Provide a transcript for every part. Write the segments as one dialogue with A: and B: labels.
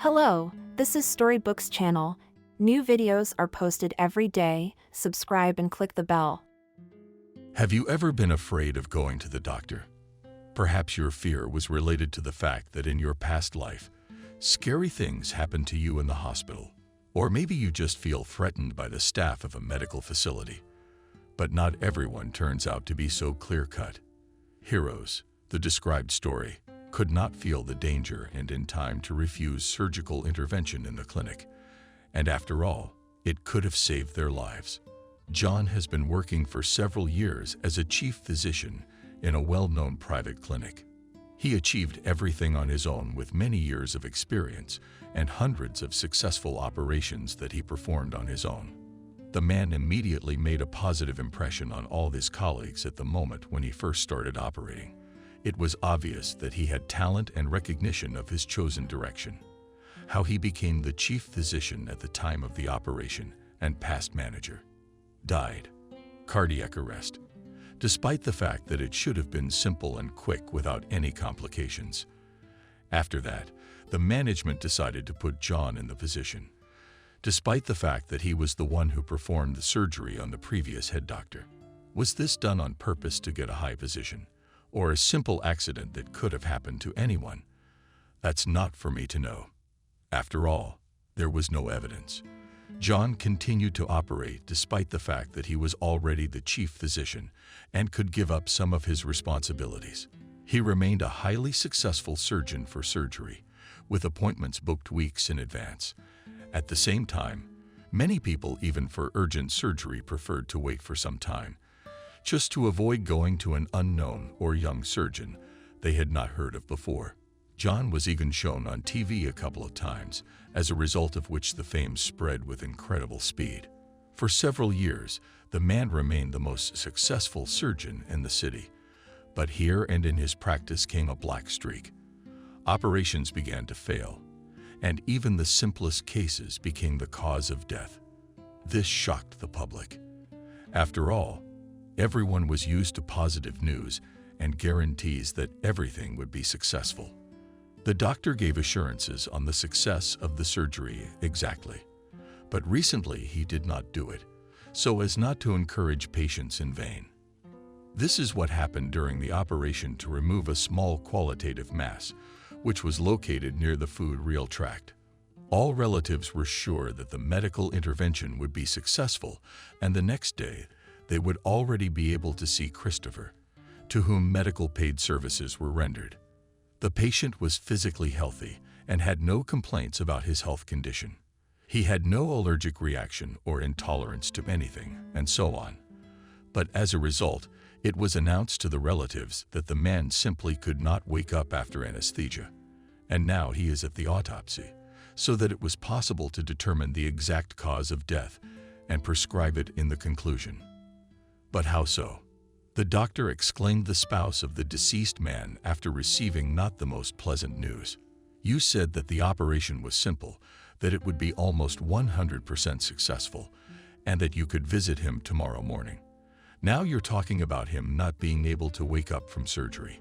A: Hello, this is Storybooks channel. New videos are posted every day. Subscribe and click the bell.
B: Have you ever been afraid of going to the doctor? Perhaps your fear was related to the fact that in your past life, scary things happened to you in the hospital. Or maybe you just feel threatened by the staff of a medical facility. But not everyone turns out to be so clear-cut. Heroes, the described story, could not feel the danger and in time to refuse surgical intervention in the clinic. And after all, it could have saved their lives. John has been working for several years as a chief physician in a well-known private clinic. He achieved everything on his own with many years of experience and hundreds of successful operations that he performed on his own. The man immediately made a positive impression on all his colleagues at the moment when he first started operating. It was obvious that he had talent and recognition of his chosen direction. How he became the chief physician at the time of the operation and past manager. Died. Cardiac arrest. Despite the fact that it should have been simple and quick without any complications. After that, the management decided to put John in the position, despite the fact that he was the one who performed the surgery on the previous head doctor. Was this done on purpose to get a high position, or a simple accident that could have happened to anyone? That's not for me to know. After all, there was no evidence. John continued to operate despite the fact that he was already the chief physician and could give up some of his responsibilities. He remained a highly successful surgeon for surgery, with appointments booked weeks in advance. At the same time, many people, even for urgent surgery, preferred to wait for some time, just to avoid going to an unknown or young surgeon they had not heard of before. John was even shown on TV a couple of times, as a result of which the fame spread with incredible speed. For several years, the man remained the most successful surgeon in the city. But here and in his practice came a black streak. Operations began to fail, and even the simplest cases became the cause of death. This shocked the public. After all, everyone was used to positive news and guarantees that everything would be successful. The doctor gave assurances on the success of the surgery exactly, but recently he did not do it, so as not to encourage patients in vain. This is what happened during the operation to remove a small qualitative mass, which was located near the food-reel tract. All relatives were sure that the medical intervention would be successful, and the next day they would already be able to see Christopher, to whom medical paid services were rendered. The patient was physically healthy and had no complaints about his health condition. He had no allergic reaction or intolerance to anything, and so on. But as a result, it was announced to the relatives that the man simply could not wake up after anesthesia, and now he is at the autopsy, so that it was possible to determine the exact cause of death and prescribe it in the conclusion. But how so? The doctor exclaimed the spouse of the deceased man after receiving not the most pleasant news. You said that the operation was simple, that it would be almost 100% successful, and that you could visit him tomorrow morning. Now you're talking about him not being able to wake up from surgery.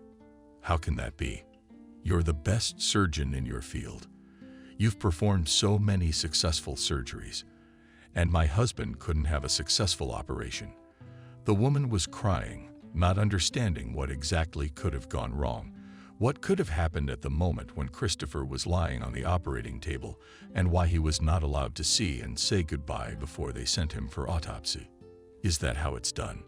B: How can that be? You're the best surgeon in your field. You've performed so many successful surgeries, and my husband couldn't have a successful operation. The woman was crying, not understanding what exactly could have gone wrong, what could have happened at the moment when Christopher was lying on the operating table, and why he was not allowed to see and say goodbye before they sent him for autopsy. Is that how it's done?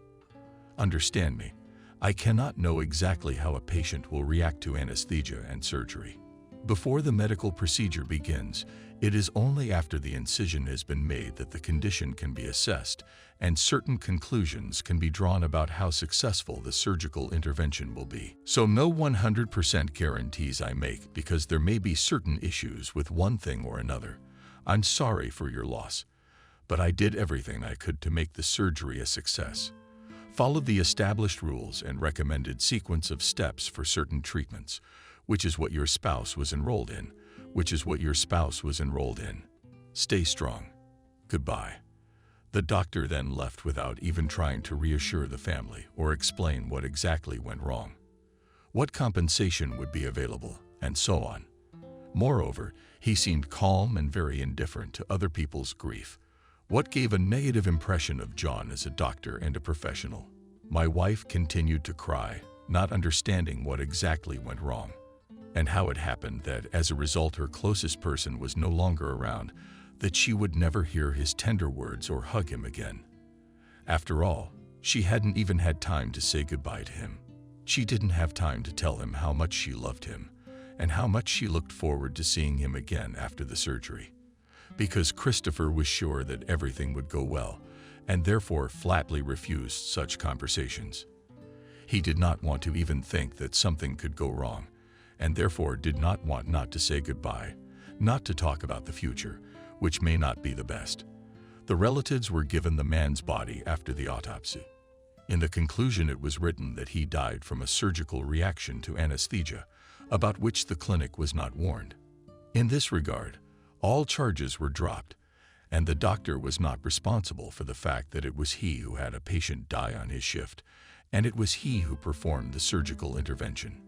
B: Understand me, I cannot know exactly how a patient will react to anesthesia and surgery. Before the medical procedure begins, it is only after the incision has been made that the condition can be assessed and certain conclusions can be drawn about how successful the surgical intervention will be. So no 100% guarantees I make, because there may be certain issues with one thing or another. I'm sorry for your loss, but I did everything I could to make the surgery a success. Followed the established rules and recommended sequence of steps for certain treatments, which is what your spouse was enrolled in. Stay strong. Goodbye. The doctor then left without even trying to reassure the family or explain what exactly went wrong, what compensation would be available, and so on. Moreover, he seemed calm and very indifferent to other people's grief, what gave a negative impression of John as a doctor and a professional. My wife continued to cry, not understanding what exactly went wrong, and how it happened that as a result her closest person was no longer around, that she would never hear his tender words or hug him again. After all, she hadn't even had time to say goodbye to him. She didn't have time to tell him how much she loved him and how much she looked forward to seeing him again after the surgery. Because Christopher was sure that everything would go well and therefore flatly refused such conversations. He did not want to even think that something could go wrong, and therefore did not want not to say goodbye, not to talk about the future, which may not be the best. The relatives were given the man's body after the autopsy. In the conclusion, it was written that he died from a surgical reaction to anesthesia, about which the clinic was not warned. In this regard, all charges were dropped, and the doctor was not responsible for the fact that it was he who had a patient die on his shift, and it was he who performed the surgical intervention.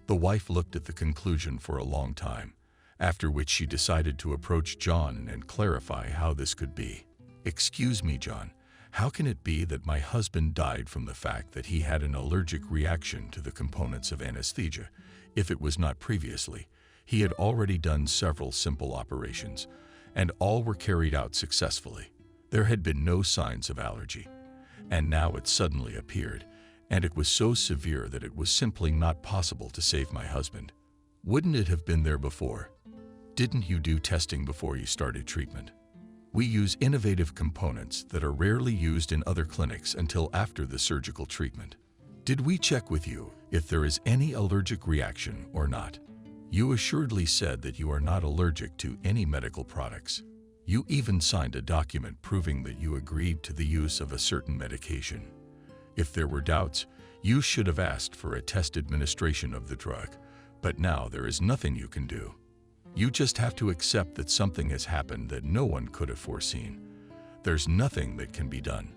B: The wife looked at the conclusion for a long time, after which she decided to approach John and clarify how this could be. "Excuse me, John, how can it be that my husband died from the fact that he had an allergic reaction to the components of anesthesia, if it was not previously? He had already done several simple operations, and all were carried out successfully. There had been no signs of allergy, and now it suddenly appeared, and it was so severe that it was simply not possible to save my husband. Wouldn't it have been there before? Didn't you do testing before you started treatment? We use innovative components that are rarely used in other clinics until after the surgical treatment. Did we check with you if there is any allergic reaction or not? You assuredly said that you are not allergic to any medical products. You even signed a document proving that you agreed to the use of a certain medication. If there were doubts, you should have asked for a test administration of the drug, but now there is nothing you can do. You just have to accept that something has happened that no one could have foreseen. There's nothing that can be done.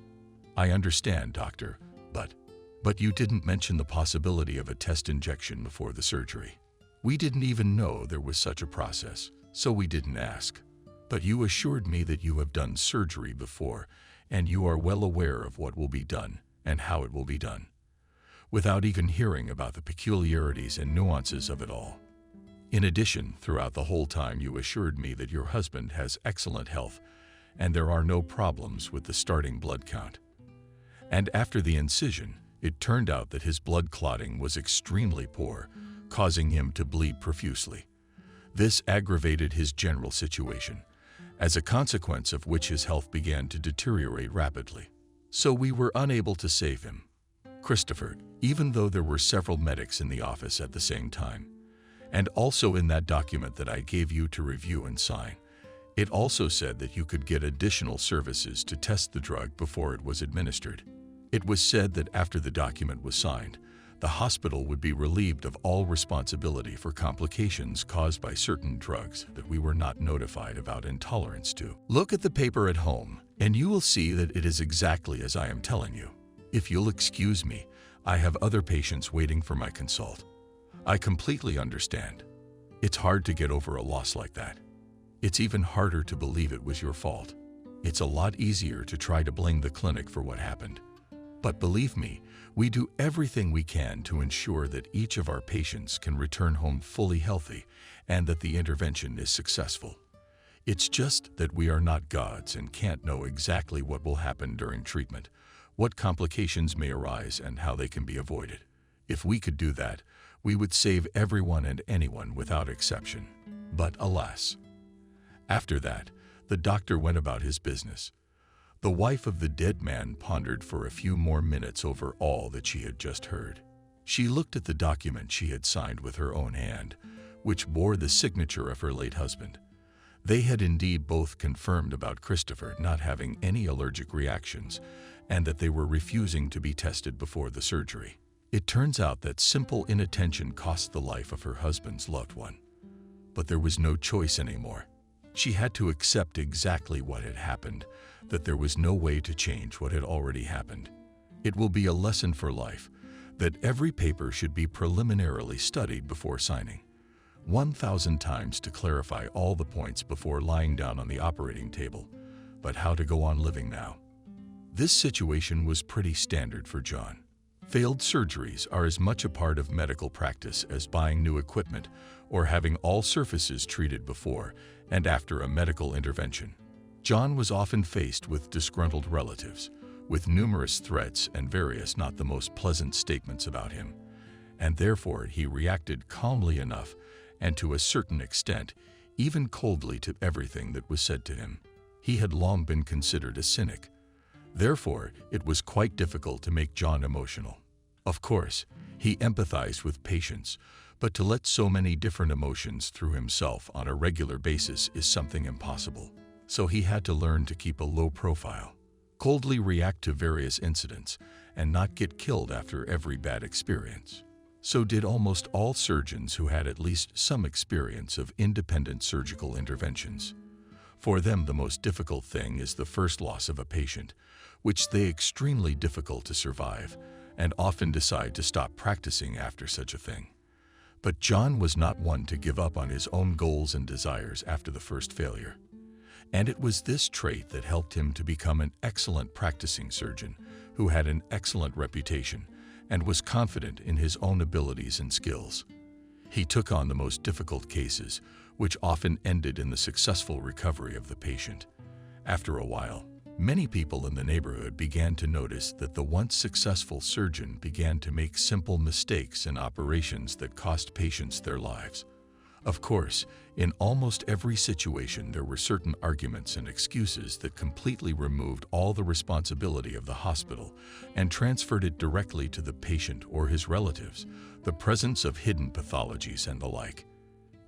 B: I understand, doctor, but you didn't mention the possibility of a test injection before the surgery. We didn't even know there was such a process, so we didn't ask. But you assured me that you have done surgery before, and you are well aware of what will be done and how it will be done, without even hearing about the peculiarities and nuances of it all. In addition, throughout the whole time you assured me that your husband has excellent health and there are no problems with the starting blood count. And after the incision, it turned out that his blood clotting was extremely poor, causing him to bleed profusely. This aggravated his general situation, as a consequence of which his health began to deteriorate rapidly. So we were unable to save him. Christopher, even though there were several medics in the office at the same time, and also in that document that I gave you to review and sign, it also said that you could get additional services to test the drug before it was administered. It was said that after the document was signed, the hospital would be relieved of all responsibility for complications caused by certain drugs that we were not notified about intolerance to. Look at the paper at home, and you will see that it is exactly as I am telling you. If you'll excuse me, I have other patients waiting for my consult. I completely understand. It's hard to get over a loss like that. It's even harder to believe it was your fault. It's a lot easier to try to blame the clinic for what happened. But believe me, we do everything we can to ensure that each of our patients can return home fully healthy and that the intervention is successful. It's just that we are not gods and can't know exactly what will happen during treatment, what complications may arise, and how they can be avoided. If we could do that, we would save everyone and anyone without exception. But alas. After that, the doctor went about his business. The wife of the dead man pondered for a few more minutes over all that she had just heard. She looked at the document she had signed with her own hand, which bore the signature of her late husband. They had indeed both confirmed about Christopher not having any allergic reactions and that they were refusing to be tested before the surgery. It turns out that simple inattention cost the life of her husband's loved one. But there was no choice anymore. She had to accept exactly what had happened, that there was no way to change what had already happened. It will be a lesson for life that every paper should be preliminarily studied before signing. 1,000 times to clarify all the points before lying down on the operating table, but how to go on living now. This situation was pretty standard for John. Failed surgeries are as much a part of medical practice as buying new equipment or having all surfaces treated before and after a medical intervention. John was often faced with disgruntled relatives, with numerous threats and various not the most pleasant statements about him, and therefore he reacted calmly enough and to a certain extent even coldly to everything that was said to him. He had long been considered a cynic. Therefore, it was quite difficult to make John emotional. Of course, he empathized with patients, but to let so many different emotions through himself on a regular basis is something impossible. So he had to learn to keep a low profile, coldly react to various incidents, and not get killed after every bad experience. So did almost all surgeons who had at least some experience of independent surgical interventions. For them, the most difficult thing is the first loss of a patient, which they extremely difficult to survive, and often decide to stop practicing after such a thing. But John was not one to give up on his own goals and desires after the first failure. And it was this trait that helped him to become an excellent practicing surgeon who had an excellent reputation and was confident in his own abilities and skills. He took on the most difficult cases, which often ended in the successful recovery of the patient. After a while, many people in the neighborhood began to notice that the once successful surgeon began to make simple mistakes in operations that cost patients their lives. Of course, in almost every situation there were certain arguments and excuses that completely removed all the responsibility of the hospital and transferred it directly to the patient or his relatives, the presence of hidden pathologies and the like.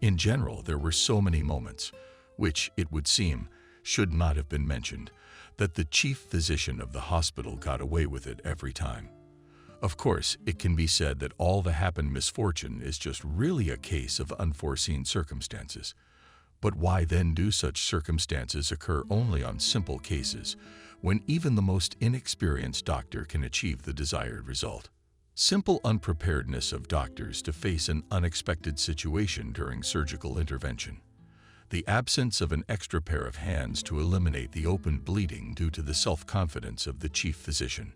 B: In general, there were so many moments, which, it would seem, should not have been mentioned, that the chief physician of the hospital got away with it every time. Of course, it can be said that all the happened misfortune is just really a case of unforeseen circumstances. But why then do such circumstances occur only on simple cases, when even the most inexperienced doctor can achieve the desired result? Simple unpreparedness of doctors to face an unexpected situation during surgical intervention. The absence of an extra pair of hands to eliminate the open bleeding due to the self-confidence of the chief physician,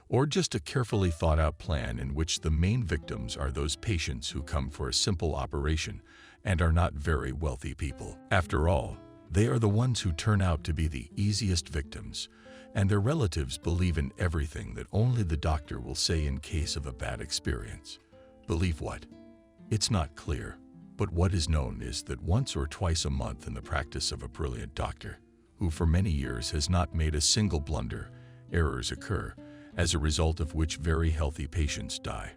B: or just a carefully thought-out plan in which the main victims are those patients who come for a simple operation and are not very wealthy people. After all, they are the ones who turn out to be the easiest victims, and their relatives believe in everything that only the doctor will say in case of a bad experience. Believe what? It's not clear, but what is known is that once or twice a month in the practice of a brilliant doctor, who for many years has not made a single blunder, errors occur, as a result of which very healthy patients die.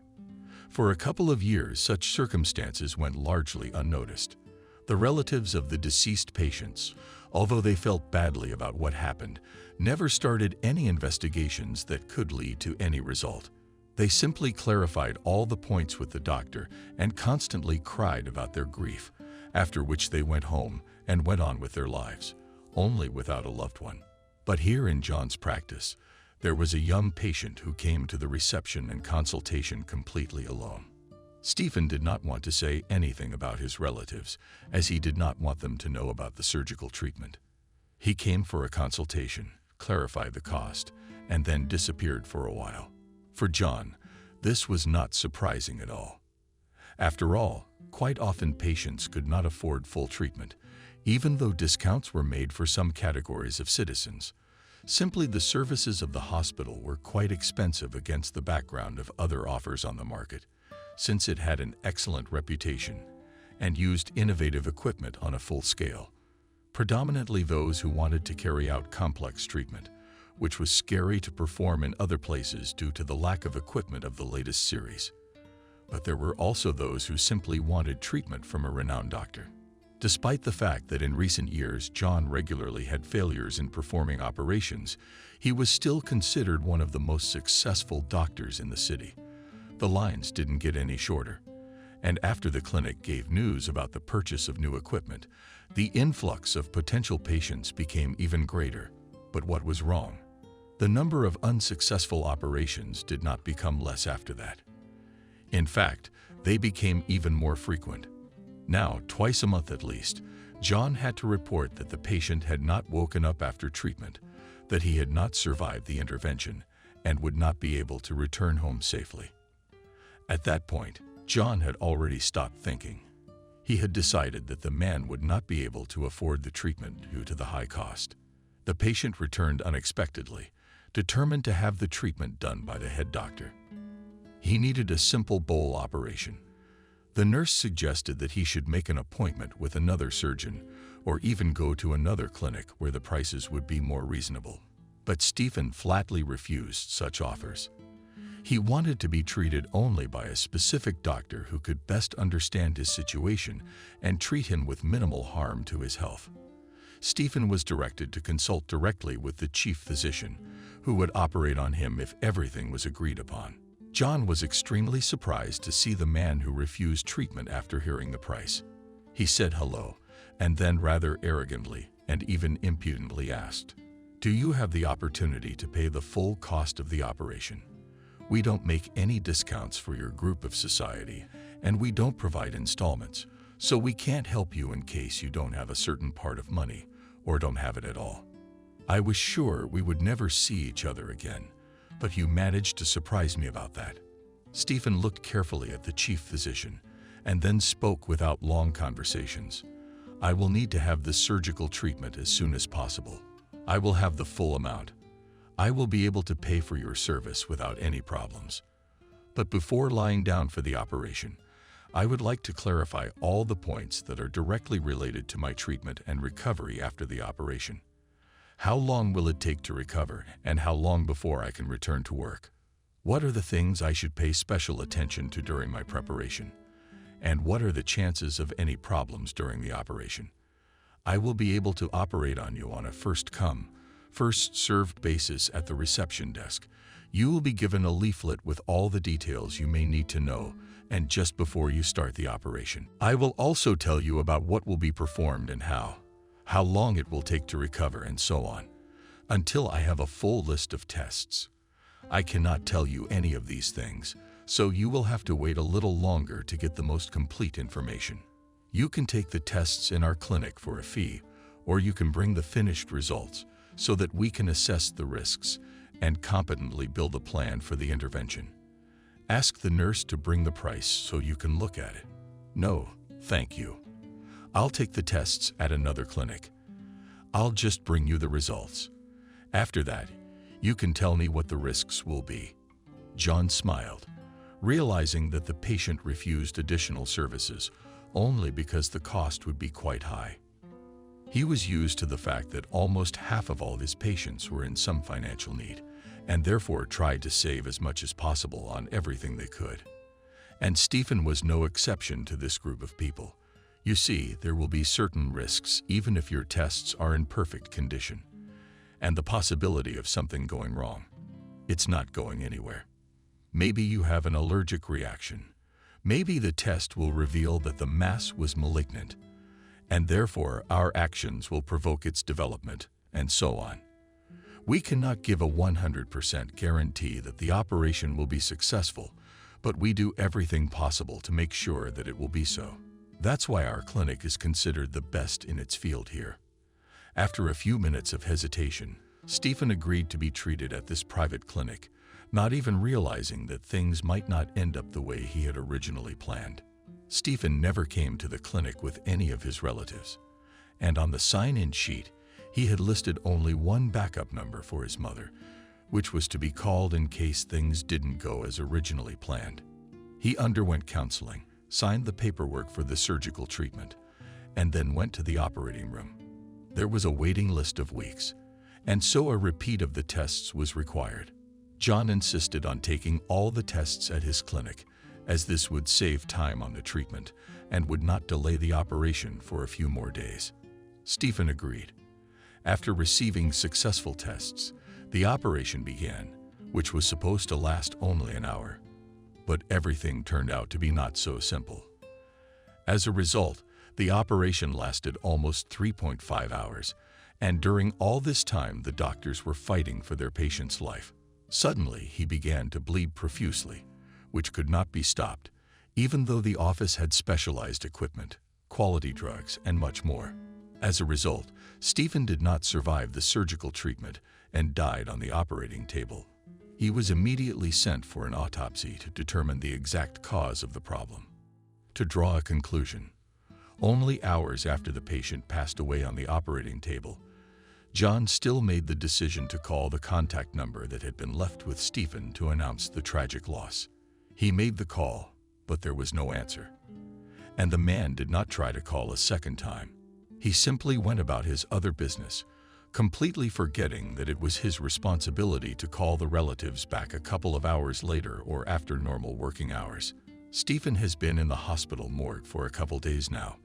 B: For a couple of years, such circumstances went largely unnoticed. The relatives of the deceased patients, although they felt badly about what happened, never started any investigations that could lead to any result. They simply clarified all the points with the doctor and constantly cried about their grief, after which they went home and went on with their lives, only without a loved one. But here in John's practice, there was a young patient who came to the reception and consultation completely alone. Stephen did not want to say anything about his relatives, as he did not want them to know about the surgical treatment. He came for a consultation, clarified the cost, and then disappeared for a while. For John, this was not surprising at all. After all, quite often patients could not afford full treatment, even though discounts were made for some categories of citizens. Simply, the services of the hospital were quite expensive against the background of other offers on the market, since it had an excellent reputation and used innovative equipment on a full scale, predominantly those who wanted to carry out complex treatment, which was scary to perform in other places due to the lack of equipment of the latest series. But there were also those who simply wanted treatment from a renowned doctor. Despite the fact that in recent years John regularly had failures in performing operations, he was still considered one of the most successful doctors in the city. The lines didn't get any shorter, and after the clinic gave news about the purchase of new equipment, the influx of potential patients became even greater. But what was wrong? The number of unsuccessful operations did not become less after that. In fact, they became even more frequent. Now, twice a month at least, John had to report that the patient had not woken up after treatment, that he had not survived the intervention, and would not be able to return home safely. At that point, John had already stopped thinking. He had decided that the man would not be able to afford the treatment due to the high cost. The patient returned unexpectedly, determined to have the treatment done by the head doctor. He needed a simple bowel operation. The nurse suggested that he should make an appointment with another surgeon or even go to another clinic where the prices would be more reasonable. But Stephen flatly refused such offers. He wanted to be treated only by a specific doctor who could best understand his situation and treat him with minimal harm to his health. Stephen was directed to consult directly with the chief physician, who would operate on him if everything was agreed upon. John was extremely surprised to see the man who refused treatment after hearing the price. He said hello, and then rather arrogantly and even impudently asked, "Do you have the opportunity to pay the full cost of the operation? We don't make any discounts for your group of society, and we don't provide installments, so we can't help you in case you don't have a certain part of money or don't have it at all. I was sure we would never see each other again, but you managed to surprise me about that." Stephen looked carefully at the chief physician and then spoke without long conversations. "I will need to have the surgical treatment as soon as possible. I will have the full amount. I will be able to pay for your service without any problems. But before lying down for the operation, I would like to clarify all the points that are directly related to my treatment and recovery after the operation. How long will it take to recover, and how long before I can return to work? What are the things I should pay special attention to during my preparation? And what are the chances of any problems during the operation? I will be able to operate on you on a first-come, first-served basis at the reception desk. You will be given a leaflet with all the details you may need to know, and just before you start the operation. I will also tell you about what will be performed and how long it will take to recover, and so on, until I have a full list of tests. I cannot tell you any of these things, so you will have to wait a little longer to get the most complete information. You can take the tests in our clinic for a fee, or you can bring the finished results so that we can assess the risks and competently build a plan for the intervention. Ask the nurse to bring the price so you can look at it." "No, thank you. I'll take the tests at another clinic. I'll just bring you the results. After that, you can tell me what the risks will be." John smiled, realizing that the patient refused additional services only because the cost would be quite high. He was used to the fact that almost half of all his patients were in some financial need, and therefore tried to save as much as possible on everything they could. And Stephen was no exception to this group of people. You see, there will be certain risks even if your tests are in perfect condition, and the possibility of something going wrong. It's not going anywhere. Maybe you have an allergic reaction. Maybe the test will reveal that the mass was malignant, and therefore our actions will provoke its development, and so on. We cannot give a 100% guarantee that the operation will be successful, but we do everything possible to make sure that it will be so. That's why our clinic is considered the best in its field here." After a few minutes of hesitation, Stephen agreed to be treated at this private clinic, not even realizing that things might not end up the way he had originally planned. Stephen never came to the clinic with any of his relatives, and on the sign-in sheet, he had listed only one backup number for his mother, which was to be called in case things didn't go as originally planned. He underwent counseling, signed the paperwork for the surgical treatment, and then went to the operating room. There was a waiting list of weeks, and so a repeat of the tests was required. John insisted on taking all the tests at his clinic, as this would save time on the treatment and would not delay the operation for a few more days. Stephen agreed. After receiving successful tests, the operation began, which was supposed to last only an hour. But everything turned out to be not so simple. As a result, the operation lasted almost 3.5 hours, and during all this time the doctors were fighting for their patient's life. Suddenly, he began to bleed profusely, which could not be stopped, even though the office had specialized equipment. quality drugs, and much more. As a result, Stephen did not survive the surgical treatment and died on the operating table. He was immediately sent for an autopsy to determine the exact cause of the problem. To draw a conclusion, only hours after the patient passed away on the operating table, John still made the decision to call the contact number that had been left with Stephen to announce the tragic loss. He made the call, but there was no answer. And the man did not try to call a second time. He simply went about his other business, completely forgetting that it was his responsibility to call the relatives back a couple of hours later or after normal working hours. Stephen has been in the hospital morgue for a couple days now.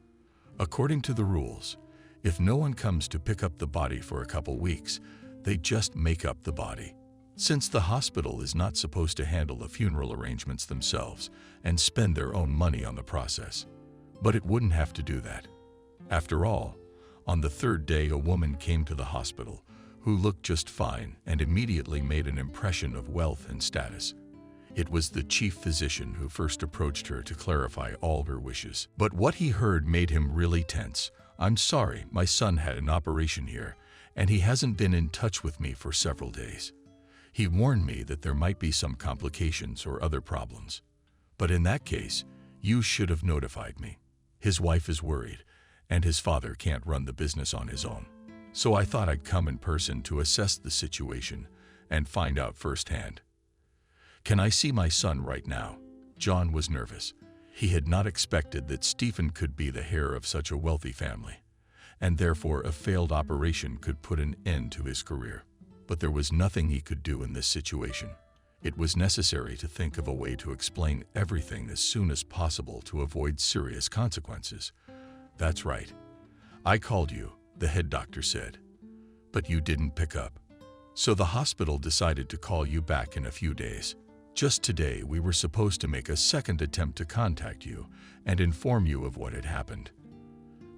B: According to the rules, if no one comes to pick up the body for a couple weeks, they just make up the body. Since the hospital is not supposed to handle the funeral arrangements themselves and spend their own money on the process. But it wouldn't have to do that. After all, on the third day a woman came to the hospital who looked just fine and immediately made an impression of wealth and status. It was the chief physician who first approached her to clarify all her wishes. But what he heard made him really tense. "I'm sorry, my son had an operation here, and he hasn't been in touch with me for several days. He warned me that there might be some complications or other problems. But in that case, you should have notified me. His wife is worried, and his father can't run the business on his own. So I thought I'd come in person to assess the situation and find out firsthand. Can I see my son right now?" John was nervous. He had not expected that Stephen could be the heir of such a wealthy family, and therefore a failed operation could put an end to his career. But there was nothing he could do in this situation. It was necessary to think of a way to explain everything as soon as possible to avoid serious consequences. "That's right. I called you," the head doctor said, "but you didn't pick up. So the hospital decided to call you back in a few days. Just today, we were supposed to make a second attempt to contact you and inform you of what had happened.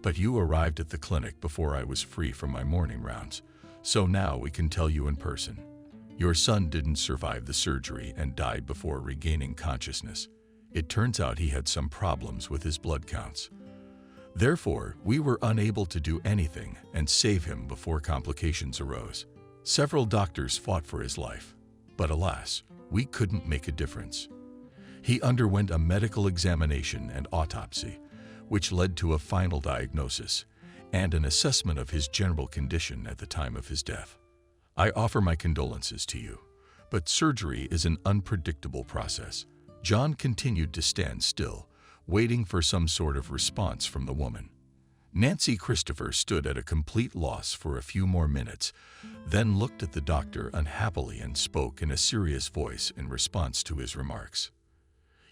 B: But you arrived at the clinic before I was free from my morning rounds, so now we can tell you in person. Your son didn't survive the surgery and died before regaining consciousness. It turns out he had some problems with his blood counts. Therefore, we were unable to do anything and save him before complications arose. Several doctors fought for his life, but alas, we couldn't make a difference. He underwent a medical examination and autopsy, which led to a final diagnosis and an assessment of his general condition at the time of his death. I offer my condolences to you, but surgery is an unpredictable process." John continued to stand still, waiting for some sort of response from the woman. Nancy Christopher stood at a complete loss for a few more minutes, then looked at the doctor unhappily and spoke in a serious voice in response to his remarks.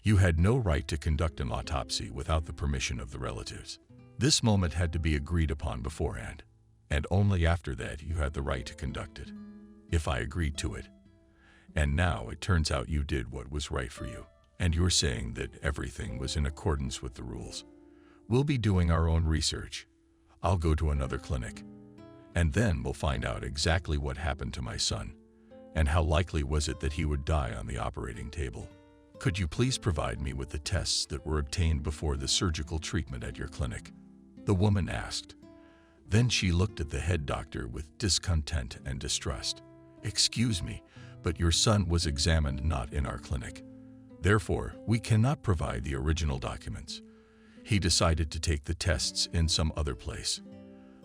B: "You had no right to conduct an autopsy without the permission of the relatives. This moment had to be agreed upon beforehand, and only after that you had the right to conduct it, if I agreed to it. And now it turns out you did what was right for you, and you're saying that everything was in accordance with the rules. We'll be doing our own research. I'll go to another clinic, and then we'll find out exactly what happened to my son, and how likely was it that he would die on the operating table. Could you please provide me with the tests that were obtained before the surgical treatment at your clinic?" the woman asked. Then she looked at the head doctor with discontent and distrust. "Excuse me, but your son was examined not in our clinic. Therefore, we cannot provide the original documents. He decided to take the tests in some other place.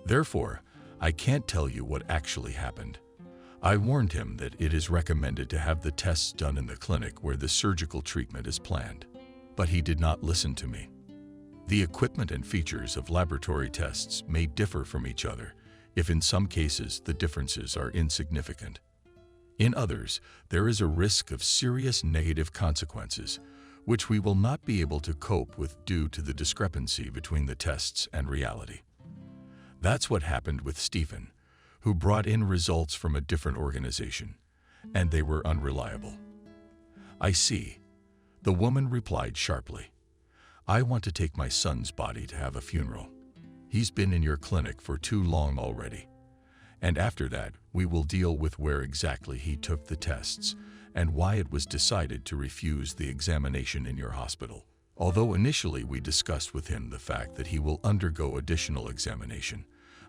B: Therefore, I can't tell you what actually happened. I warned him that it is recommended to have the tests done in the clinic where the surgical treatment is planned, but he did not listen to me. The equipment and features of laboratory tests may differ from each other, if in some cases the differences are insignificant. In others, there is a risk of serious negative consequences, which we will not be able to cope with due to the discrepancy between the tests and reality. That's what happened with Stephen, who brought in results from a different organization, and they were unreliable." "I see," the woman replied sharply. "I want to take my son's body to have a funeral. He's been in your clinic for too long already. And after that, we will deal with where exactly he took the tests and why it was decided to refuse the examination in your hospital." Although initially we discussed with him the fact that he will undergo additional examination,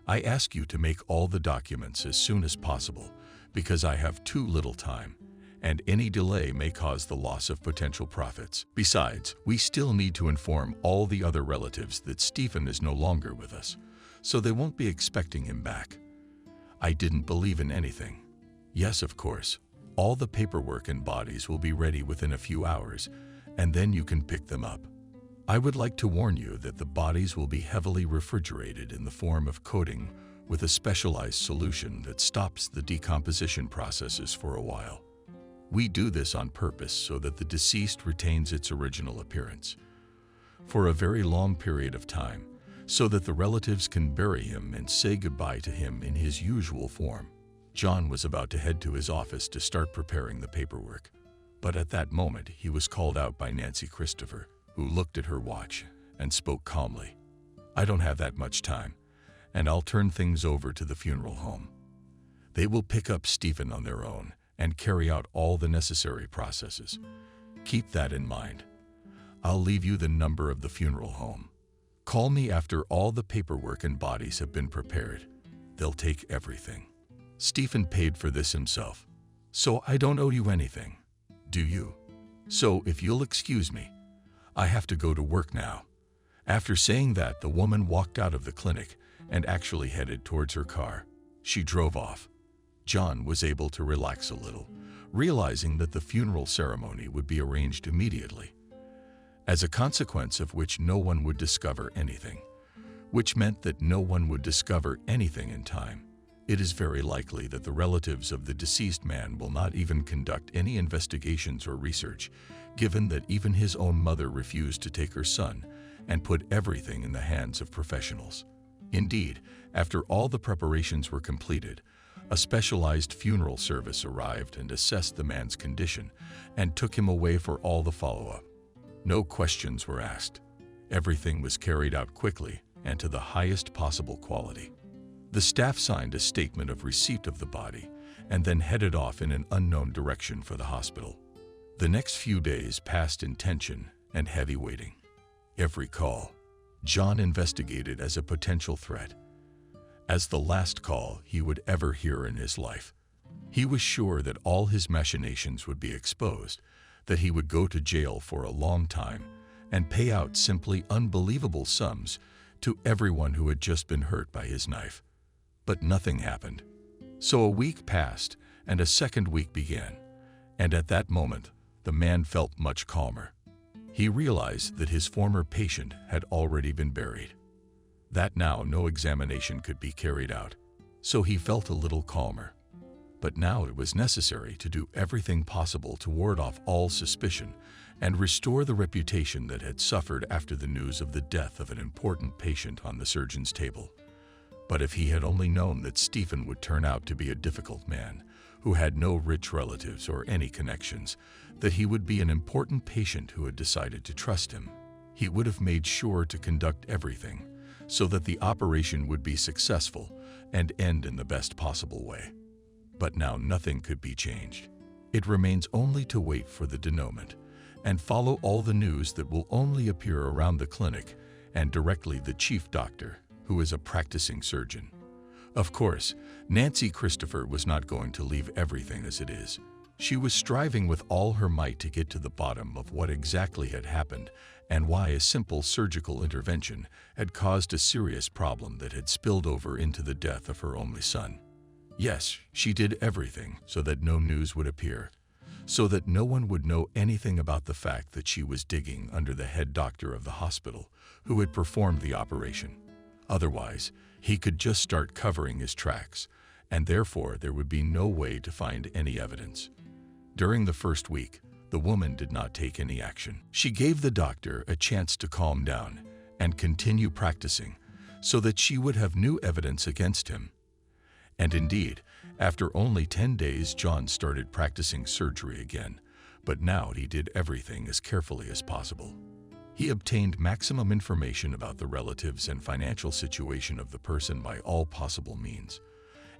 B: I ask you to make all the documents as soon as possible because I have too little time, and any delay may cause the loss of potential profits. Besides, we still need to inform all the other relatives that Stephen is no longer with us, so they won't be expecting him back. I didn't believe in anything. Yes, of course, all the paperwork and bodies will be ready within a few hours, and then you can pick them up. I would like to warn you that the bodies will be heavily refrigerated in the form of coating with a specialized solution that stops the decomposition processes for a while. We do this on purpose so that the deceased retains its original appearance for a very long period of time, so that the relatives can bury him and say goodbye to him in his usual form. John was about to head to his office to start preparing the paperwork, but at that moment he was called out by Nancy Christopher, who looked at her watch and spoke calmly. "I don't have that much time, and I'll turn things over to the funeral home. They will pick up Stephen on their own and carry out all the necessary processes. Keep that in mind. I'll leave you the number of the funeral home. Call me after all the paperwork and bodies have been prepared. They'll take everything." Stephen paid for this himself, so I don't owe you anything. Do you? So if you'll excuse me, I have to go to work now. After saying that, the woman walked out of the clinic and actually headed towards her car. She drove off. John was able to relax a little, realizing that the funeral ceremony would be arranged immediately, as a consequence of which no one would discover anything, which meant that no one would discover anything in time. It is very likely that the relatives of the deceased man will not even conduct any investigations or research, given that even his own mother refused to take her son and put everything in the hands of professionals. Indeed, after all the preparations were completed, a specialized funeral service arrived and assessed the man's condition and took him away for all the follow-up. No questions were asked. Everything was carried out quickly and to the highest possible quality. The staff signed a statement of receipt of the body and then headed off in an unknown direction for the hospital. The next few days passed in tension and heavy waiting. Every call, John investigated as a potential threat, as the last call he would ever hear in his life. He was sure that all his machinations would be exposed, that he would go to jail for a long time and pay out simply unbelievable sums to everyone who had just been hurt by his knife. But nothing happened. So a week passed and a second week began, and at that moment, the man felt much calmer. He realized that his former patient had already been buried, that now no examination could be carried out, so he felt a little calmer. But now it was necessary to do everything possible to ward off all suspicion and restore the reputation that had suffered after the news of the death of an important patient on the surgeon's table. But if he had only known that Stephen would turn out to be a difficult man, who had no rich relatives or any connections, that he would be an important patient who had decided to trust him, he would have made sure to conduct everything so that the operation would be successful and end in the best possible way. But now nothing could be changed. It remains only to wait for the denouement and follow all the news that will only appear around the clinic and directly the chief doctor, who is a practicing surgeon. Of course, Nancy Christopher was not going to leave everything as it is. She was striving with all her might to get to the bottom of what exactly had happened and why a simple surgical intervention had caused a serious problem that had spilled over into the death of her only son. Yes, she did everything so that no news would appear, so that no one would know anything about the fact that she was digging under the head doctor of the hospital who had performed the operation. Otherwise, he could just start covering his tracks, and therefore there would be no way to find any evidence. During the first week, the woman did not take any action. She gave the doctor a chance to calm down and continue practicing so that she would have new evidence against him. And indeed, after only 10 days, John started practicing surgery again, but now he did everything as carefully as possible. He obtained maximum information about the relatives and financial situation of the person by all possible means,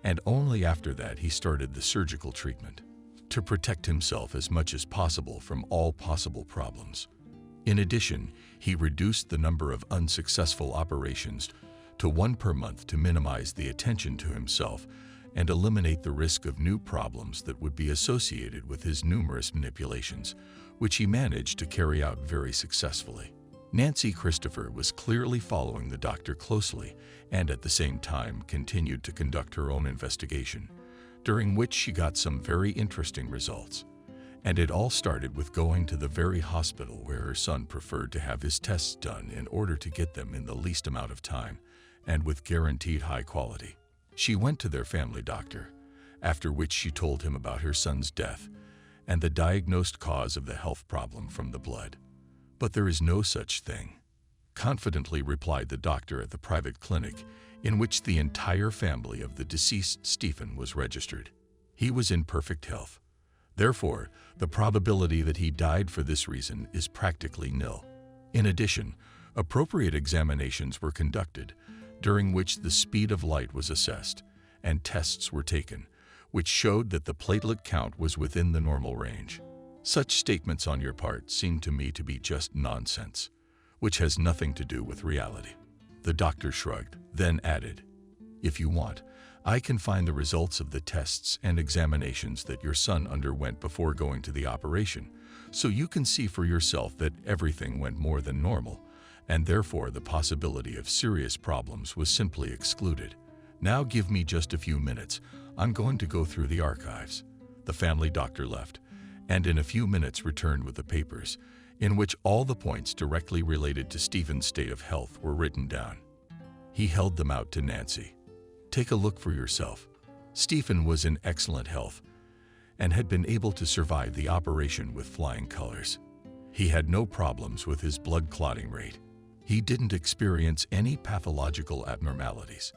B: and only after that he started the surgical treatment to protect himself as much as possible from all possible problems. In addition, he reduced the number of unsuccessful operations to 1 per month to minimize the attention to himself and eliminate the risk of new problems that would be associated with his numerous manipulations, which he managed to carry out very successfully. Nancy Christopher was clearly following the doctor closely and at the same time continued to conduct her own investigation, during which she got some very interesting results. And it all started with going to the very hospital where her son preferred to have his tests done in order to get them in the least amount of time and with guaranteed high quality. She went to their family doctor, after which she told him about her son's death and the diagnosed cause of the health problem from the blood. "But there is no such thing," confidently replied the doctor at the private clinic in which the entire family of the deceased Stephen was registered. He was in perfect health. Therefore, the probability that he died for this reason is practically nil. In addition, appropriate examinations were conducted, during which the speed of light was assessed, and tests were taken, which showed that the platelet count was within the normal range. Such statements on your part seem to me to be just nonsense, which has nothing to do with reality. The doctor shrugged, then added, "If you want, I can find the results of the tests and examinations that your son underwent before going to the operation, so you can see for yourself that everything went more than normal, and therefore the possibility of serious problems was simply excluded. Now give me just a few minutes. I'm going to go through the archives." The family doctor left, and in a few minutes returned with the papers, in which all the points directly related to Stephen's state of health were written down. He held them out to Nancy. "Take a look for yourself. Stephen was in excellent health and had been able to survive the operation with flying colors. He had no problems with his blood clotting rate. He didn't experience any pathological abnormalities,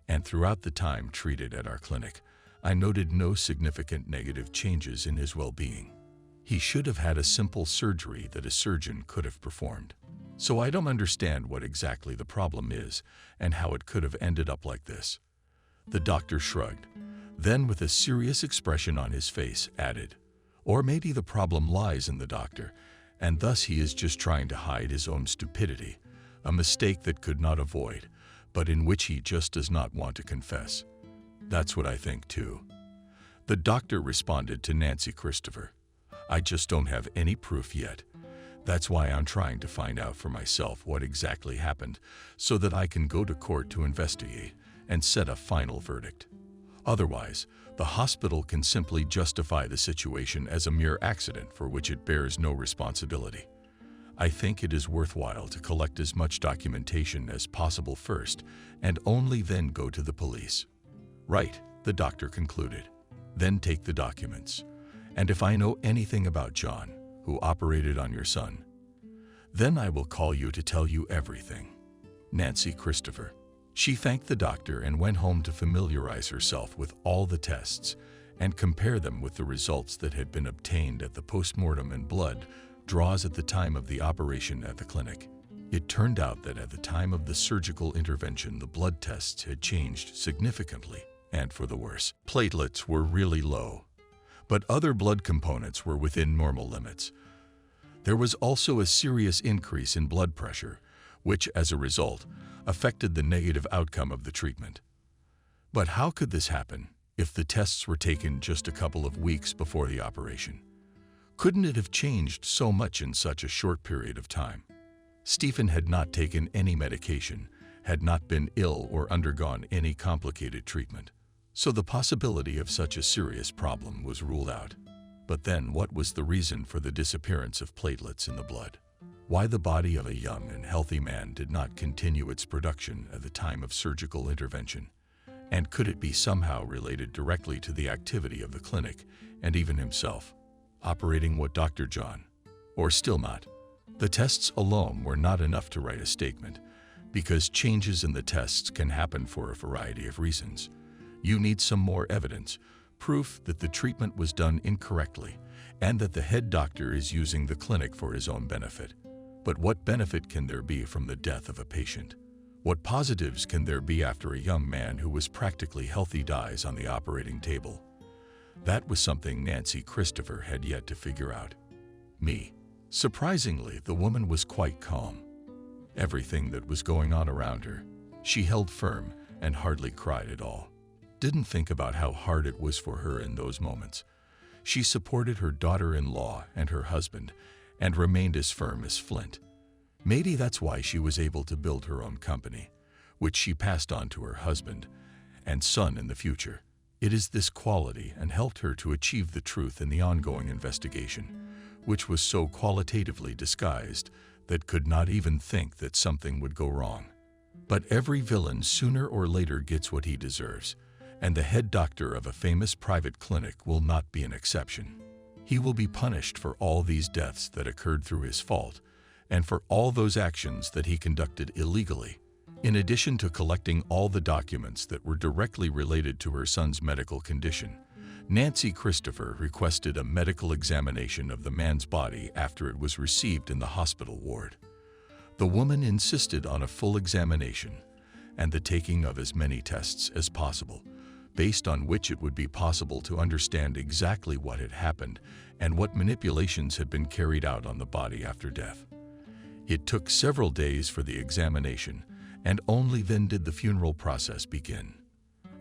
B: and throughout the time treated at our clinic, I noted no significant negative changes in his well-being. He should have had a simple surgery that a surgeon could have performed. So I don't understand what exactly the problem is and how it could have ended up like this." The doctor shrugged, then with a serious expression on his face added, "Or maybe the problem lies in the doctor, and thus he is just trying to hide his own stupidity, a mistake that could not avoid, but in which he just does not want to confess. That's what I think too." The doctor responded to Nancy Christopher, "I just don't have any proof yet. That's why I'm trying to find out for myself what exactly happened so that I can go to court to investigate and set a final verdict. Otherwise, the hospital can simply justify the situation as a mere accident for which it bears no responsibility. I think it is worthwhile to collect as much documentation as possible first and only then go to the police." "Right," the doctor concluded. "Then take the documents. And if I know anything about John, who operated on your son, then I will call you to tell you everything." Nancy Christopher. She thanked the doctor and went home to familiarize herself with all the tests and compare them with the results that had been obtained at the postmortem and blood draws at the time of the operation at the clinic. It turned out that at the time of the surgical intervention, the blood tests had changed significantly, and for the worse. Platelets were really low, but other blood components were within normal limits. There was also a serious increase in blood pressure, which, as a result, affected the negative outcome of the treatment. But how could this happen if the tests were taken just a couple of weeks before the operation? Couldn't it have changed so much in such a short period of time? Stephen had not taken any medication, had not been ill or undergone any complicated treatment, so the possibility of such a serious problem was ruled out. But then what was the reason for the disappearance of platelets in the blood? Why the body of a young and healthy man did not continue its production at the time of surgical intervention? And could it be somehow related directly to the activity of the clinic and even himself, operating what Dr. John? Or still not? The tests alone were not enough to write a statement, because changes in the tests can happen for a variety of reasons. You need some more evidence, proof that the treatment was done incorrectly, and that the head doctor is using the clinic for his own benefit. But what benefit can there be from the death of a patient? What positives can there be after a young man who was practically healthy dies on the operating table? That was something Nancy Christopher had yet to figure out. Me. Surprisingly, the woman was quite calm. Everything that was going on around her, she held firm and hardly cried at all. Didn't think about how hard it was for her in those moments. She supported her daughter-in-law and her husband and remained as firm as flint. Maybe that's why she was able to build her own company, which she passed on to her husband and son in the future. It is this quality and helped her to achieve the truth in the ongoing investigation, which was so qualitatively disguised that could not even think that something would go wrong. But every villain sooner or later gets what he deserves, and the head doctor of a famous private clinic will not be an exception. He will be punished for all these deaths that occurred through his fault, and for all those actions that he conducted illegally. In addition to collecting all the documents that were directly related to her son's medical condition, Nancy Christopher requested a medical examination of the man's body after it was received in the hospital ward. The woman insisted on a full examination and the taking of as many tests as possible, based on which it would be possible to understand exactly what had happened and what manipulations had been carried out on the body after death. It took several days for the examination, and only then did the funeral process begin.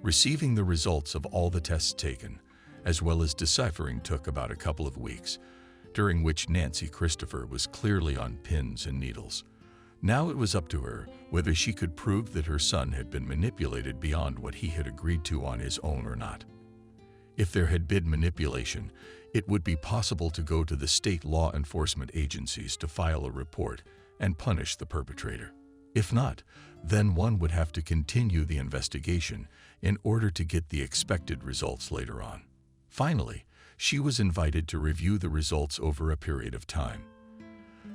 B: Receiving the results of all the tests taken, as well as deciphering, took about a couple of weeks, during which Nancy Christopher was clearly on pins and needles. Now it was up to her whether she could prove that her son had been manipulated beyond what he had agreed to on his own or not. If there had been manipulation, it would be possible to go to the state law enforcement agencies to file a report and punish the perpetrator. If not, then one would have to continue the investigation in order to get the expected results later on. Finally, she was invited to review the results over a period of time.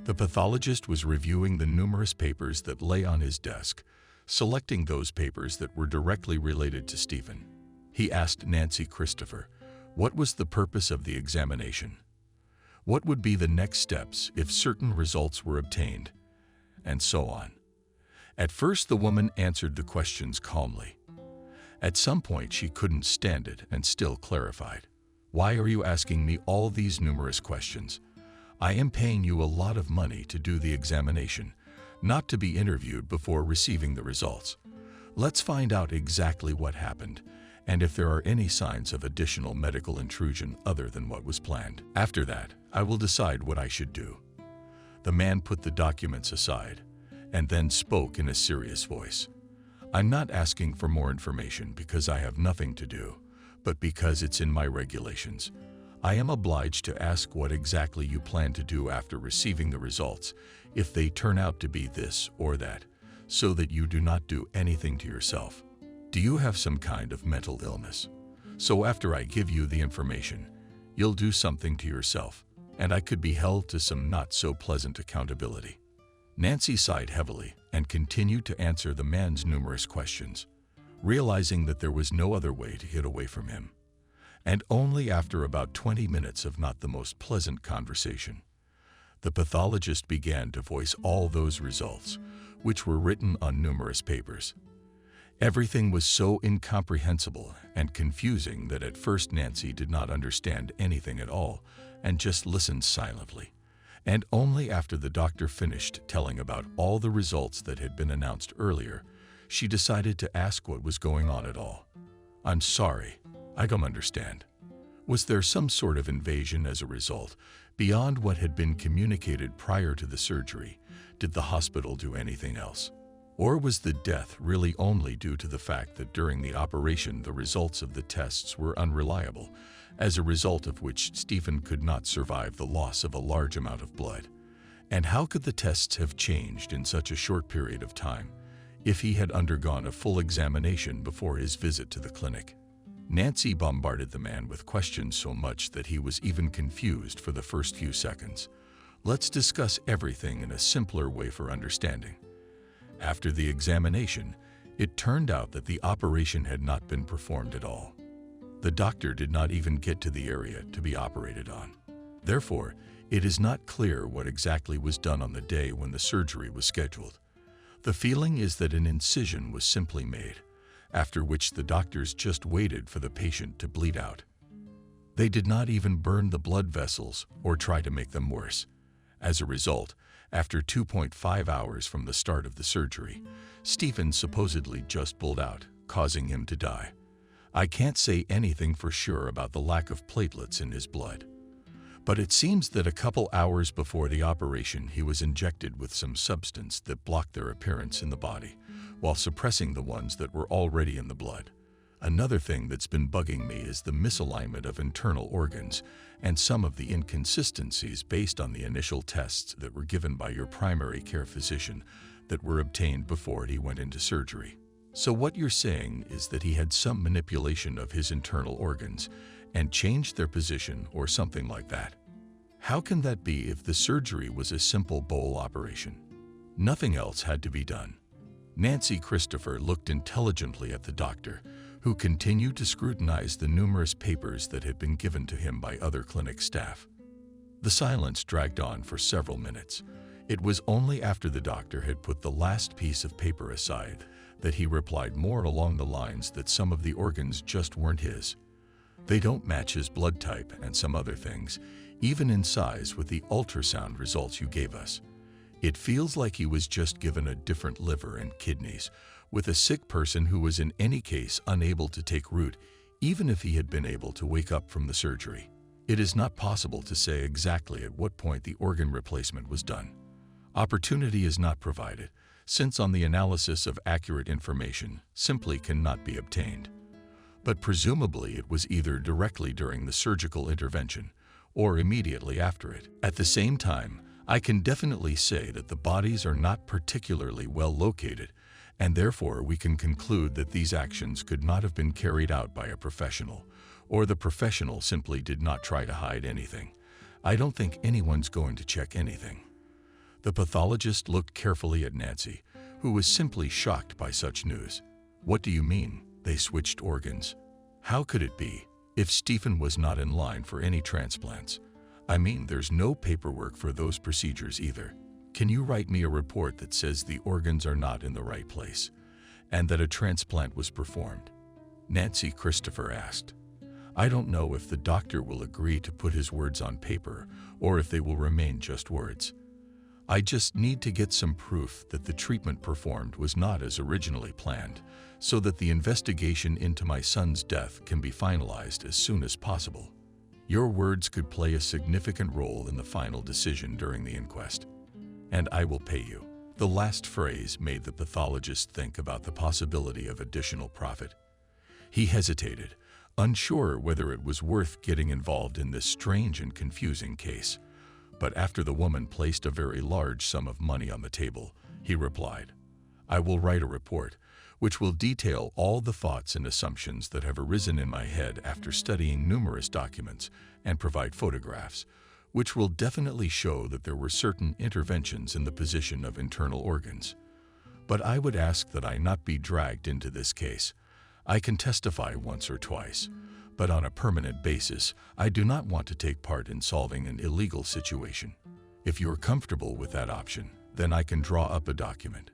B: The pathologist was reviewing the numerous papers that lay on his desk, selecting those papers that were directly related to Stephen. He asked Nancy Christopher, what was the purpose of the examination? What would be the next steps if certain results were obtained? And so on. At first, the woman answered the questions calmly. At some point, she couldn't stand it and still clarified. Why are you asking me all these numerous questions? I am paying you a lot of money to do the examination, not to be interviewed before receiving the results. Let's find out exactly what happened, and if there are any signs of additional medical intrusion other than what was planned. After that, I will decide what I should do. The man put the documents aside, and then spoke in a serious voice. I'm not asking for more information because I have nothing to do, but because it's in my regulations. I am obliged to ask what exactly you plan to do after receiving the results, if they turn out to be this or that, so that you do not do anything to yourself. Do you have some kind of mental illness? So after I give you the information, you'll do something to yourself, and I could be held to some not so pleasant accountability. Nancy sighed heavily and continued to answer the man's numerous questions, realizing that there was no other way to get away from him. And only after about 20 minutes of not the most pleasant conversation, the pathologist began to voice all those results, which were written on numerous papers. Everything was so incomprehensible and confusing that at first Nancy did not understand anything at all and just listened silently. And only after the doctor finished telling about all the results that had been announced earlier, she decided to ask what was going on at all. I'm sorry, I don't understand. Was there some sort of invasion as a result, beyond what had been communicated prior to the surgery? Did the hospital do anything else? Or was the death really only due to the fact that during the operation the results of the tests were unreliable, as a result of which Stephen could not survive the loss of a large amount of blood? And how could the tests have changed in such a short period of time if he had undergone a full examination before his visit to the clinic? Nancy bombarded the man with questions so much that he was even confused for the first few seconds. Let's discuss everything in a simpler way for understanding. After the examination, it turned out that the operation had not been performed at all. The doctor did not even get to the area to be operated on. Therefore, it is not clear what exactly was done on the day when the surgery was scheduled. The feeling is that an incision was simply made, after which the doctors just waited for the patient to bleed out. They did not even burn the blood vessels or try to make them worse. As a result, after 2.5 hours from the start of the surgery, Stephen supposedly just pulled out, causing him to die. I can't say anything for sure about the lack of platelets in his blood, but it seems that a couple hours before the operation he was injected with some substance that blocked their appearance in the body, while suppressing the ones that were already in the blood. Another thing that's been bugging me is the misalignment of internal organs and some of the inconsistencies based on the initial tests that were given by your primary care physician that were obtained before he went into surgery. So what you're saying is that he had some manipulation of his internal organs and changed their position or something like that. How can that be if the surgery was a simple bowel operation? Nothing else had to be done. Nancy Christopher looked intelligently at the doctor, who continued to scrutinize the numerous papers that had been given to him by other clinic staff. The silence dragged on for several minutes. It was only after the doctor had put the last piece of paper aside that he replied more along the lines that some of the organs just weren't his. They don't match his blood type and some other things, even in size with the ultrasound results you gave us. It feels like he was just given a different liver and kidneys, with a sick person who was in any case unable to take root, even if he had been able to wake up from the surgery. It is not possible to say exactly at what point the organ replacement was done. Opportunity is not provided, since on the analysis of accurate information simply cannot be obtained. But presumably it was either directly during the surgical intervention or immediately after it. At the same time, I can definitely say that the bodies are not particularly well located, and therefore we can conclude that these actions could not have been carried out by a professional, or the professional simply did not try to hide anything. I don't think anyone's going to check anything. The pathologist looked carefully at Nancy, who was simply shocked by such news. What do you mean, they switched organs? How could it be, if Stephen was not in line for any transplants? I mean, there's no paperwork for those procedures either. Can you write me a report that says the organs are not in the right place, and that a transplant was performed? Nancy Christopher asked. I don't know if the doctor will agree to put his words on paper, or if they will remain just words. I just need to get some proof that the treatment performed was not as originally planned, so that the investigation into my son's death can be finalized as soon as possible. Your words could play a significant role in the final decision during the inquest, and I will pay you. The last phrase made the pathologist think about the possibility of additional profit. He hesitated, unsure whether it was worth getting involved in this strange and confusing case. But after the woman placed a very large sum of money on the table, he replied, I will write a report, which will detail all the thoughts and assumptions that have arisen in my head after studying numerous documents, and provide photographs, which will definitely show that there were certain interventions in the position of internal organs. But I would ask that I not be dragged into this case. I can testify once or twice, but on a permanent basis, I do not want to take part in solving an illegal situation. If you're comfortable with that option, then I can draw up a document.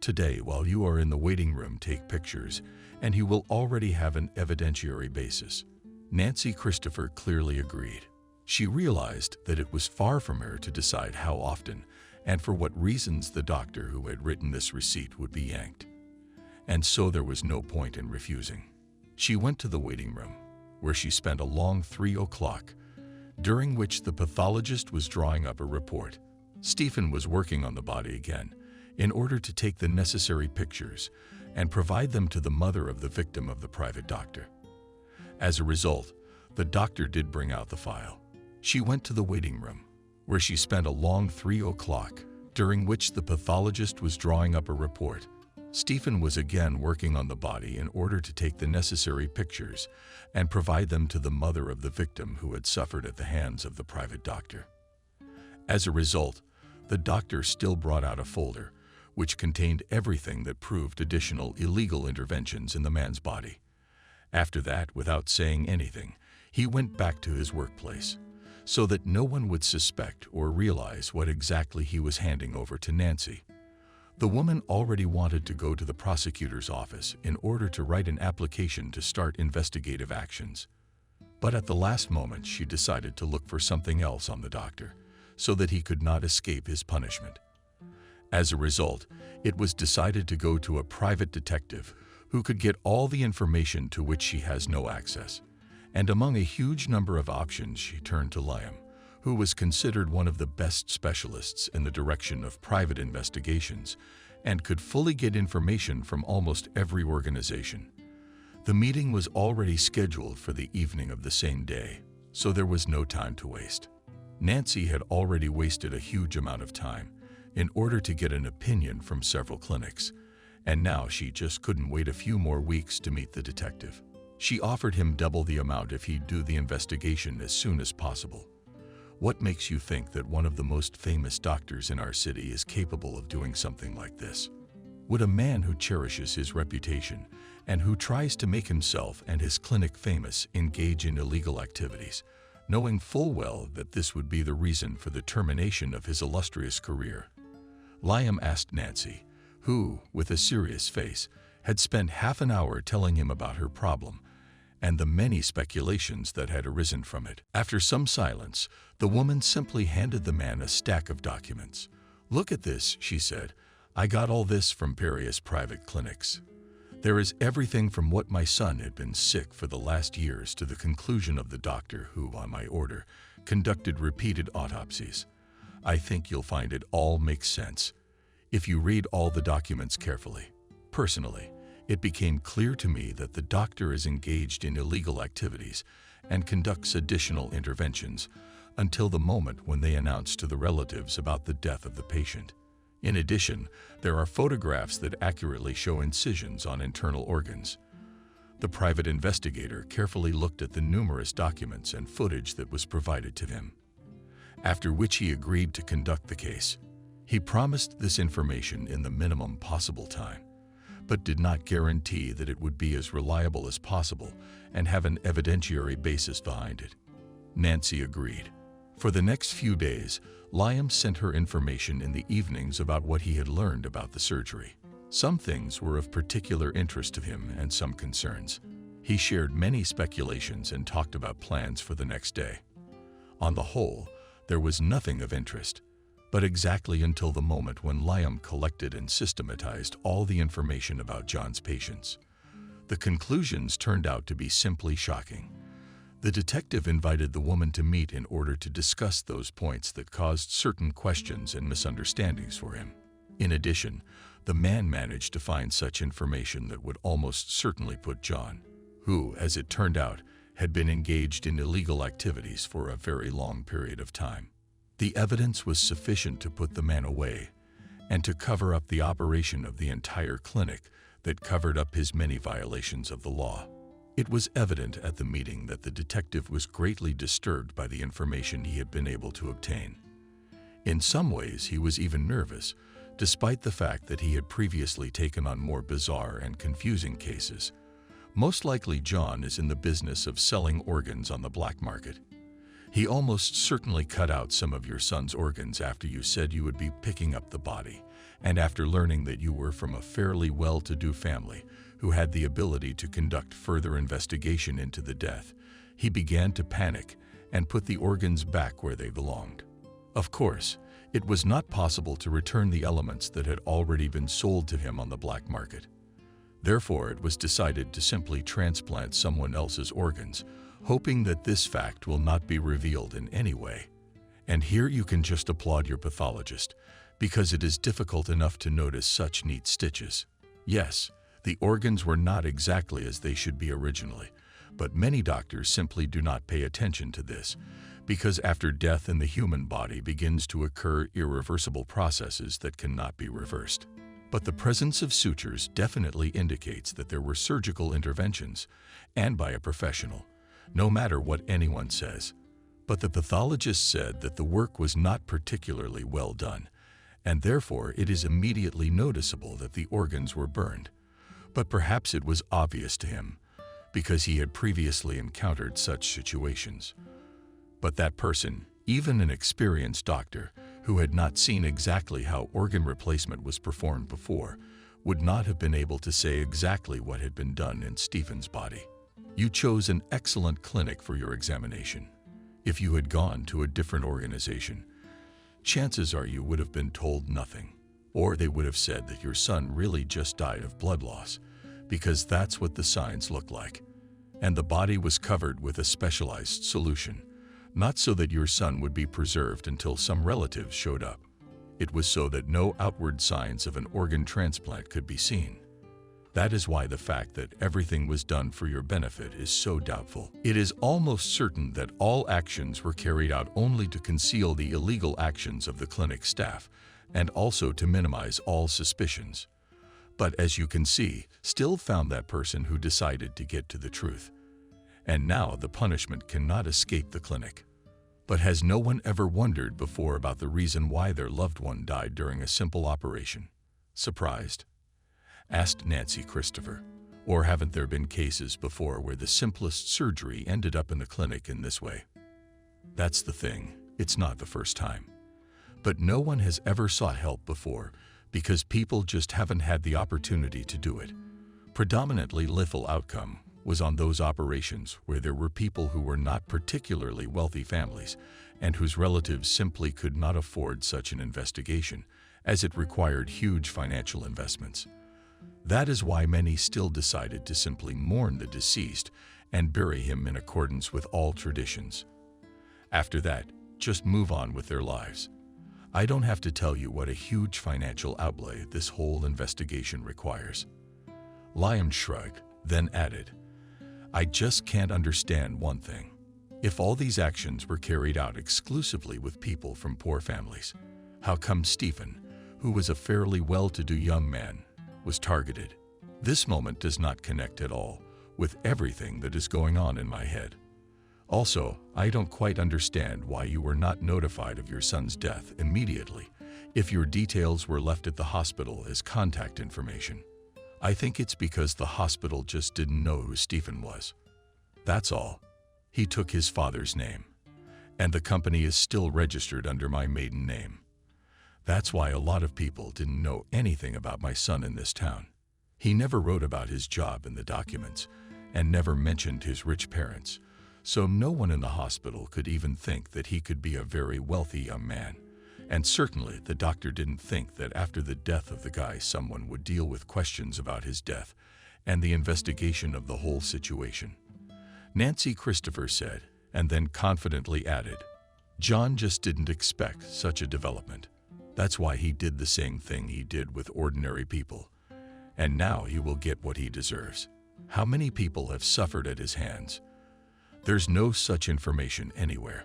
B: Today, while you are in the waiting room, take pictures, and you will already have an evidentiary basis. Nancy Christopher clearly agreed. She realized that it was far from her to decide how often and for what reasons the doctor who had written this receipt would be yanked. And so there was no point in refusing. She went to the waiting room, where she spent a long 3 o'clock, during which the pathologist was drawing up a report. Stephen was working on the body again, in order to take the necessary pictures and provide them to the mother of the victim of the private doctor. As a result, the doctor did bring out the file. She went to the waiting room, where she spent a long 3 o'clock, during which the pathologist was drawing up a report. Stephen was again working on the body in order to take the necessary pictures and provide them to the mother of the victim who had suffered at the hands of the private doctor. As a result, the doctor still brought out a folder which contained everything that proved additional illegal interventions in the man's body. After that, without saying anything, he went back to his workplace, so that no one would suspect or realize what exactly he was handing over to Nancy. The woman already wanted to go to the prosecutor's office in order to write an application to start investigative actions. But at the last moment, she decided to look for something else on the doctor, so that he could not escape his punishment. As a result, it was decided to go to a private detective who could get all the information to which she has no access. And among a huge number of options, she turned to Liam, who was considered one of the best specialists in the direction of private investigations and could fully get information from almost every organization. The meeting was already scheduled for the evening of the same day, so there was no time to waste. Nancy had already wasted a huge amount of time in order to get an opinion from several clinics, and now she just couldn't wait a few more weeks to meet the detective. She offered him double the amount if he'd do the investigation as soon as possible. What makes you think that one of the most famous doctors in our city is capable of doing something like this? Would a man who cherishes his reputation and who tries to make himself and his clinic famous engage in illegal activities, knowing full well that this would be the reason for the termination of his illustrious career? Liam asked Nancy, who, with a serious face, had spent half an hour telling him about her problem and the many speculations that had arisen from it. After some silence, the woman simply handed the man a stack of documents. "Look at this," she said. "I got all this from various private clinics. There is everything from what my son had been sick for the last years to the conclusion of the doctor who, on my order, conducted repeated autopsies. I think you'll find it all makes sense if you read all the documents carefully. Personally, it became clear to me that the doctor is engaged in illegal activities and conducts additional interventions until the moment when they announce to the relatives about the death of the patient. In addition, there are photographs that accurately show incisions on internal organs." The private investigator carefully looked at the numerous documents and footage that was provided to him, after which he agreed to conduct the case. He promised this information in the minimum possible time, but did not guarantee that it would be as reliable as possible and have an evidentiary basis behind it. Nancy agreed. For the next few days, Liam sent her information in the evenings about what he had learned about the surgery. Some things were of particular interest to him and some concerns. He shared many speculations and talked about plans for the next day. On the whole, there was nothing of interest, but exactly until the moment when Liam collected and systematized all the information about John's patients. The conclusions turned out to be simply shocking. The detective invited the woman to meet in order to discuss those points that caused certain questions and misunderstandings for him. In addition, the man managed to find such information that would almost certainly put John, who, as it turned out, had been engaged in illegal activities for a very long period of time. The evidence was sufficient to put the man away and to cover up the operation of the entire clinic that covered up his many violations of the law. It was evident at the meeting that the detective was greatly disturbed by the information he had been able to obtain. In some ways, he was even nervous, despite the fact that he had previously taken on more bizarre and confusing cases. Most likely, John is in the business of selling organs on the black market. He almost certainly cut out some of your son's organs after you said you would be picking up the body, and after learning that you were from a fairly well-to-do family who had the ability to conduct further investigation into the death, he began to panic and put the organs back where they belonged. Of course, it was not possible to return the elements that had already been sold to him on the black market. Therefore, it was decided to simply transplant someone else's organs, hoping that this fact will not be revealed in any way. And here you can just applaud your pathologist, because it is difficult enough to notice such neat stitches. Yes, the organs were not exactly as they should be originally, but many doctors simply do not pay attention to this, because after death in the human body begins to occur irreversible processes that cannot be reversed. But the presence of sutures definitely indicates that there were surgical interventions, and by a professional, no matter what anyone says. But the pathologist said that the work was not particularly well done, and therefore it is immediately noticeable that the organs were burned. But perhaps it was obvious to him, because he had previously encountered such situations. But that person, even an experienced doctor, who had not seen exactly how organ replacement was performed before, would not have been able to say exactly what had been done in Stephen's body. You chose an excellent clinic for your examination. If you had gone to a different organization, chances are you would have been told nothing, or they would have said that your son really just died of blood loss, because that's what the signs look like. And the body was covered with a specialized solution, not so that your son would be preserved until some relatives showed up. It was so that no outward signs of an organ transplant could be seen. That is why the fact that everything was done for your benefit is so doubtful. It is almost certain that all actions were carried out only to conceal the illegal actions of the clinic staff and also to minimize all suspicions. But as you can see, still found that person who decided to get to the truth. And now the punishment cannot escape the clinic. But has no one ever wondered before about the reason why their loved one died during a simple operation? Surprised? Asked Nancy Christopher. Or haven't there been cases before where the simplest surgery ended up in the clinic in this way? That's the thing, it's not the first time. But no one has ever sought help before because people just haven't had the opportunity to do it. Predominantly lethal outcome was on those operations where there were people who were not particularly wealthy families and whose relatives simply could not afford such an investigation, as it required huge financial investments. That is why many still decided to simply mourn the deceased and bury him in accordance with all traditions. After that, just move on with their lives. I don't have to tell you what a huge financial outlay this whole investigation requires. Liam shrugged, then added, I just can't understand one thing. If all these actions were carried out exclusively with people from poor families, how come Stephen, who was a fairly well-to-do young man, was targeted? This moment does not connect at all with everything that is going on in my head. Also, I don't quite understand why you were not notified of your son's death immediately if your details were left at the hospital as contact information. I think it's because the hospital just didn't know who Stephen was. That's all. He took his father's name, and the company is still registered under my maiden name. That's why a lot of people didn't know anything about my son in this town. He never wrote about his job in the documents and never mentioned his rich parents, so no one in the hospital could even think that he could be a very wealthy young man. And certainly the doctor didn't think that after the death of the guy someone would deal with questions about his death and the investigation of the whole situation. Nancy Christopher said, and then confidently added, John just didn't expect such a development. That's why he did the same thing he did with ordinary people. And now he will get what he deserves. How many people have suffered at his hands? There's no such information anywhere.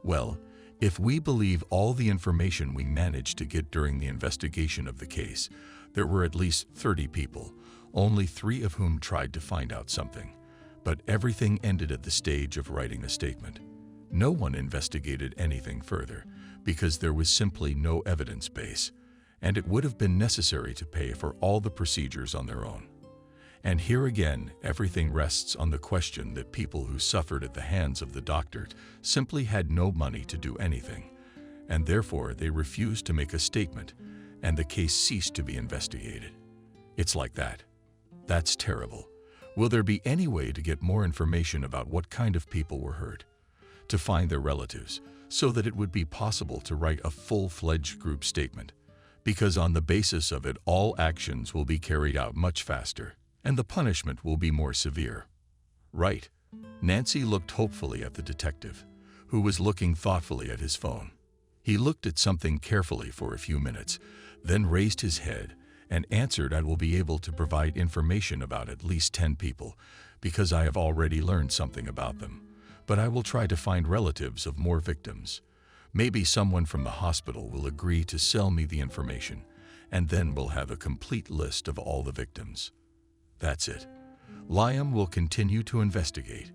B: Well, if we believe all the information we managed to get during the investigation of the case, there were at least 30 people, only 3 of whom tried to find out something. But everything ended at the stage of writing a statement. No one investigated anything further because there was simply no evidence base, and it would have been necessary to pay for all the procedures on their own. And here again, everything rests on the question that people who suffered at the hands of the doctor simply had no money to do anything, and therefore they refused to make a statement, and the case ceased to be investigated. It's like that. That's terrible. Will there be any way to get more information about what kind of people were hurt, to find their relatives, so that it would be possible to write a full-fledged group statement? Because on the basis of it, all actions will be carried out much faster, and the punishment will be more severe. Right. Nancy looked hopefully at the detective, who was looking thoughtfully at his phone. He looked at something carefully for a few minutes, then raised his head and answered, I will be able to provide information about at least 10 people, because I have already learned something about them. But I will try to find relatives of more victims. Maybe someone from the hospital will agree to sell me the information, and then we'll have a complete list of all the victims. That's it. Liam will continue to investigate.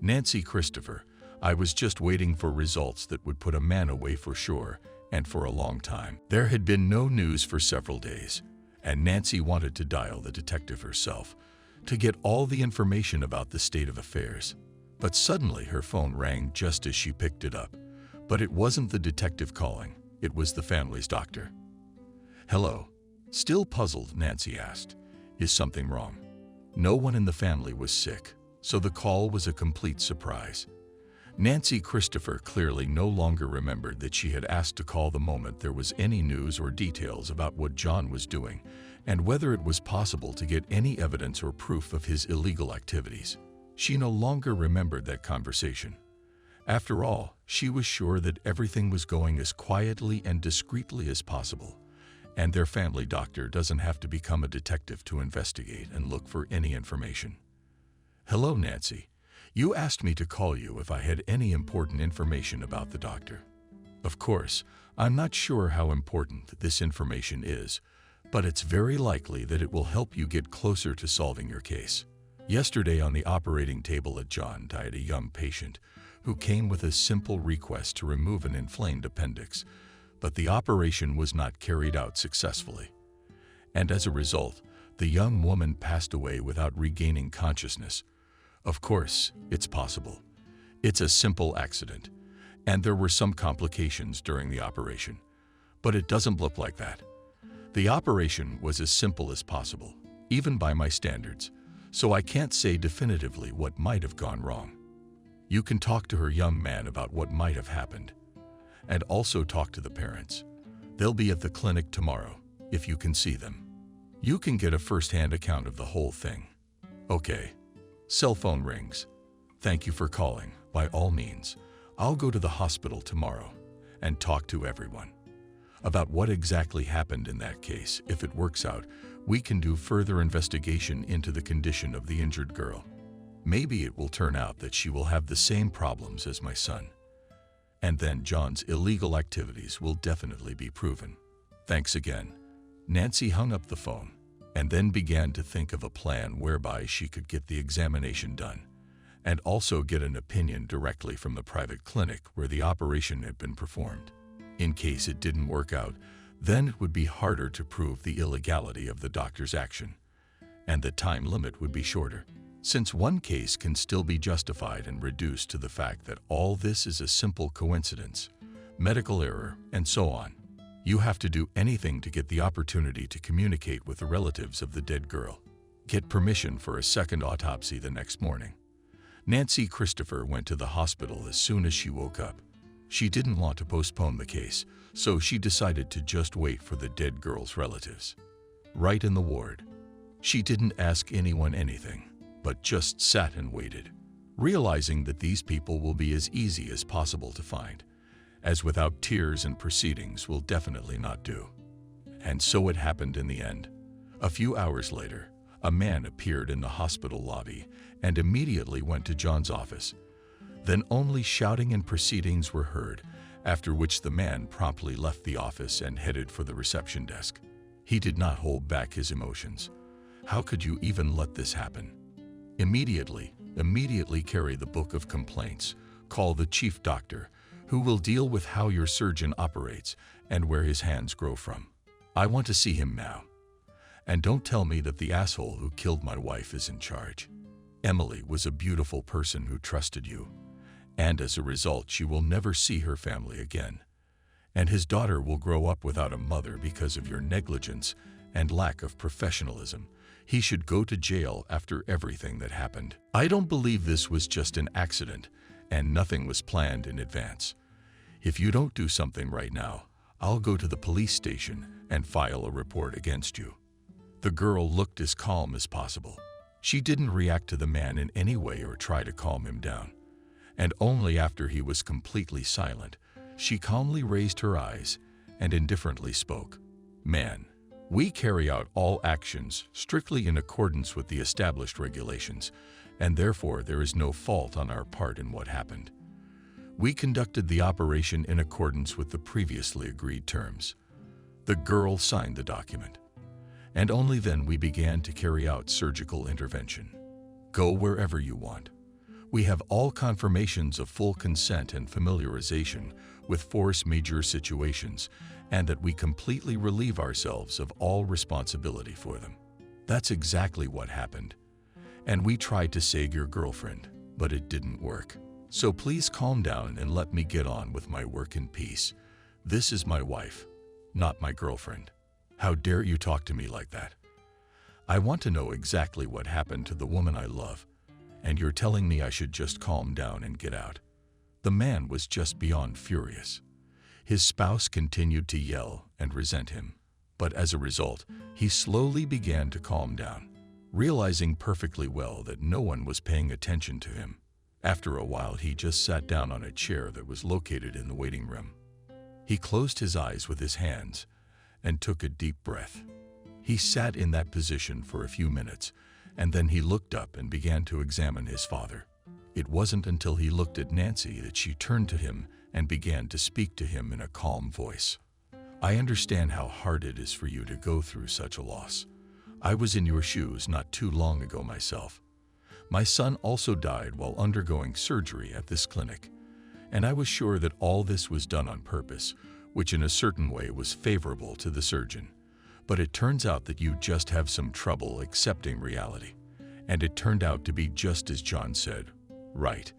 B: Nancy Christopher, I was just waiting for results that would put a man away for sure, and for a long time. There had been no news for several days, and Nancy wanted to dial the detective herself to get all the information about the state of affairs. But suddenly her phone rang just as she picked it up. But it wasn't the detective calling, it was the family's doctor. Hello. Still puzzled, Nancy asked, Is something wrong? No one in the family was sick, so the call was a complete surprise. Nancy Christopher clearly no longer remembered that she had asked to call the moment there was any news or details about what John was doing and whether it was possible to get any evidence or proof of his illegal activities. She no longer remembered that conversation. After all, she was sure that everything was going as quietly and discreetly as possible, and their family doctor doesn't have to become a detective to investigate and look for any information. "Hello, Nancy. You asked me to call you if I had any important information about the doctor. Of course, I'm not sure how important this information is, but it's very likely that it will help you get closer to solving your case. Yesterday on the operating table at John died a young patient who came with a simple request to remove an inflamed appendix, but the operation was not carried out successfully. And as a result, the young woman passed away without regaining consciousness. Of course, it's possible. It's a simple accident, and there were some complications during the operation, but it doesn't look like that. The operation was as simple as possible, even by my standards, so I can't say definitively what might have gone wrong. You can talk to her young man about what might have happened, and also talk to the parents. They'll be at the clinic tomorrow, if you can see them. You can get a first-hand account of the whole thing. Okay. Cell phone rings. Thank you for calling. By all means, I'll go to the hospital tomorrow and talk to everyone about what exactly happened in that case. If it works out, we can do further investigation into the condition of the injured girl. Maybe it will turn out that she will have the same problems as my son. And then John's illegal activities will definitely be proven. Thanks again." Nancy hung up the phone and then began to think of a plan whereby she could get the examination done and also get an opinion directly from the private clinic where the operation had been performed. In case it didn't work out, then it would be harder to prove the illegality of the doctor's action, and the time limit would be shorter. Since one case can still be justified and reduced to the fact that all this is a simple coincidence, medical error, and so on, you have to do anything to get the opportunity to communicate with the relatives of the dead girl. Get permission for a second autopsy the next morning. Nancy Christopher went to the hospital as soon as she woke up. She didn't want to postpone the case, so she decided to just wait for the dead girl's relatives. Right in the ward. She didn't ask anyone anything, but just sat and waited, realizing that these people will be as easy as possible to find, as without tears and proceedings will definitely not do. And so it happened in the end. A few hours later, a man appeared in the hospital lobby and immediately went to John's office. Then only shouting and proceedings were heard, after which the man promptly left the office and headed for the reception desk. He did not hold back his emotions. How could you even let this happen? Immediately carry the book of complaints, call the chief doctor, who will deal with how your surgeon operates and where his hands grow from. I want to see him now. And don't tell me that the asshole who killed my wife is in charge. Emily was a beautiful person who trusted you, and as a result, she will never see her family again. And his daughter will grow up without a mother because of your negligence and lack of professionalism. He should go to jail after everything that happened. I don't believe this was just an accident and nothing was planned in advance. If you don't do something right now, I'll go to the police station and file a report against you. The girl looked as calm as possible. She didn't react to the man in any way or try to calm him down. And only after he was completely silent, she calmly raised her eyes and indifferently spoke. "Man, we carry out all actions strictly in accordance with the established regulations, and therefore there is no fault on our part in what happened. We conducted the operation in accordance with the previously agreed terms." The girl signed the document, and only then we began to carry out surgical intervention. Go wherever you want. We have all confirmations of full consent and familiarization with force majeure situations, and that we completely relieve ourselves of all responsibility for them. That's exactly what happened. And we tried to save your girlfriend, but it didn't work. So please calm down and let me get on with my work in peace. This is my wife, not my girlfriend. How dare you talk to me like that? I want to know exactly what happened to the woman I love, and you're telling me I should just calm down and get out. The man was just beyond furious. His spouse continued to yell and resent him, but as a result, he slowly began to calm down, realizing perfectly well that no one was paying attention to him. After a while, he just sat down on a chair that was located in the waiting room. He closed his eyes with his hands and took a deep breath. He sat in that position for a few minutes, and then he looked up and began to examine his father. It wasn't until he looked at Nancy that she turned to him and began to speak to him in a calm voice. "I understand how hard it is for you to go through such a loss. I was in your shoes not too long ago myself. My son also died while undergoing surgery at this clinic, and I was sure that all this was done on purpose, which in a certain way was favorable to the surgeon. But it turns out that you just have some trouble accepting reality. And it turned out to be just as John said. Right.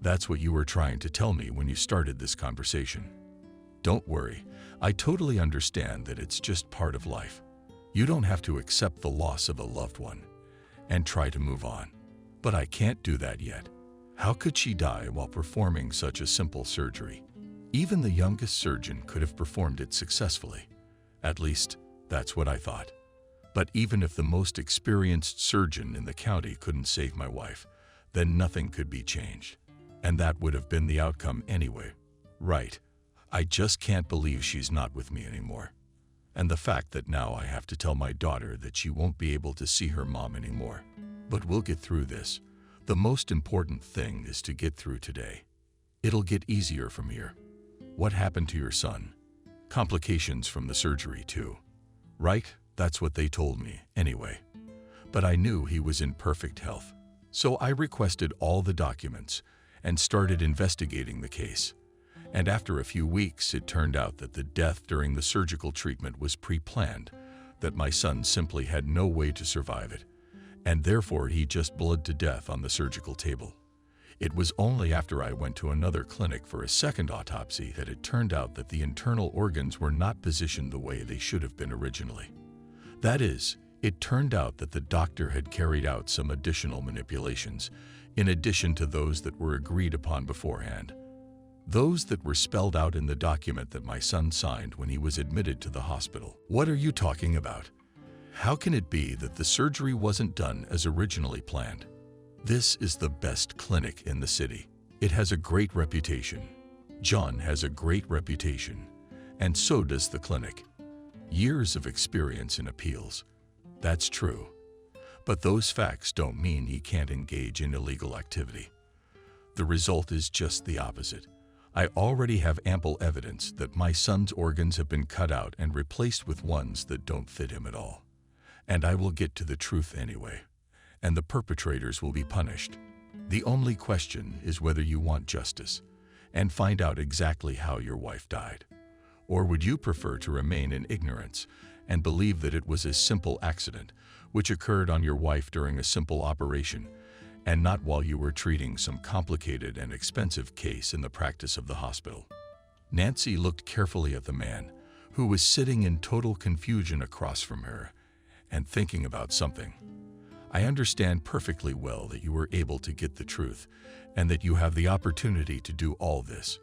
B: That's what you were trying to tell me when you started this conversation. Don't worry, I totally understand that it's just part of life. You don't have to accept the loss of a loved one and try to move on. But I can't do that yet. How could she die while performing such a simple surgery? Even the youngest surgeon could have performed it successfully. At least, that's what I thought. But even if the most experienced surgeon in the county couldn't save my wife, then nothing could be changed. And that would have been the outcome anyway. Right. I just can't believe she's not with me anymore. And the fact that now I have to tell my daughter that she won't be able to see her mom anymore. But we'll get through this. The most important thing is to get through today. It'll get easier from here. What happened to your son? Complications from the surgery too. Right? That's what they told me, anyway. But I knew he was in perfect health. So I requested all the documents and started investigating the case. And after a few weeks, it turned out that the death during the surgical treatment was pre-planned, that my son simply had no way to survive it, and therefore he just bled to death on the surgical table. It was only after I went to another clinic for a second autopsy that it turned out that the internal organs were not positioned the way they should have been originally. That is, it turned out that the doctor had carried out some additional manipulations, in addition to those that were agreed upon beforehand. Those that were spelled out in the document that my son signed when he was admitted to the hospital. What are you talking about? How can it be that the surgery wasn't done as originally planned? This is the best clinic in the city. It has a great reputation. John has a great reputation, and so does the clinic. Years of experience in appeals. That's true. But those facts don't mean he can't engage in illegal activity. The result is just the opposite. I already have ample evidence that my son's organs have been cut out and replaced with ones that don't fit him at all. And I will get to the truth anyway, and the perpetrators will be punished. The only question is whether you want justice and find out exactly how your wife died. Or would you prefer to remain in ignorance and believe that it was a simple accident which occurred on your wife during a simple operation, and not while you were treating some complicated and expensive case in the practice of the hospital? Nancy looked carefully at the man, who was sitting in total confusion across from her and thinking about something. I understand perfectly well that you were able to get the truth and that you have the opportunity to do all this.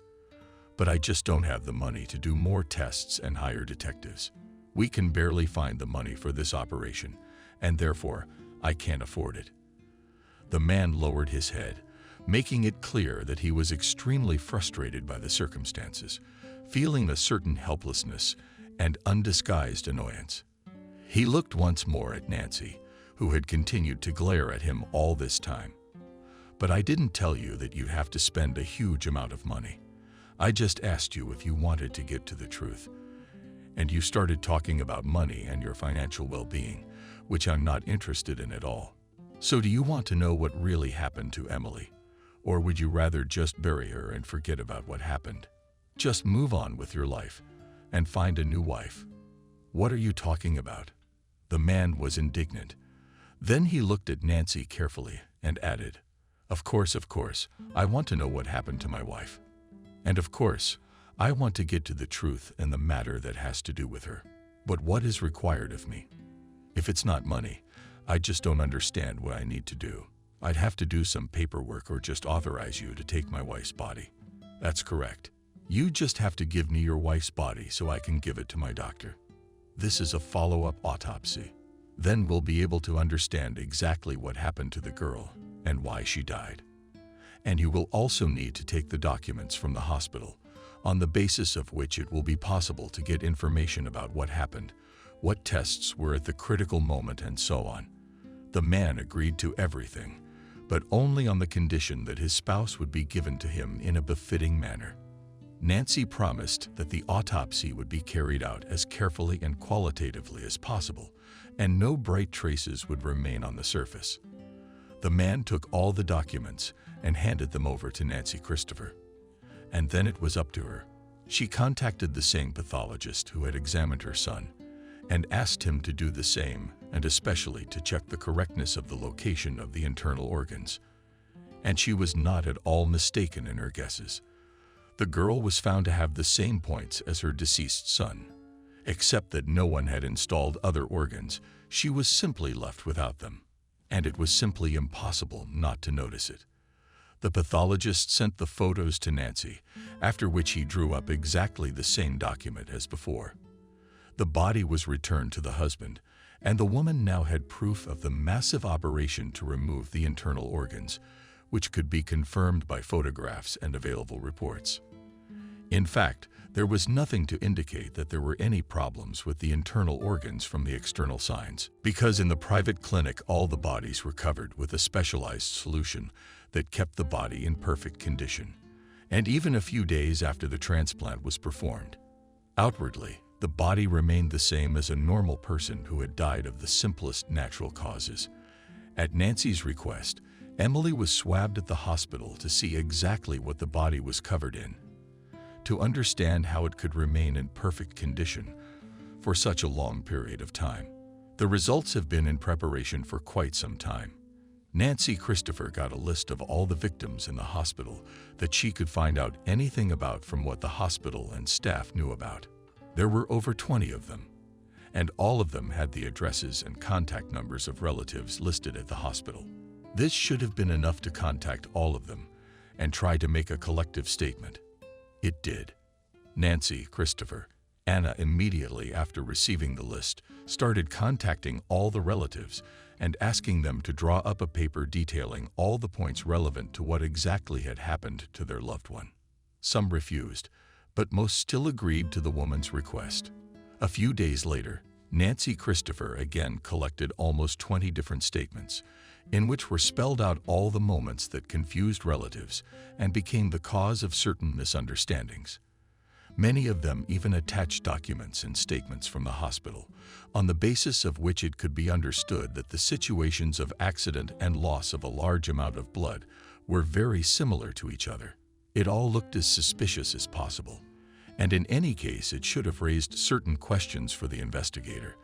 B: But I just don't have the money to do more tests and hire detectives. We can barely find the money for this operation, and therefore, I can't afford it. The man lowered his head, making it clear that he was extremely frustrated by the circumstances, feeling a certain helplessness and undisguised annoyance. He looked once more at Nancy, who had continued to glare at him all this time. But I didn't tell you that you'd have to spend a huge amount of money. I just asked you if you wanted to get to the truth. And you started talking about money and your financial well-being, which I'm not interested in at all. So do you want to know what really happened to Emily? Or would you rather just bury her and forget about what happened? Just move on with your life and find a new wife. What are you talking about? The man was indignant. Then he looked at Nancy carefully and added, of course, I want to know what happened to my wife. And of course, I want to get to the truth in the matter that has to do with her. But what is required of me? If it's not money, I just don't understand what I need to do. I'd have to do some paperwork or just authorize you to take my wife's body. That's correct. You just have to give me your wife's body so I can give it to my doctor. This is a follow-up autopsy. Then we'll be able to understand exactly what happened to the girl and why she died. And you will also need to take the documents from the hospital, on the basis of which it will be possible to get information about what happened, what tests were at the critical moment, and so on. The man agreed to everything, but only on the condition that his spouse would be given to him in a befitting manner. Nancy promised that the autopsy would be carried out as carefully and qualitatively as possible, and no bright traces would remain on the surface. The man took all the documents and handed them over to Nancy Christopher. And then it was up to her. She contacted the same pathologist who had examined her son and asked him to do the same, and especially to check the correctness of the location of the internal organs. And she was not at all mistaken in her guesses. The girl was found to have the same points as her deceased son. Except that no one had installed other organs, she was simply left without them, and it was simply impossible not to notice it. The pathologist sent the photos to Nancy, after which he drew up exactly the same document as before. The body was returned to the husband, and the woman now had proof of the massive operation to remove the internal organs, which could be confirmed by photographs and available reports. In fact, there was nothing to indicate that there were any problems with the internal organs from the external signs, because in the private clinic all the bodies were covered with a specialized solution that kept the body in perfect condition, and even a few days after the transplant was performed. Outwardly, the body remained the same as a normal person who had died of the simplest natural causes. At Nancy's request, Emily was swabbed at the hospital to see exactly what the body was covered in, to understand how it could remain in perfect condition for such a long period of time. The results have been in preparation for quite some time. Nancy Christopher got a list of all the victims in the hospital that she could find out anything about from what the hospital and staff knew about. There were over 20 of them, and all of them had the addresses and contact numbers of relatives listed at the hospital. This should have been enough to contact all of them and try to make a collective statement. It did. Nancy Christopher, Anna, immediately after receiving the list, started contacting all the relatives and asking them to draw up a paper detailing all the points relevant to what exactly had happened to their loved one. Some refused, but most still agreed to the woman's request. A few days later, Nancy Christopher again collected almost 20 different statements, in which were spelled out all the moments that confused relatives and became the cause of certain misunderstandings. Many of them even attached documents and statements from the hospital, on the basis of which it could be understood that the situations of accident and loss of a large amount of blood were very similar to each other. It all looked as suspicious as possible, and in any case it should have raised certain questions for the investigator,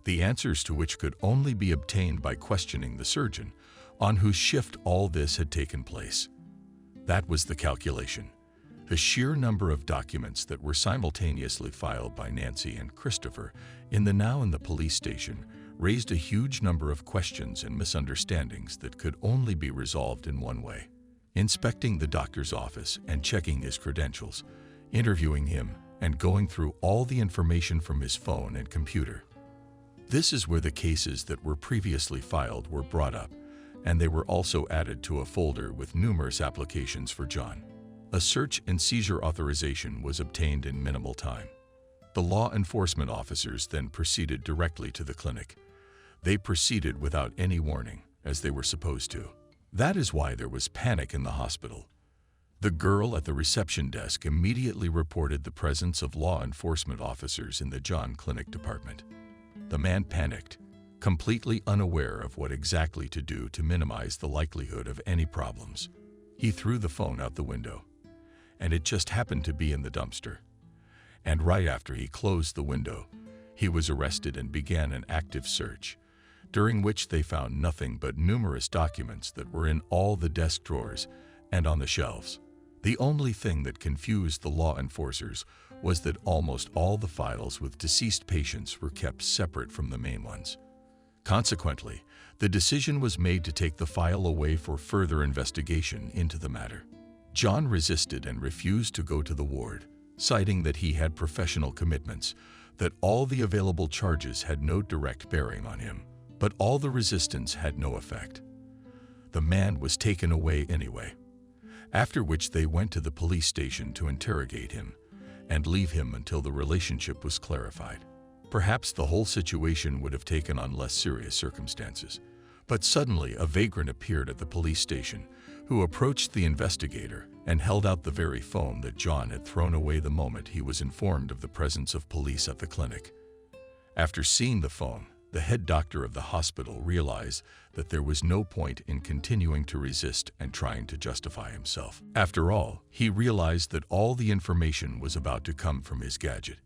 B: the answers to which could only be obtained by questioning the surgeon, on whose shift all this had taken place. That was the calculation. The sheer number of documents that were simultaneously filed by Nancy and Christopher in the police station raised a huge number of questions and misunderstandings that could only be resolved in one way: inspecting the doctor's office and checking his credentials, interviewing him, and going through all the information from his phone and computer. This is where the cases that were previously filed were brought up, and they were also added to a folder with numerous applications for John. A search and seizure authorization was obtained in minimal time. The law enforcement officers then proceeded directly to the clinic. They proceeded without any warning, as they were supposed to. That is why there was panic in the hospital. The girl at the reception desk immediately reported the presence of law enforcement officers in the John Clinic department. The man panicked, completely unaware of what exactly to do to minimize the likelihood of any problems. He threw the phone out the window, and it just happened to be in the dumpster. And right after he closed the window, he was arrested and began an active search, during which they found nothing but numerous documents that were in all the desk drawers and on the shelves. The only thing that confused the law enforcers was that almost all the files with deceased patients were kept separate from the main ones. Consequently, the decision was made to take the file away for further investigation into the matter. John resisted and refused to go to the ward, citing that he had professional commitments, that all the available charges had no direct bearing on him, but all the resistance had no effect. The man was taken away anyway, after which they went to the police station to interrogate him and leave him until the relationship was clarified. Perhaps the whole situation would have taken on less serious circumstances, but suddenly a vagrant appeared at the police station who approached the investigator and held out the very phone that John had thrown away the moment he was informed of the presence of police at the clinic. After seeing the phone, the head doctor of the hospital realized that there was no point in continuing to resist and trying to justify himself. After all, he realized that all the information was about to come from his gadget.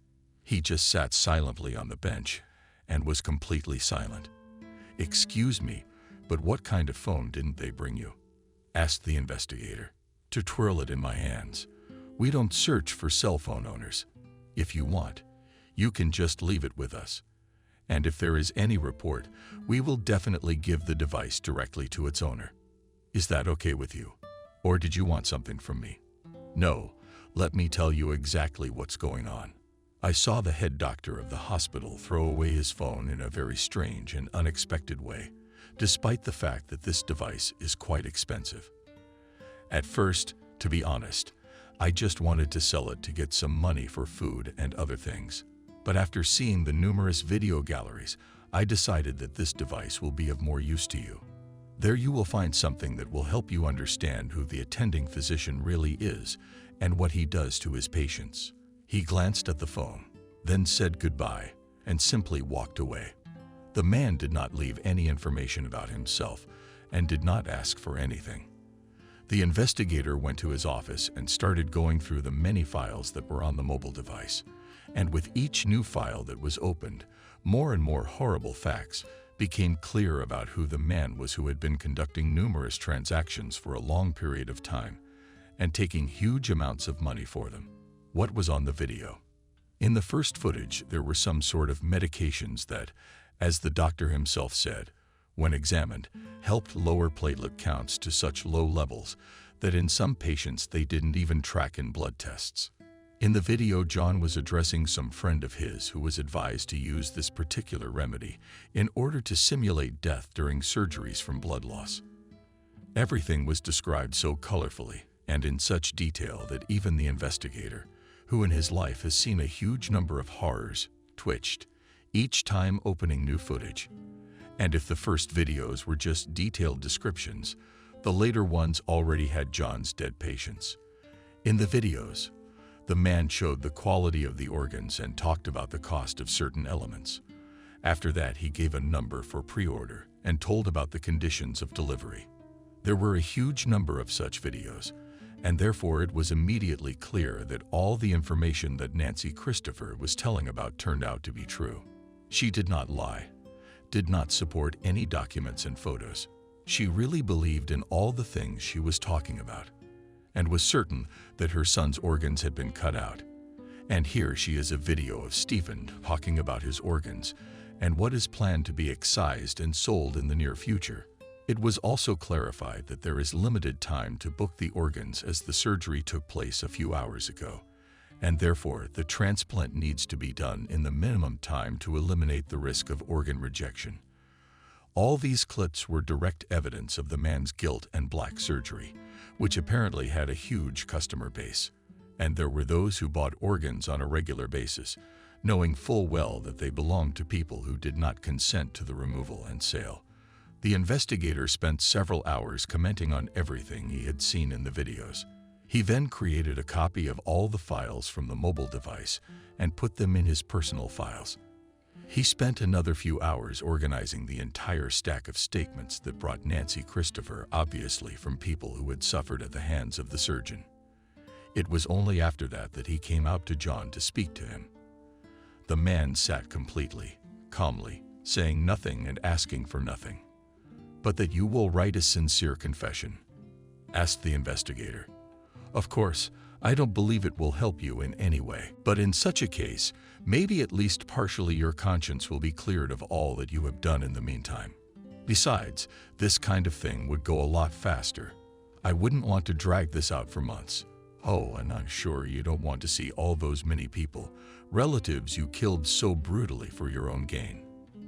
B: He just sat silently on the bench and was completely silent. "Excuse me, but what kind of phone didn't they bring you?" asked the investigator. "To twirl it in my hands. We don't search for cell phone owners. If you want, you can just leave it with us. And if there is any report, we will definitely give the device directly to its owner. Is that okay with you? Or did you want something from me?" "No, let me tell you exactly what's going on. I saw the head doctor of the hospital throw away his phone in a very strange and unexpected way, despite the fact that this device is quite expensive. At first, to be honest, I just wanted to sell it to get some money for food and other things. But after seeing the numerous video galleries, I decided that this device will be of more use to you. There you will find something that will help you understand who the attending physician really is and what he does to his patients." He glanced at the phone, then said goodbye and simply walked away. The man did not leave any information about himself and did not ask for anything. The investigator went to his office and started going through the many files that were on the mobile device. And with each new file that was opened, more and more horrible facts became clear about who the man was who had been conducting numerous transactions for a long period of time and taking huge amounts of money for them. What was on the video? In the first footage, there were some sort of medications that, as the doctor himself said, when examined, helped lower platelet counts to such low levels that in some patients they didn't even track in blood tests. In the video, John was addressing some friend of his who was advised to use this particular remedy in order to simulate death during surgeries from blood loss. Everything was described so colorfully and in such detail that even the investigator, who in his life has seen a huge number of horrors, twitched, each time opening new footage. And if the first videos were just detailed descriptions, the later ones already had John's dead patients. In the videos, the man showed the quality of the organs and talked about the cost of certain elements. After that, he gave a number for pre-order and told about the conditions of delivery. There were a huge number of such videos, and therefore it was immediately clear that all the information that Nancy Christopher was telling about turned out to be true. She did not lie, did not support any documents and photos. She really believed in all the things she was talking about, and was certain that her son's organs had been cut out. And here she is a video of Stephen talking about his organs and what is planned to be excised and sold in the near future. It was also clarified that there is limited time to book the organs as the surgery took place a few hours ago, and therefore the transplant needs to be done in the minimum time to eliminate the risk of organ rejection. All these clips were direct evidence of the man's guilt and black surgery, which apparently had a huge customer base, and there were those who bought organs on a regular basis, knowing full well that they belonged to people who did not consent to the removal and sale. The investigator spent several hours commenting on everything he had seen in the videos. He then created a copy of all the files from the mobile device and put them in his personal files. He spent another few hours organizing the entire stack of statements that brought Nancy Christopher obviously from people who had suffered at the hands of the surgeon. It was only after that that he came out to John to speak to him. The man sat completely, calmly, saying nothing and asking for nothing. "But that you will write a sincere confession?" asked the investigator. "Of course, I don't believe it will help you in any way, but in such a case, maybe at least partially your conscience will be cleared of all that you have done in the meantime. Besides, this kind of thing would go a lot faster. I wouldn't want to drag this out for months. Oh, and I'm sure you don't want to see all those many people, relatives you killed so brutally for your own gain."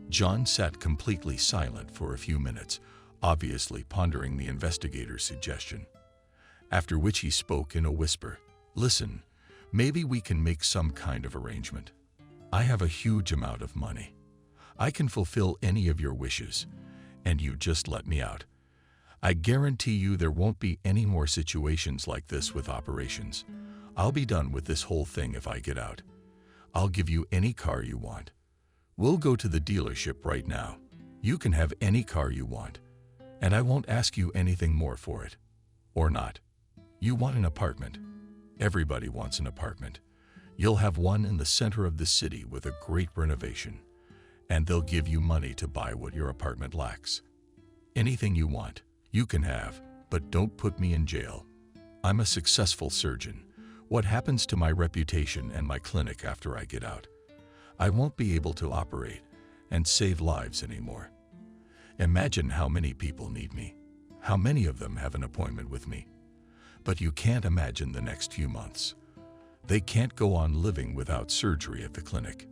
B: John sat completely silent for a few minutes, obviously pondering the investigator's suggestion. After which he spoke in a whisper. "Listen, maybe we can make some kind of arrangement. I have a huge amount of money. I can fulfill any of your wishes, and you just let me out. I guarantee you there won't be any more situations like this with operations. I'll be done with this whole thing if I get out. I'll give you any car you want. We'll go to the dealership right now. You can have any car you want, and I won't ask you anything more for it. Or not. You want an apartment. Everybody wants an apartment. You'll have one in the center of the city with a great renovation, and they'll give you money to buy what your apartment lacks. Anything you want, you can have, but don't put me in jail. I'm a successful surgeon. What happens to my reputation and my clinic after I get out? I won't be able to operate and save lives anymore. Imagine how many people need me. How many of them have an appointment with me? But you can't imagine the next few months. They can't go on living without surgery at the clinic.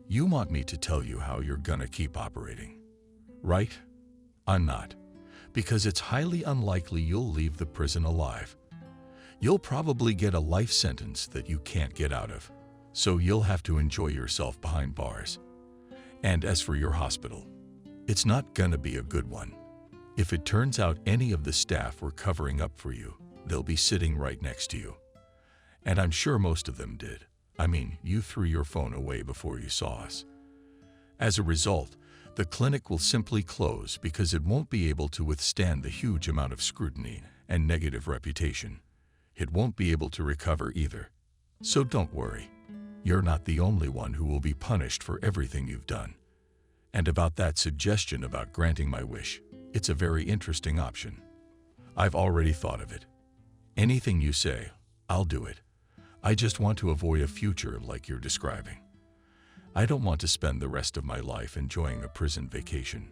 B: You want me to tell you how you're gonna keep operating, right? I'm not, because it's highly unlikely you'll leave the prison alive. You'll probably get a life sentence that you can't get out of, so you'll have to enjoy yourself behind bars. And as for your hospital, it's not gonna be a good one. If it turns out any of the staff were covering up for you, they'll be sitting right next to you. And I'm sure most of them did. I mean, you threw your phone away before you saw us. As a result, the clinic will simply close because it won't be able to withstand the huge amount of scrutiny and negative reputation. It won't be able to recover either. So don't worry. You're not the only one who will be punished for everything you've done. And about that suggestion about granting my wish, it's a very interesting option. I've already thought of it. Anything you say, I'll do it. I just want to avoid a future like you're describing. I don't want to spend the rest of my life enjoying a prison vacation.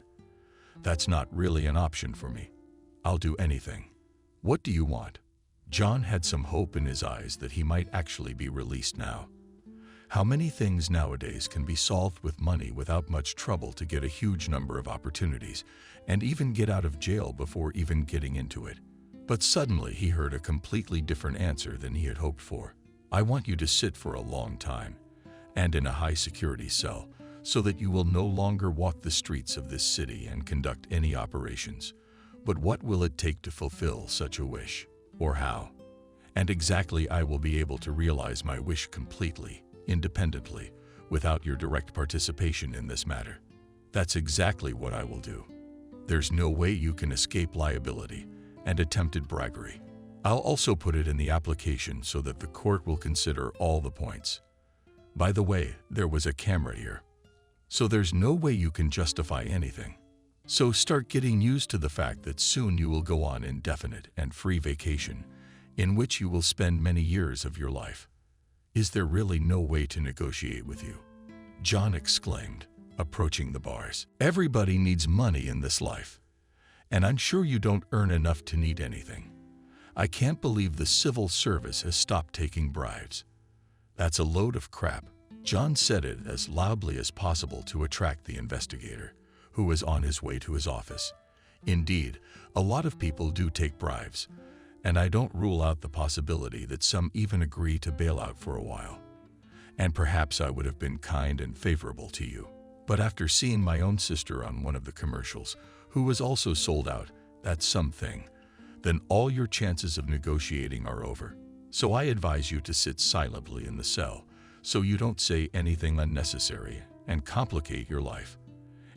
B: That's not really an option for me. I'll do anything. What do you want?" John had some hope in his eyes that he might actually be released now. How many things nowadays can be solved with money without much trouble to get a huge number of opportunities and even get out of jail before even getting into it? But suddenly he heard a completely different answer than he had hoped for. "I want you to sit for a long time and in a high-security cell so that you will no longer walk the streets of this city and conduct any operations. But what will it take to fulfill such a wish? Or how? And exactly I will be able to realize my wish completely, independently, without your direct participation in this matter. That's exactly what I will do. There's no way you can escape liability and attempted bribery. I'll also put it in the application so that the court will consider all the points. By the way, there was a camera here. So there's no way you can justify anything. So start getting used to the fact that soon you will go on indefinite and free vacation, in which you will spend many years of your life. Is there really no way to negotiate with you?" John exclaimed, approaching the bars. "Everybody needs money in this life, and I'm sure you don't earn enough to need anything. I can't believe the civil service has stopped taking bribes. That's a load of crap." John said it as loudly as possible to attract the investigator, who was on his way to his office. Indeed, a lot of people do take bribes, and I don't rule out the possibility that some even agree to bail out for a while. And perhaps I would have been kind and favorable to you. But after seeing my own sister on one of the commercials, who was also sold out, that's something, then all your chances of negotiating are over. So I advise you to sit silently in the cell, so you don't say anything unnecessary and complicate your life.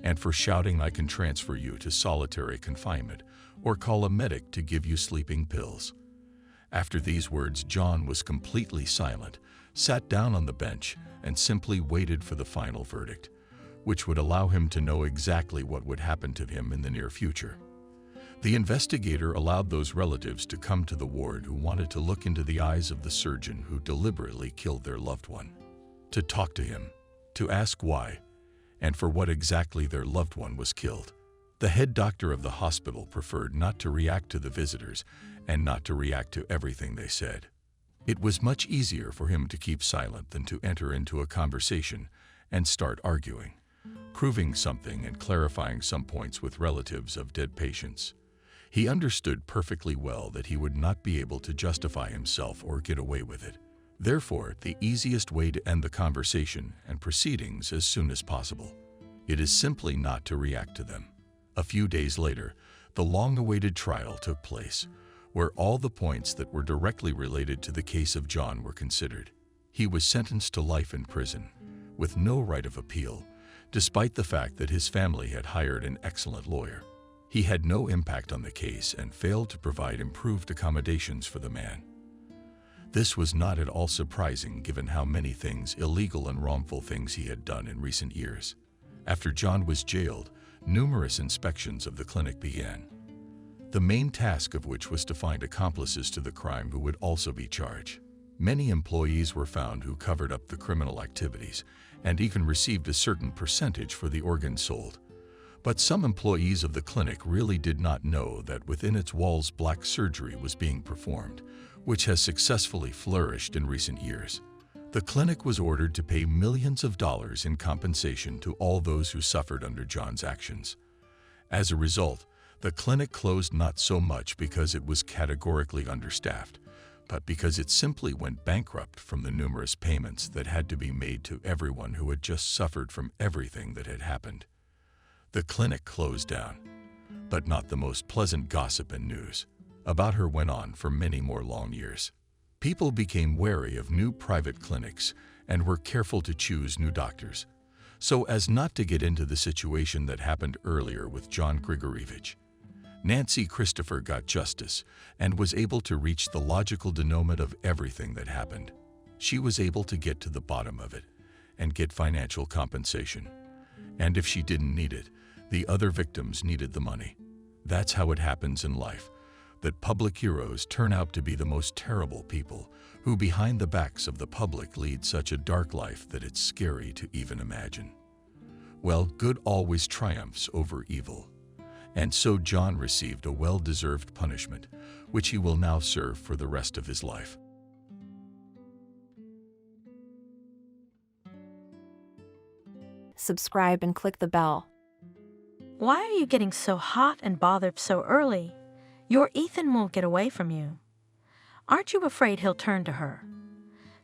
B: And for shouting, I can transfer you to solitary confinement or call a medic to give you sleeping pills." After these words, John was completely silent, sat down on the bench, and simply waited for the final verdict, which would allow him to know exactly what would happen to him in the near future. The investigator allowed those relatives to come to the ward who wanted to look into the eyes of the surgeon who deliberately killed their loved one, to talk to him, to ask why, and for what exactly their loved one was killed. The head doctor of the hospital preferred not to react to the visitors and not to react to everything they said. It was much easier for him to keep silent than to enter into a conversation and start arguing, proving something and clarifying some points with relatives of dead patients. He understood perfectly well that he would not be able to justify himself or get away with it. Therefore, the easiest way to end the conversation and proceedings as soon as possible, it is simply not to react to them. A few days later, the long-awaited trial took place, where all the points that were directly related to the case of John were considered. He was sentenced to life in prison, with no right of appeal, despite the fact that his family had hired an excellent lawyer. He had no impact on the case and failed to provide improved accommodations for the man. This was not at all surprising given how many illegal and wrongful things he had done in recent years. After John was jailed, numerous inspections of the clinic began, the main task of which was to find accomplices to the crime who would also be charged. Many employees were found who covered up the criminal activities and even received a certain percentage for the organs sold. But some employees of the clinic really did not know that within its walls black surgery was being performed, which has successfully flourished in recent years. The clinic was ordered to pay millions of dollars in compensation to all those who suffered under John's actions. As a result, the clinic closed not so much because it was categorically understaffed, but because it simply went bankrupt from the numerous payments that had to be made to everyone who had just suffered from everything that had happened. The clinic closed down, but not the most pleasant gossip and news about her went on for many more long years. People became wary of new private clinics and were careful to choose new doctors, so as not to get into the situation that happened earlier with John Grigorievich. Nancy Christopher got justice and was able to reach the logical denouement of everything that happened. She was able to get to the bottom of it and get financial compensation. And if she didn't need it, the other victims needed the money. That's how it happens in life, that public heroes turn out to be the most terrible people who behind the backs of the public lead such a dark life that it's scary to even imagine. Well, good always triumphs over evil. And so John received a well-deserved punishment, which he will now serve for the rest of his life.
A: Subscribe and click the bell.
C: Why are you getting so hot and bothered so early? Your Ethan won't get away from you. Aren't you afraid he'll turn to her?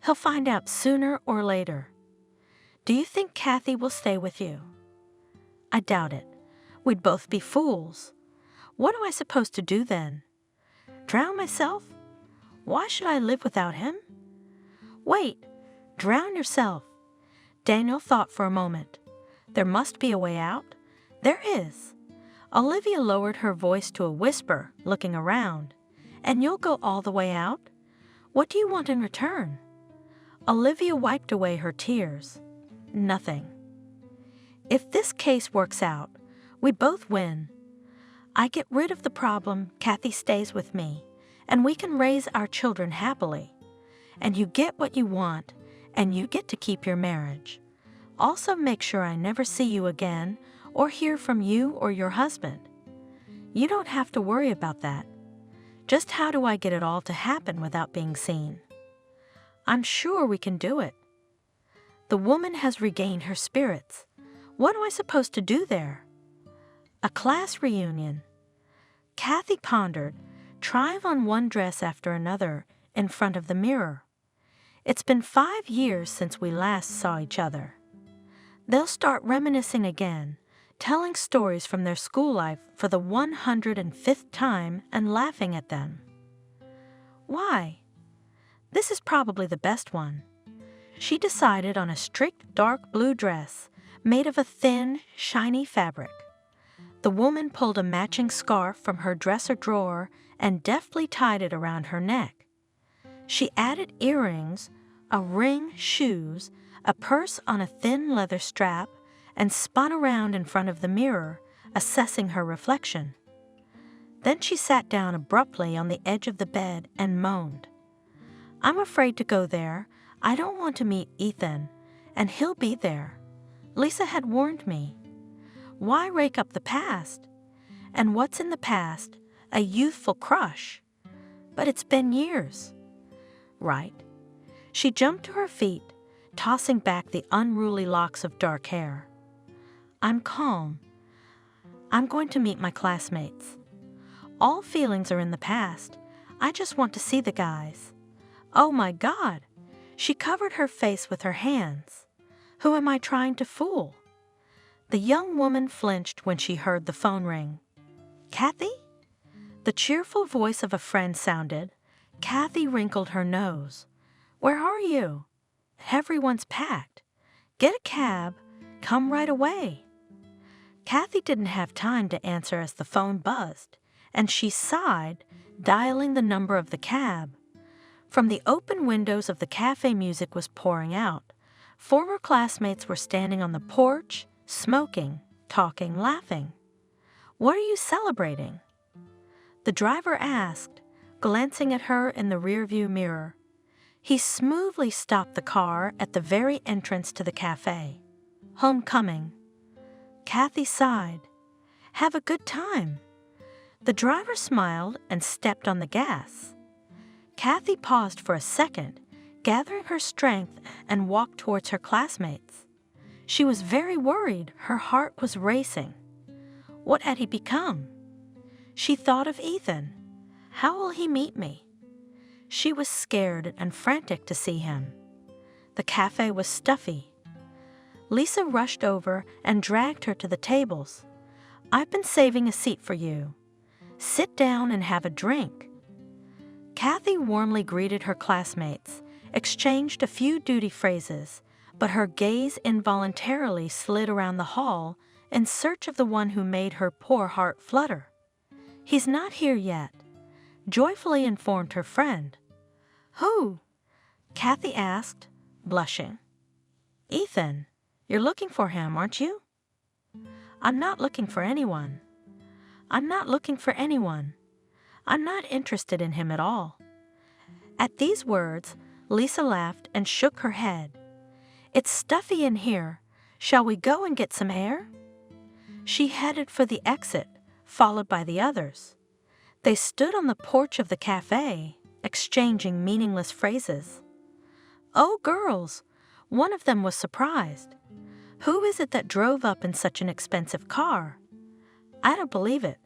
C: He'll find out sooner or later. Do you think Kathy will stay with you? I doubt it. We'd both be fools. What am I supposed to do then? Drown myself? Why should I live without him? Wait, drown yourself. Daniel thought for a moment. There must be a way out. There is. Olivia lowered her voice to a whisper, looking around. And you'll go all the way out? What do you want in return? Olivia wiped away her tears. Nothing. If this case works out, we both win. I get rid of the problem, Kathy stays with me, and we can raise our children happily. And you get what you want, and you get to keep your marriage. Also make sure I never see you again or hear from you or your husband. You don't have to worry about that. Just how do I get it all to happen without being seen? I'm sure we can do it. The woman has regained her spirits. What am I supposed to do there? A class reunion. Kathy pondered, trying on one dress after another in front of the mirror. It's been 5 years since we last saw each other. They'll start reminiscing again, telling stories from their school life for the 105th time and laughing at them. Why? This is probably the best one. She decided on a strict dark blue dress made of a thin, shiny fabric. The woman pulled a matching scarf from her dresser drawer and deftly tied it around her neck. She added earrings, a ring, shoes, a purse on a thin leather strap, and spun around in front of the mirror, assessing her reflection. Then she sat down abruptly on the edge of the bed and moaned. I'm afraid to go there. I don't want to meet Ethan, and he'll be there. Lisa had warned me. Why rake up the past? And what's in the past? A youthful crush. But it's been years. Right. She jumped to her feet, tossing back the unruly locks of dark hair. I'm calm. I'm going to meet my classmates. All feelings are in the past. I just want to see the guys. Oh my God! She covered her face with her hands. Who am I trying to fool? The young woman flinched when she heard the phone ring. Kathy? The cheerful voice of a friend sounded. Kathy wrinkled her nose. Where are you? Everyone's packed. Get a cab. Come right away. Kathy didn't have time to answer as the phone buzzed, and she sighed, dialing the number of the cab. From the open windows of the cafe, music was pouring out. Former classmates were standing on the porch, smoking, talking, laughing. What are you celebrating? The driver asked, glancing at her in the rearview mirror. He smoothly stopped the car at the very entrance to the cafe. Homecoming. Kathy sighed. Have a good time. The driver smiled and stepped on the gas. Kathy paused for a second, gathering her strength, and walked towards her classmates. She was very worried. Her heart was racing. What had he become? She thought of Ethan. How will he meet me? She was scared and frantic to see him. The cafe was stuffy. Lisa rushed over and dragged her to the tables. I've been saving a seat for you. Sit down and have a drink. Kathy warmly greeted her classmates, exchanged a few duty phrases, but her gaze involuntarily slid around the hall in search of the one who made her poor heart flutter. He's not here yet, joyfully informed her friend. Who? Kathy asked, blushing. Ethan. You're looking for him, aren't you? I'm not looking for anyone. I'm not looking for anyone. I'm not interested in him at all. At these words, Lisa laughed and shook her head. It's stuffy in here. Shall we go and get some air? She headed for the exit, followed by the others. They stood on the porch of the cafe, exchanging meaningless phrases. Oh, girls! One of them was surprised. Who is it that drove up in such an expensive car? I don't believe it.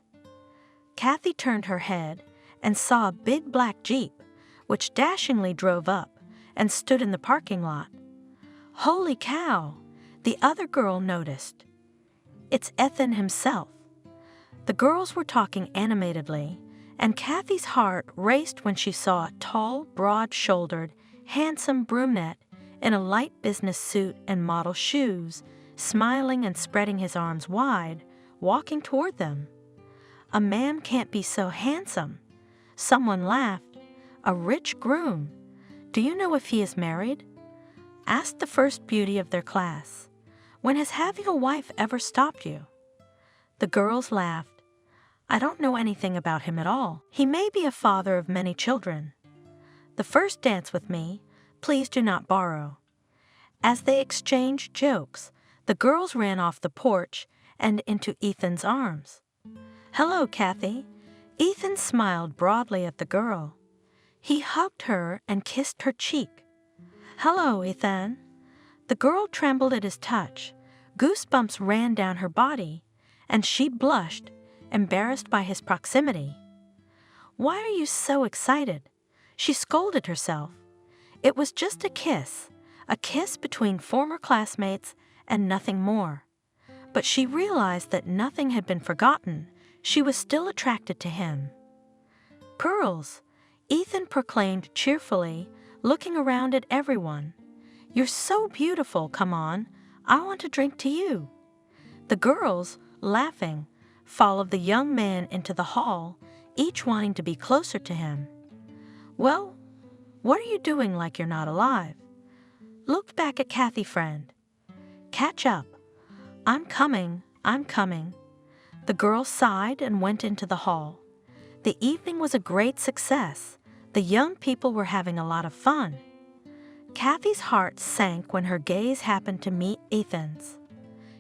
C: Kathy turned her head and saw a big black Jeep, which dashingly drove up and stood in the parking lot. Holy cow! The other girl noticed. It's Ethan himself. The girls were talking animatedly, and Kathy's heart raced when she saw a tall, broad-shouldered, handsome brunette in a light business suit and model shoes, smiling and spreading his arms wide, walking toward them. A man can't be so handsome. Someone laughed. A rich groom. Do you know if he is married? Asked the first beauty of their class. When has having a wife ever stopped you? The girls laughed. I don't know anything about him at all. He may be a father of many children. The first dance with me. Please do not borrow. As they exchanged jokes, the girls ran off the porch and into Ethan's arms. Hello, Kathy. Ethan smiled broadly at the girl. He hugged her and kissed her cheek. Hello, Ethan. The girl trembled at his touch. Goosebumps ran down her body, and she blushed, embarrassed by his proximity. Why are you so excited? She scolded herself. It was just a kiss between former classmates and nothing more. But she realized that nothing had been forgotten. She was still attracted to him. Girls, Ethan proclaimed cheerfully, looking around at everyone. You're so beautiful, come on. I want to drink to you. The girls, laughing, followed the young man into the hall, each wanting to be closer to him. Well, what are you doing like you're not alive? Looked back at Kathy, friend. Catch up. I'm coming. The girl sighed and went into the hall. The evening was a great success. The young people were having a lot of fun. Kathy's heart sank when her gaze happened to meet Ethan's.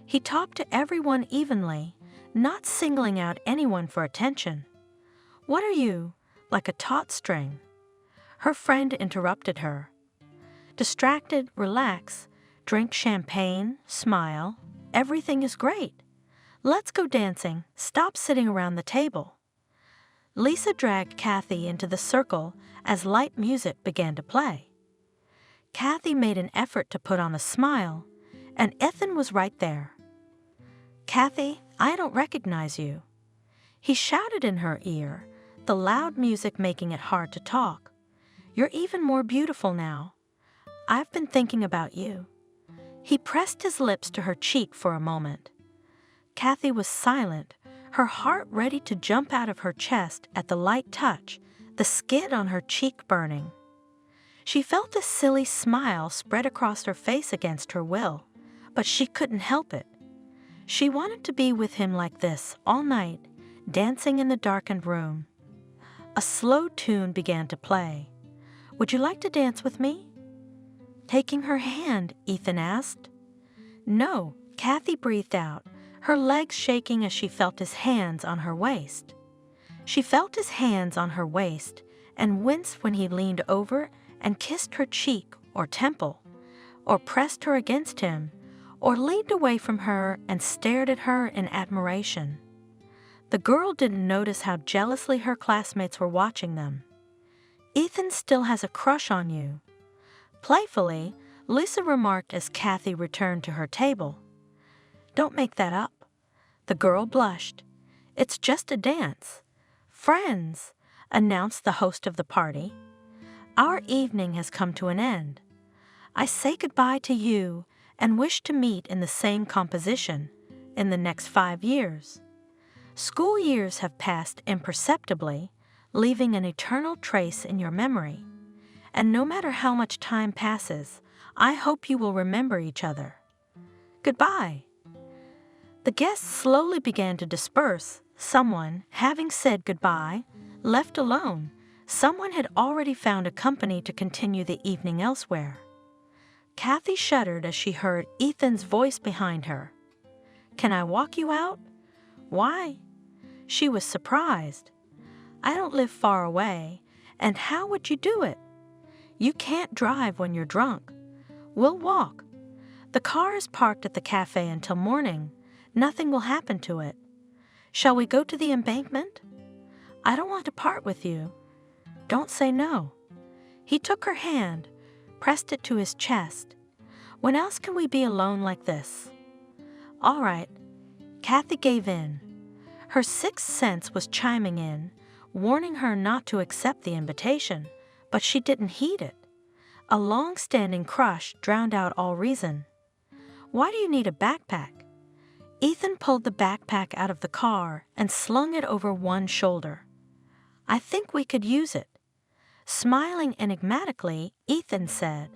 C: He talked to everyone evenly, not singling out anyone for attention. What are you, like a taut string. Her friend interrupted her. Distracted, relax, drink champagne, smile. Everything is great. Let's go dancing. Stop sitting around the table. Lisa dragged Kathy into the circle as light music began to play. Kathy made an effort to put on a smile, and Ethan was right there. "Kathy, I don't recognize you." He shouted in her ear, the loud music making it hard to talk. "You're even more beautiful now. I've been thinking about you." He pressed his lips to her cheek for a moment. Kathy was silent, her heart ready to jump out of her chest at the light touch, the skid on her cheek burning. She felt a silly smile spread across her face against her will, but she couldn't help it. She wanted to be with him like this all night, dancing in the darkened room. A slow tune began to play. "Would you like to dance with me?" Taking her hand, Ethan asked. "No," Kathy breathed out, her legs shaking as she felt his hands on her waist. She felt his hands on her waist and winced when he leaned over and kissed her cheek or temple, or pressed her against him, or leaned away from her and stared at her in admiration. The girl didn't notice how jealously her classmates were watching them. "Ethan still has a crush on you." Playfully, Lisa remarked as Kathy returned to her table. "Don't make that up." The girl blushed. "It's just a dance. Friends," announced the host of the party. "Our evening has come to an end. I say goodbye to you and wish to meet in the same composition in the next 5 years. School years have passed imperceptibly, leaving an eternal trace in your memory. And no matter how much time passes, I hope you will remember each other. Goodbye." The guests slowly began to disperse. Someone, having said goodbye, left alone. Someone had already found a company to continue the evening elsewhere. Kathy shuddered as she heard Ethan's voice behind her. "Can I walk you out?" "Why?" She was surprised. "I don't live far away, and how would you do it? You can't drive when you're drunk. We'll walk. The car is parked at the cafe until morning. Nothing will happen to it. Shall we go to the embankment?" "I don't want to part with you." "Don't say no." He took her hand, pressed it to his chest. "When else can we be alone like this?" "All right." Kathy gave in. Her sixth sense was chiming in, warning her not to accept the invitation, but she didn't heed it. A long-standing crush drowned out all reason. "Why do you need a backpack?" Ethan pulled the backpack out of the car and slung it over one shoulder. "I think we could use it." Smiling enigmatically, Ethan said.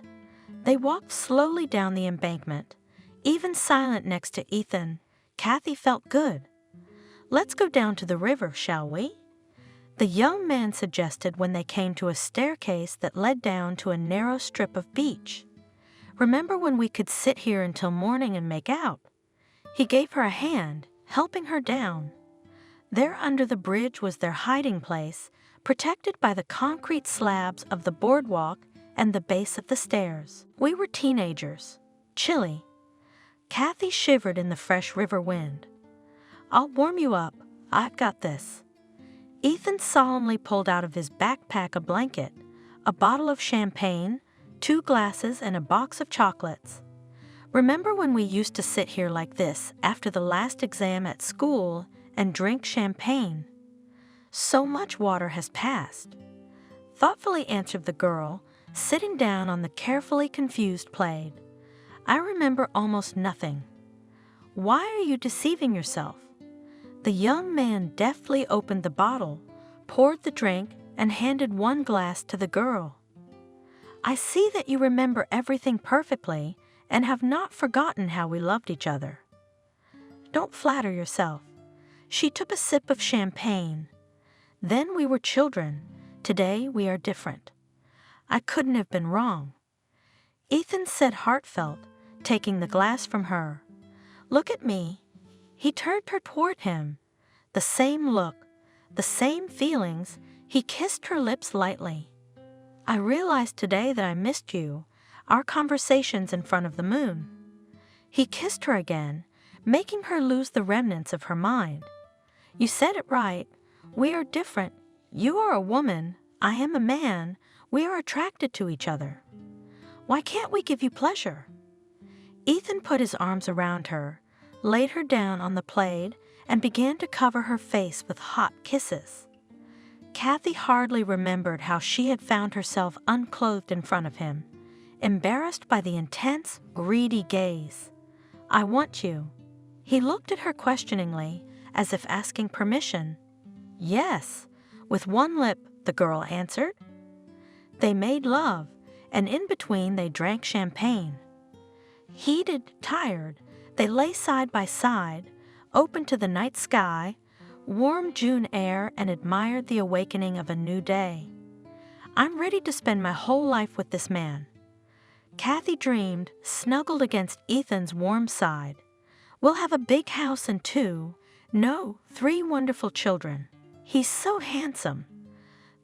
C: They walked slowly down the embankment. Even silent next to Ethan, Kathy felt good. "Let's go down to the river, shall we?" The young man suggested when they came to a staircase that led down to a narrow strip of beach. "Remember when we could sit here until morning and make out?" He gave her a hand, helping her down. There under the bridge was their hiding place, protected by the concrete slabs of the boardwalk and the base of the stairs. We were teenagers, chilly. Kathy shivered in the fresh river wind. "I'll warm you up. I've got this." Ethan solemnly pulled out of his backpack a blanket, a bottle of champagne, 2 glasses, and a box of chocolates. "Remember when we used to sit here like this after the last exam at school and drink champagne?" "So much water has passed," thoughtfully answered the girl, sitting down on the carefully confused plaid. "I remember almost nothing." "Why are you deceiving yourself?" The young man deftly opened the bottle, poured the drink, and handed one glass to the girl. "I see that you remember everything perfectly and have not forgotten how we loved each other." "Don't flatter yourself." She took a sip of champagne. "Then we were children. Today we are different." "I couldn't have been wrong." Ethan said heartfelt, taking the glass from her. "Look at me." He turned her toward him. The same look, the same feelings, He kissed her lips lightly. I realized today that I missed you, our conversations in front of the moon. He kissed her again, making her lose the remnants of her mind. You said it right. We are different. You are a woman. I am a man. We are attracted to each other. Why can't we give you pleasure? Ethan put his arms around her, laid her down on the plaid, and began to cover her face with hot kisses. Kathy hardly remembered how she had found herself unclothed in front of him, embarrassed by the intense, greedy gaze. I want you. He looked at her questioningly, as if asking permission. Yes, with one lip, the girl answered. They made love, and in between they drank champagne. Heated, tired, they lay side by side, open to the night sky, warm June air, and admired the awakening of a new day. I'm ready to spend my whole life with this man. Kathy dreamed, snuggled against Ethan's warm side. We'll have a big house and 3 wonderful children. He's so handsome.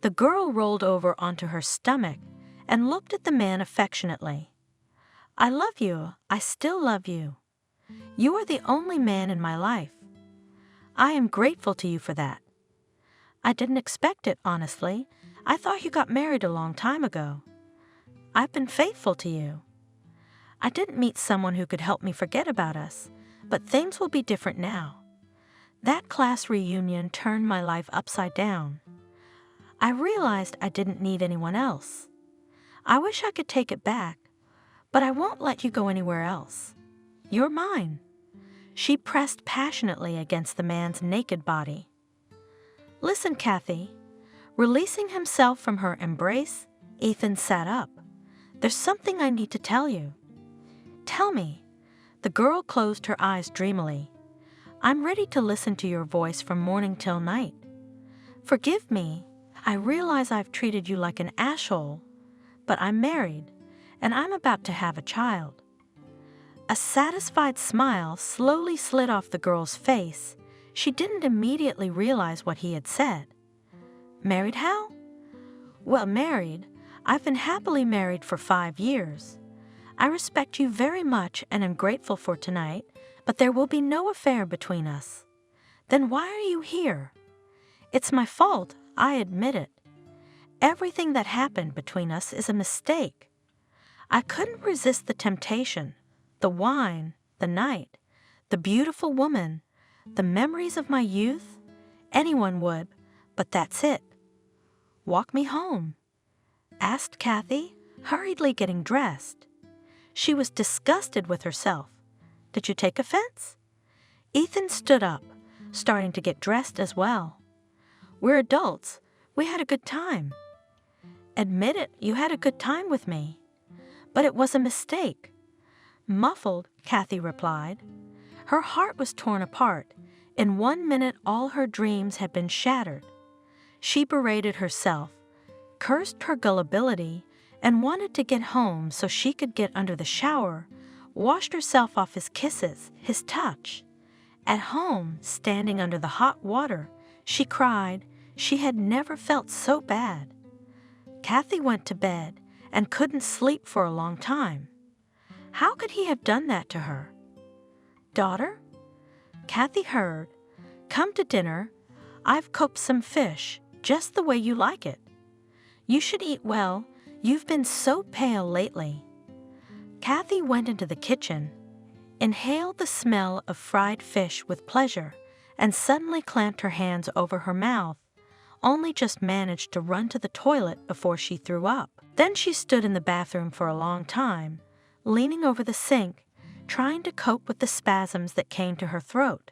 C: The girl rolled over onto her stomach and looked at the man affectionately. I love you. I still love you. You are the only man in my life. I am grateful to you for that. I didn't expect it, honestly. I thought you got married a long time ago. I've been faithful to you. I didn't meet someone who could help me forget about us, but things will be different now. That class reunion turned my life upside down. I realized I didn't need anyone else. I wish I could take it back, but I won't let you go anywhere else. You're mine. She pressed passionately against the man's naked body. Listen, Kathy. Releasing himself from her embrace, Ethan sat up. There's something I need to tell you. Tell me. The girl closed her eyes dreamily. I'm ready to listen to your voice from morning till night. Forgive me. I realize I've treated you like an asshole, but I'm married, and I'm about to have a child. A satisfied smile slowly slid off the girl's face. She didn't immediately realize what he had said. Married how? Well, married. I've been happily married for 5 years. I respect you very much and am grateful for tonight, but there will be no affair between us. Then why are you here? It's my fault, I admit it. Everything that happened between us is a mistake. I couldn't resist the temptation, the wine, the night, the beautiful woman, the memories of my youth. Anyone would, but that's it. Walk me home, asked Kathy, hurriedly getting dressed. She was disgusted with herself. Did you take offense? Ethan stood up, starting to get dressed as well. We're adults. We had a good time. Admit it, you had a good time with me. But it was a mistake. Muffled, Kathy replied. Her heart was torn apart. In 1 minute, all her dreams had been shattered. She berated herself, cursed her gullibility, and wanted to get home so she could get under the shower, washed herself off his kisses, his touch. At home, standing under the hot water, she cried. She had never felt so bad. Kathy went to bed and couldn't sleep for a long time. How could he have done that to her? Daughter? Kathy heard. Come to dinner. I've cooked some fish, just the way you like it. You should eat well. You've been so pale lately. Kathy went into the kitchen, inhaled the smell of fried fish with pleasure, and suddenly clamped her hands over her mouth, only just managed to run to the toilet before she threw up. Then she stood in the bathroom for a long time, leaning over the sink, trying to cope with the spasms that came to her throat.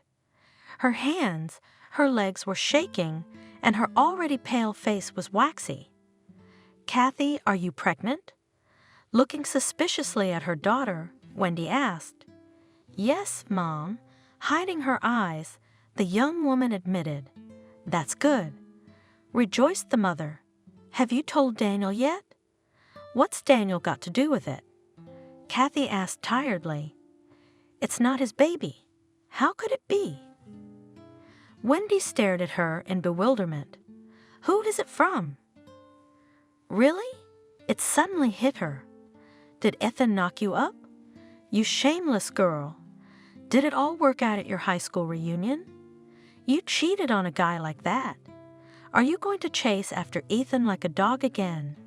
C: Her hands, her legs were shaking, and her already pale face was waxy. Kathy, are you pregnant? Looking suspiciously at her daughter, Wendy asked. Yes, Mom. Hiding her eyes, the young woman admitted. That's good. Rejoiced the mother. Have you told Daniel yet? What's Daniel got to do with it? Kathy asked tiredly. It's not his baby. How could it be? Wendy stared at her in bewilderment. Who is it from? Really? It suddenly hit her. Did Ethan knock you up? You shameless girl. Did it all work out at your high school reunion? You cheated on a guy like that. Are you going to chase after Ethan like a dog again?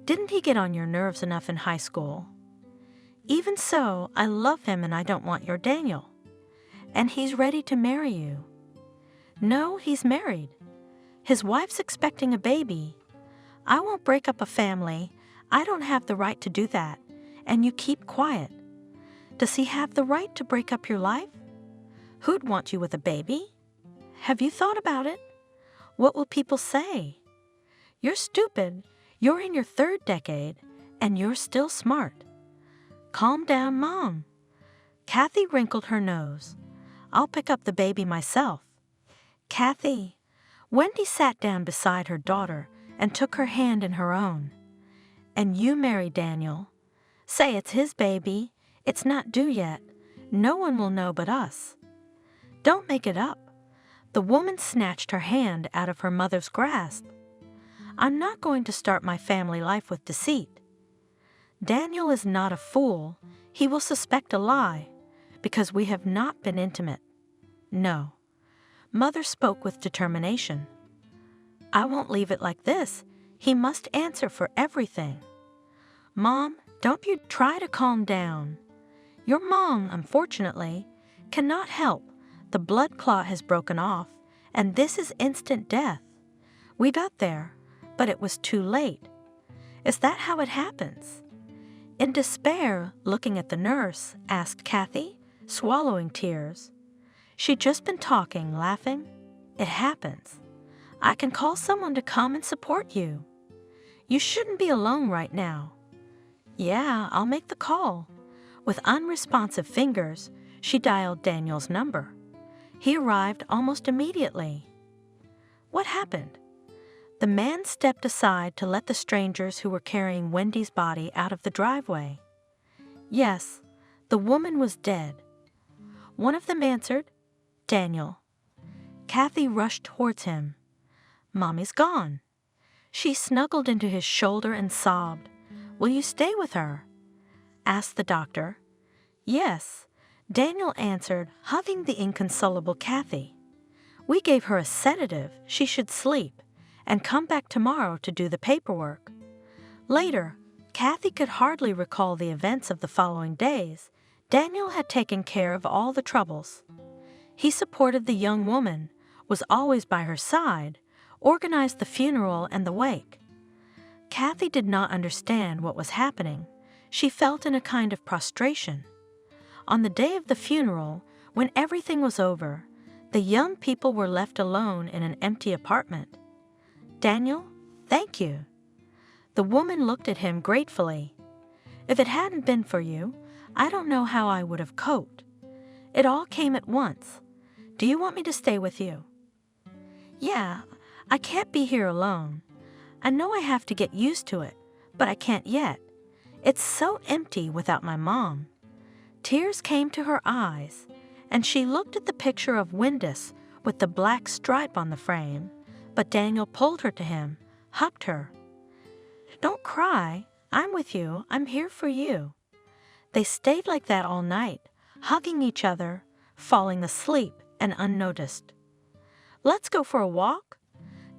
C: Didn't he get on your nerves enough in high school? Even so, I love him and I don't want your Daniel. And he's ready to marry you. No, he's married. His wife's expecting a baby. I won't break up a family. I don't have the right to do that. And you keep quiet. Does he have the right to break up your life? Who'd want you with a baby? Have you thought about it? What will people say? You're stupid. You're in your third decade, and you're still smart. Calm down, Mom. Kathy wrinkled her nose. I'll pick up the baby myself. Kathy. Wendy sat down beside her daughter and took her hand in her own. And you marry Daniel. Say it's his baby. It's not due yet. No one will know but us. Don't make it up. The woman snatched her hand out of her mother's grasp. I'm not going to start my family life with deceit. Daniel is not a fool. He will suspect a lie, because we have not been intimate. No. Mother spoke with determination. I won't leave it like this. He must answer for everything. Mom, don't you try to calm down. Your mom, unfortunately, cannot help. The blood clot has broken off, and this is instant death. We got there, but it was too late. Is that how it happens? In despair, looking at the nurse, asked Kathy, swallowing tears. She'd just been talking, laughing. It happens. I can call someone to come and support you. You shouldn't be alone right now. Yeah, I'll make the call. With unresponsive fingers, she dialed Daniel's number. He arrived almost immediately. What happened? The man stepped aside to let the strangers who were carrying Wendy's body out of the driveway. Yes, the woman was dead. One of them answered, Daniel. Kathy rushed towards him. Mommy's gone. She snuggled into his shoulder and sobbed. Will you stay with her? Asked the doctor. Yes, Daniel answered, hugging the inconsolable Kathy. We gave her a sedative. She should sleep and come back tomorrow to do the paperwork. Later, Kathy could hardly recall the events of the following days. Daniel had taken care of all the troubles. He supported the young woman, was always by her side, organized the funeral and the wake. Kathy did not understand what was happening. She felt in a kind of prostration. On the day of the funeral, when everything was over, the young people were left alone in an empty apartment. Daniel, thank you. The woman looked at him gratefully. If it hadn't been for you, I don't know how I would have coped. It all came at once. Do you want me to stay with you? Yeah, I can't be here alone. I know I have to get used to it, but I can't yet. It's so empty without my mom. Tears came to her eyes, and she looked at the picture of Windus with the black stripe on the frame, but Daniel pulled her to him, hugged her. Don't cry. I'm with you. I'm here for you. They stayed like that all night, hugging each other, falling asleep and unnoticed. Let's go for a walk?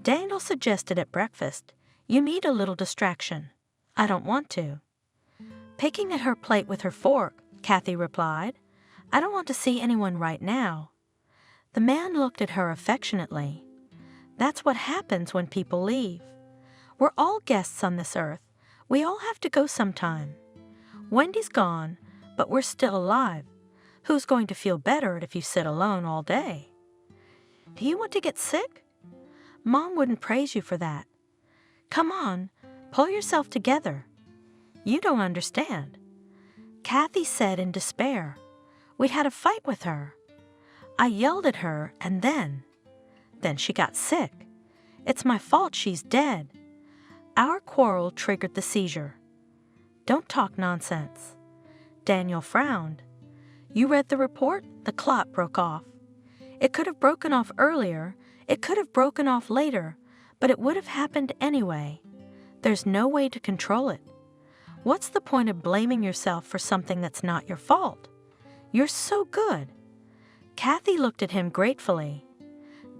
C: Daniel suggested at breakfast. You need a little distraction. I don't want to. Picking at her plate with her fork, Kathy replied, I don't want to see anyone right now. The man looked at her affectionately. That's what happens when people leave. We're all guests on this earth. We all have to go sometime. Wendy's gone, but we're still alive. Who's going to feel better if you sit alone all day? Do you want to get sick? Mom wouldn't praise you for that. Come on, pull yourself together. You don't understand. Kathy said in despair. We'd had a fight with her. I yelled at her, and then she got sick. It's my fault she's dead. Our quarrel triggered the seizure. Don't talk nonsense. Daniel frowned. You read the report? The clot broke off. It could have broken off earlier. It could have broken off later, But it would have happened anyway. There's no way to control it. What's the point of blaming yourself for something that's not your fault? You're so good." Kathy looked at him gratefully.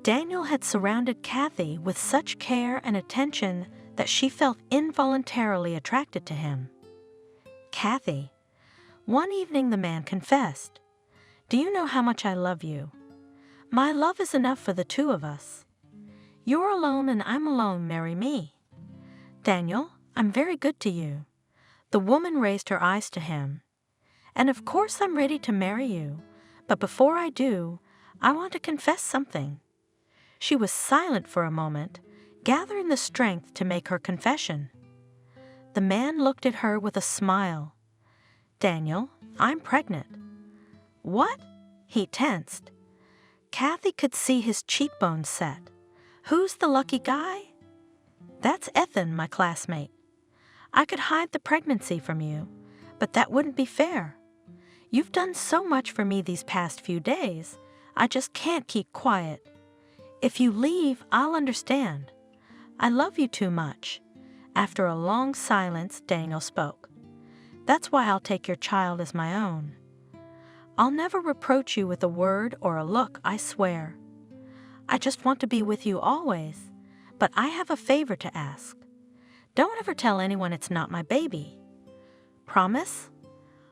C: Daniel had surrounded Kathy with such care and attention that she felt involuntarily attracted to him. "Kathy," one evening the man confessed, "do you know how much I love you? My love is enough for the two of us. You're alone and I'm alone, marry me." "Daniel, I'm very good to you." The woman raised her eyes to him. "And of course I'm ready to marry you, but before I do, I want to confess something." She was silent for a moment, gathering the strength to make her confession. The man looked at her with a smile. "Daniel, I'm pregnant." "What?" He tensed. Kathy could see his cheekbones set. "Who's the lucky guy?" "That's Ethan, my classmate. I could hide the pregnancy from you, but that wouldn't be fair. You've done so much for me these past few days, I just can't keep quiet. If you leave, I'll understand. I love you too much." After a long silence, Daniel spoke. "That's why I'll take your child as my own. I'll never reproach you with a word or a look, I swear. I just want to be with you always, but I have a favor to ask. Don't ever tell anyone it's not my baby. Promise?"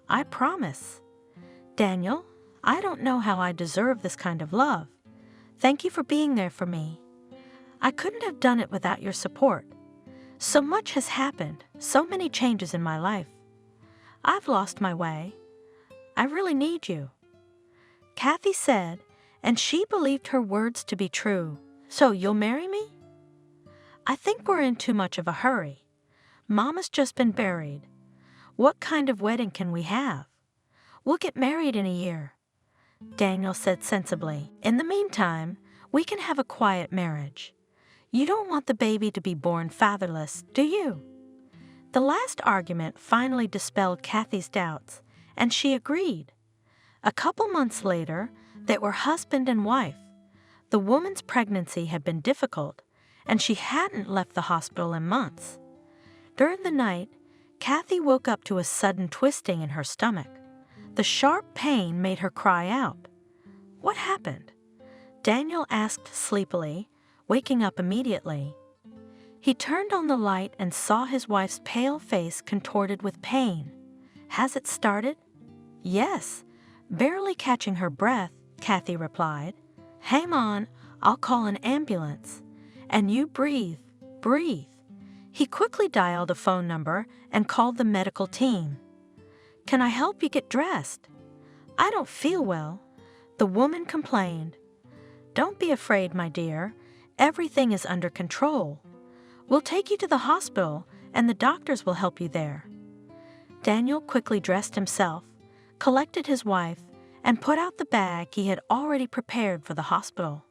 C: "I promise." "Daniel, I don't know how I deserve this kind of love. Thank you for being there for me. I couldn't have done it without your support. So much has happened, so many changes in my life. I've lost my way. I really need you." Kathy said, and she believed her words to be true. "So you'll marry me?" "I think we're in too much of a hurry. Mama's just been buried. What kind of wedding can we have? We'll get married in a year," Daniel said sensibly. "In the meantime, we can have a quiet marriage. You don't want the baby to be born fatherless, do you?" The last argument finally dispelled Kathy's doubts, and she agreed. A couple months later, they were husband and wife. The woman's pregnancy had been difficult, and she hadn't left the hospital in months. During the night, Kathy woke up to a sudden twisting in her stomach. The sharp pain made her cry out. "What happened?" Daniel asked sleepily, waking up immediately. He turned on the light and saw his wife's pale face contorted with pain. "Has it started?" "Yes." Barely catching her breath, Kathy replied. "Hang on, I'll call an ambulance. And you breathe, breathe." He quickly dialed a phone number and called the medical team. "Can I help you get dressed?" "I don't feel well," the woman complained. "Don't be afraid, my dear. Everything is under control. We'll take you to the hospital, and the doctors will help you there." Daniel quickly dressed himself, collected his wife, and put out the bag he had already prepared for the hospital.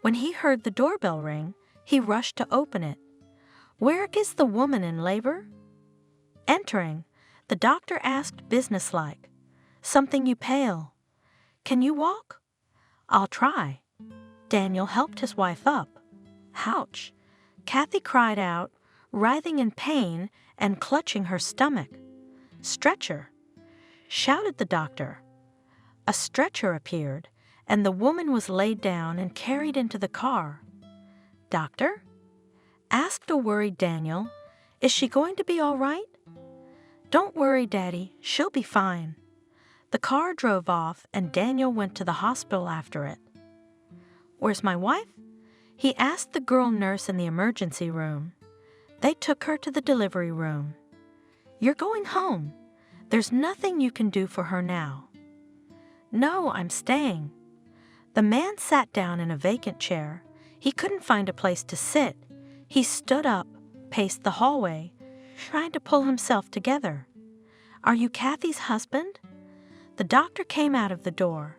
C: When he heard the doorbell ring, he rushed to open it. "Where is the woman in labor?" Entering, the doctor asked businesslike, "Something you pale. Can you walk?" "I'll try." Daniel helped his wife up. "Ouch!" Kathy cried out, writhing in pain and clutching her stomach. "Stretcher!" shouted the doctor. A stretcher appeared, and the woman was laid down and carried into the car. "Doctor?" asked a worried Daniel. "Is she going to be all right?" "Don't worry, Daddy. She'll be fine." The car drove off, and Daniel went to the hospital after it. "Where's my wife?" he asked the girl nurse in the emergency room. They took her to the delivery room. "You're going home. There's nothing you can do for her now." "No, I'm staying." The man sat down in a vacant chair. He couldn't find a place to sit. He stood up, paced the hallway, trying to pull himself together. "Are you Kathy's husband?" The doctor came out of the door.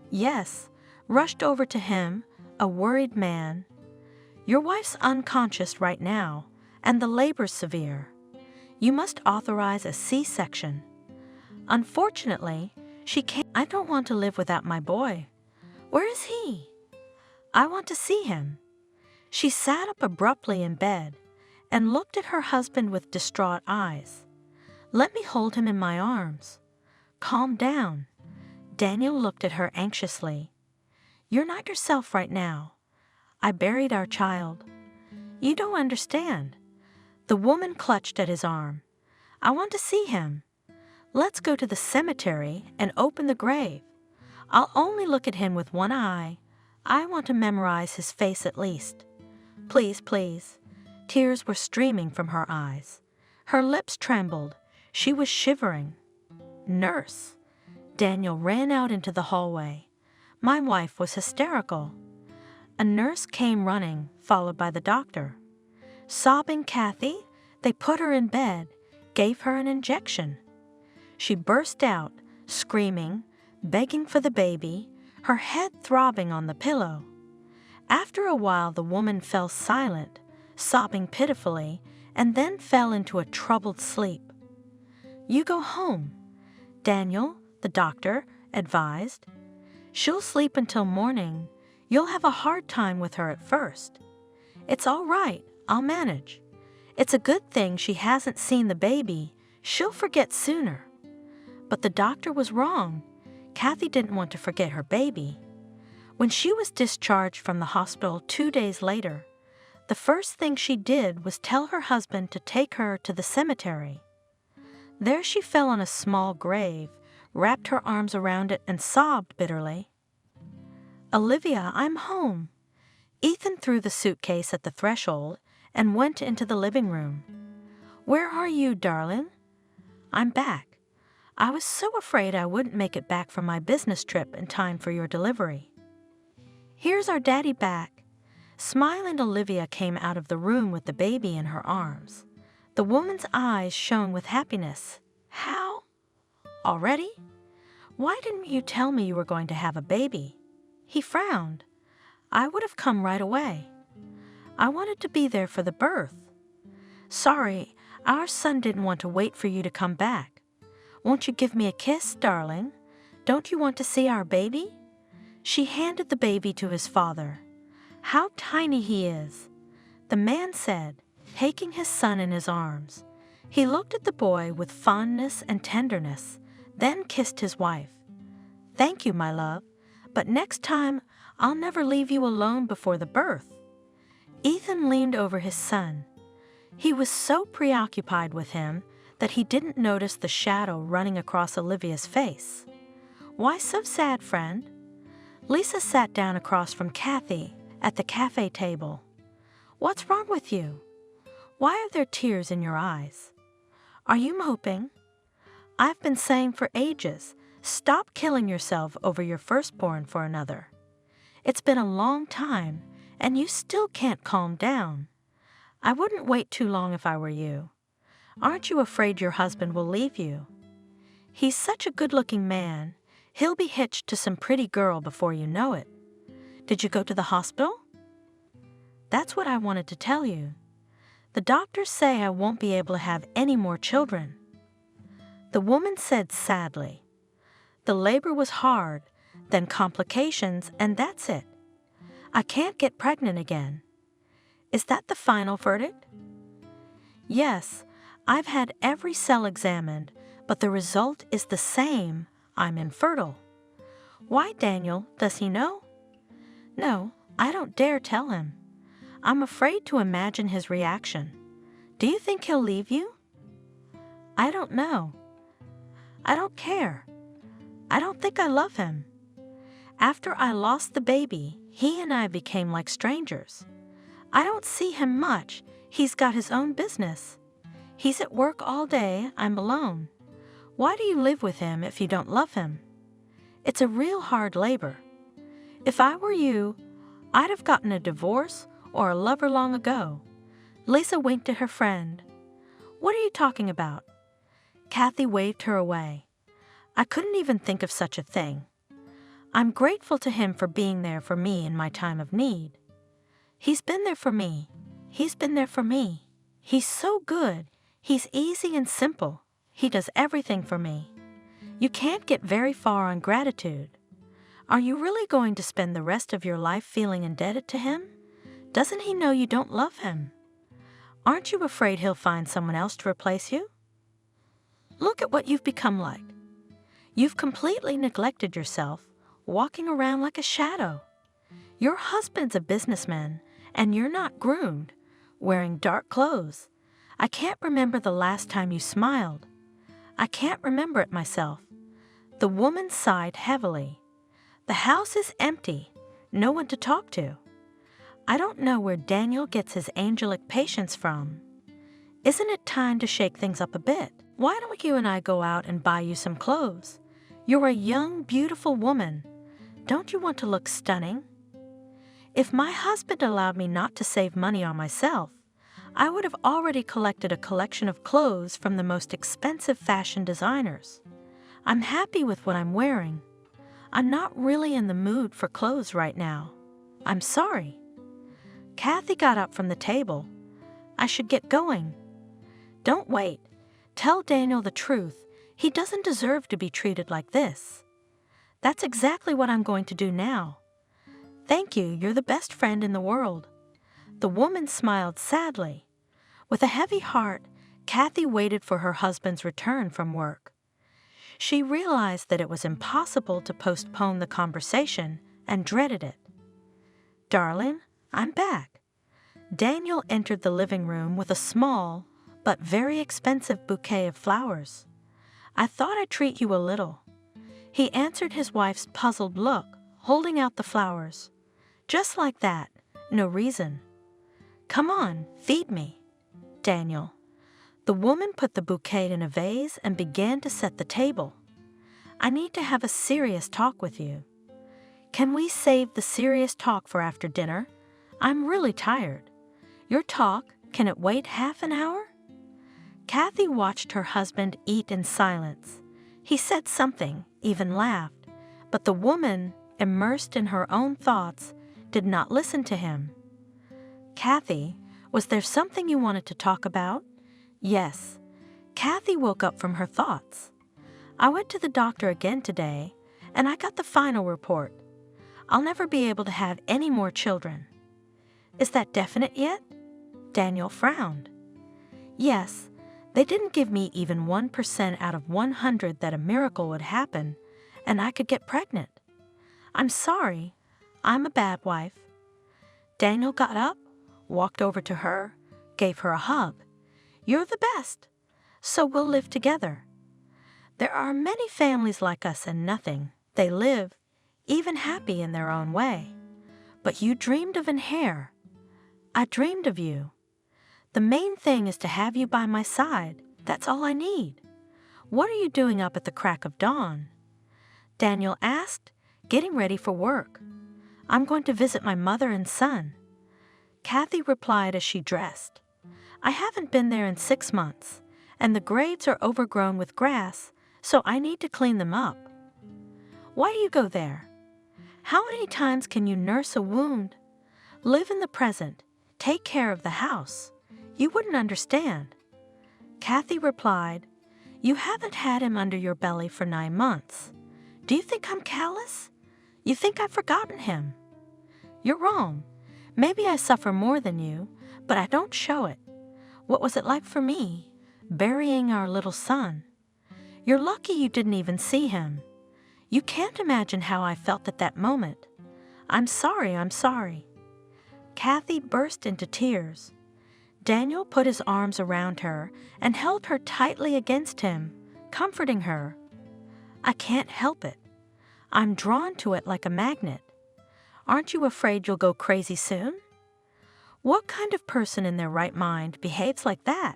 C: "Yes," rushed over to him, a worried man. "Your wife's unconscious right now, and the labor's severe. You must authorize a C-section. Unfortunately, she can't. I don't want to live without my boy. Where is he? I want to see him." She sat up abruptly in bed and looked at her husband with distraught eyes. "Let me hold him in my arms." "Calm down." Daniel looked at her anxiously. "You're not yourself right now. I buried our child." "You don't understand." The woman clutched at his arm. "I want to see him. Let's go to the cemetery and open the grave. I'll only look at him with one eye. I want to memorize his face at least." "Please, please." Tears were streaming from her eyes. Her lips trembled. She was shivering. "Nurse." Daniel ran out into the hallway. My wife was hysterical. A nurse came running, followed by the doctor. Sobbing Kathy, they put her in bed, gave her an injection. She burst out, screaming, begging for the baby, her head throbbing on the pillow. After a while, the woman fell silent, sobbing pitifully, and then fell into a troubled sleep. "You go home," Daniel, the doctor, advised. "She'll sleep until morning. You'll have a hard time with her at first." "It's all right. I'll manage. It's a good thing she hasn't seen the baby. She'll forget sooner." But the doctor was wrong. Kathy didn't want to forget her baby. When she was discharged from the hospital 2 days later, the first thing she did was tell her husband to take her to the cemetery. There she fell on a small grave, wrapped her arms around it, and sobbed bitterly. "Olivia, I'm home." Ethan threw the suitcase at the threshold and went into the living room. "Where are you, darling?" "I'm back. I was so afraid I wouldn't make it back from my business trip in time for your delivery." "Here's our daddy back." Smiling Olivia came out of the room with the baby in her arms. The woman's eyes shone with happiness. "How? Already? Why didn't you tell me you were going to have a baby?" He frowned. "I would have come right away. I wanted to be there for the birth." "Sorry, our son didn't want to wait for you to come back. Won't you give me a kiss, darling? Don't you want to see our baby?" She handed the baby to his father. "How tiny he is," the man said, taking his son in his arms. He looked at the boy with fondness and tenderness, then kissed his wife. "Thank you, my love, but next time I'll never leave you alone before the birth." Ethan leaned over his son. He was so preoccupied with him that he didn't notice the shadow running across Olivia's face. "Why so sad, friend?" Lisa sat down across from Kathy at the cafe table. "What's wrong with you? Why are there tears in your eyes? Are you moping? I've been saying for ages, stop killing yourself over your firstborn for another. It's been a long time, and you still can't calm down. I wouldn't wait too long if I were you. Aren't you afraid your husband will leave you? He's such a good-looking man. He'll be hitched to some pretty girl before you know it. Did you go to the hospital?" "That's what I wanted to tell you. The doctors say I won't be able to have any more children." The woman said sadly, "The labor was hard, then complications, and that's it. I can't get pregnant again." "Is that the final verdict?" "Yes, I've had every cell examined, but the result is the same. I'm infertile." "Why, Daniel? Does he know?" "No, I don't dare tell him. I'm afraid to imagine his reaction. Do you think he'll leave you?" "I don't know. I don't care. I don't think I love him. After I lost the baby, he and I became like strangers. I don't see him much. He's got his own business. He's at work all day. I'm alone. Why do you live with him if you don't love him? It's a real hard labor. If I were you, I'd have gotten a divorce or a lover long ago." Lisa winked at her friend. "What are you talking about?" Kathy waved her away. "I couldn't even think of such a thing. I'm grateful to him for being there for me in my time of need. He's been there for me. He's been there for me. He's so good. He's easy and simple. He does everything for me. You can't get very far on gratitude. Are you really going to spend the rest of your life feeling indebted to him? Doesn't he know you don't love him? Aren't you afraid he'll find someone else to replace you? Look at what you've become like. You've completely neglected yourself, walking around like a shadow. Your husband's a businessman, and you're not groomed, wearing dark clothes. I can't remember the last time you smiled. I can't remember it myself. The woman sighed heavily. The house is empty, no one to talk to. I don't know where Daniel gets his angelic patience from. Isn't it time to shake things up a bit? Why don't you and I go out and buy you some clothes? You're a young, beautiful woman. Don't you want to look stunning? If my husband allowed me not to save money on myself, I would have already collected a collection of clothes from the most expensive fashion designers. I'm happy with what I'm wearing. I'm not really in the mood for clothes right now. I'm sorry. Kathy got up from the table. I should get going. Don't wait. Tell Daniel the truth. He doesn't deserve to be treated like this. That's exactly what I'm going to do now. Thank you, you're the best friend in the world. The woman smiled sadly. With a heavy heart, Kathy waited for her husband's return from work. She realized that it was impossible to postpone the conversation and dreaded it. Darling, I'm back. Daniel entered the living room with a small but very expensive bouquet of flowers. I thought I'd treat you a little. He answered his wife's puzzled look, holding out the flowers. Just like that, no reason. Come on, feed me. Daniel. The woman put the bouquet in a vase and began to set the table. I need to have a serious talk with you. Can we save the serious talk for after dinner? I'm really tired. Your talk, can it wait half an hour? Kathy watched her husband eat in silence. He said something, even laughed, but the woman, immersed in her own thoughts, did not listen to him. Kathy, was there something you wanted to talk about? Yes. Kathy woke up from her thoughts. I went to the doctor again today, and I got the final report. I'll never be able to have any more children. Is that definite yet? Daniel frowned. Yes, they didn't give me even 1% out of 100 that a miracle would happen, and I could get pregnant. I'm sorry. I'm a bad wife. Daniel got up, walked over to her, gave her a hug. You're the best, so we'll live together. There are many families like us and nothing. They live, even happy in their own way. But you dreamed of an heir. I dreamed of you. The main thing is to have you by my side. That's all I need. What are you doing up at the crack of dawn? Daniel asked, getting ready for work. I'm going to visit my mother and son. Kathy replied as she dressed. I haven't been there in 6 months, and the graves are overgrown with grass, so I need to clean them up. Why do you go there? How many times can you nurse a wound? Live in the present. Take care of the house. You wouldn't understand. Kathy replied, You haven't had him under your belly for 9 months. Do you think I'm callous? You think I've forgotten him? You're wrong. Maybe I suffer more than you, but I don't show it. What was it like for me, burying our little son? You're lucky you didn't even see him. You can't imagine how I felt at that moment. I'm sorry. Kathy burst into tears. Daniel put his arms around her and held her tightly against him, comforting her. I can't help it. I'm drawn to it like a magnet. Aren't you afraid you'll go crazy soon? What kind of person in their right mind behaves like that?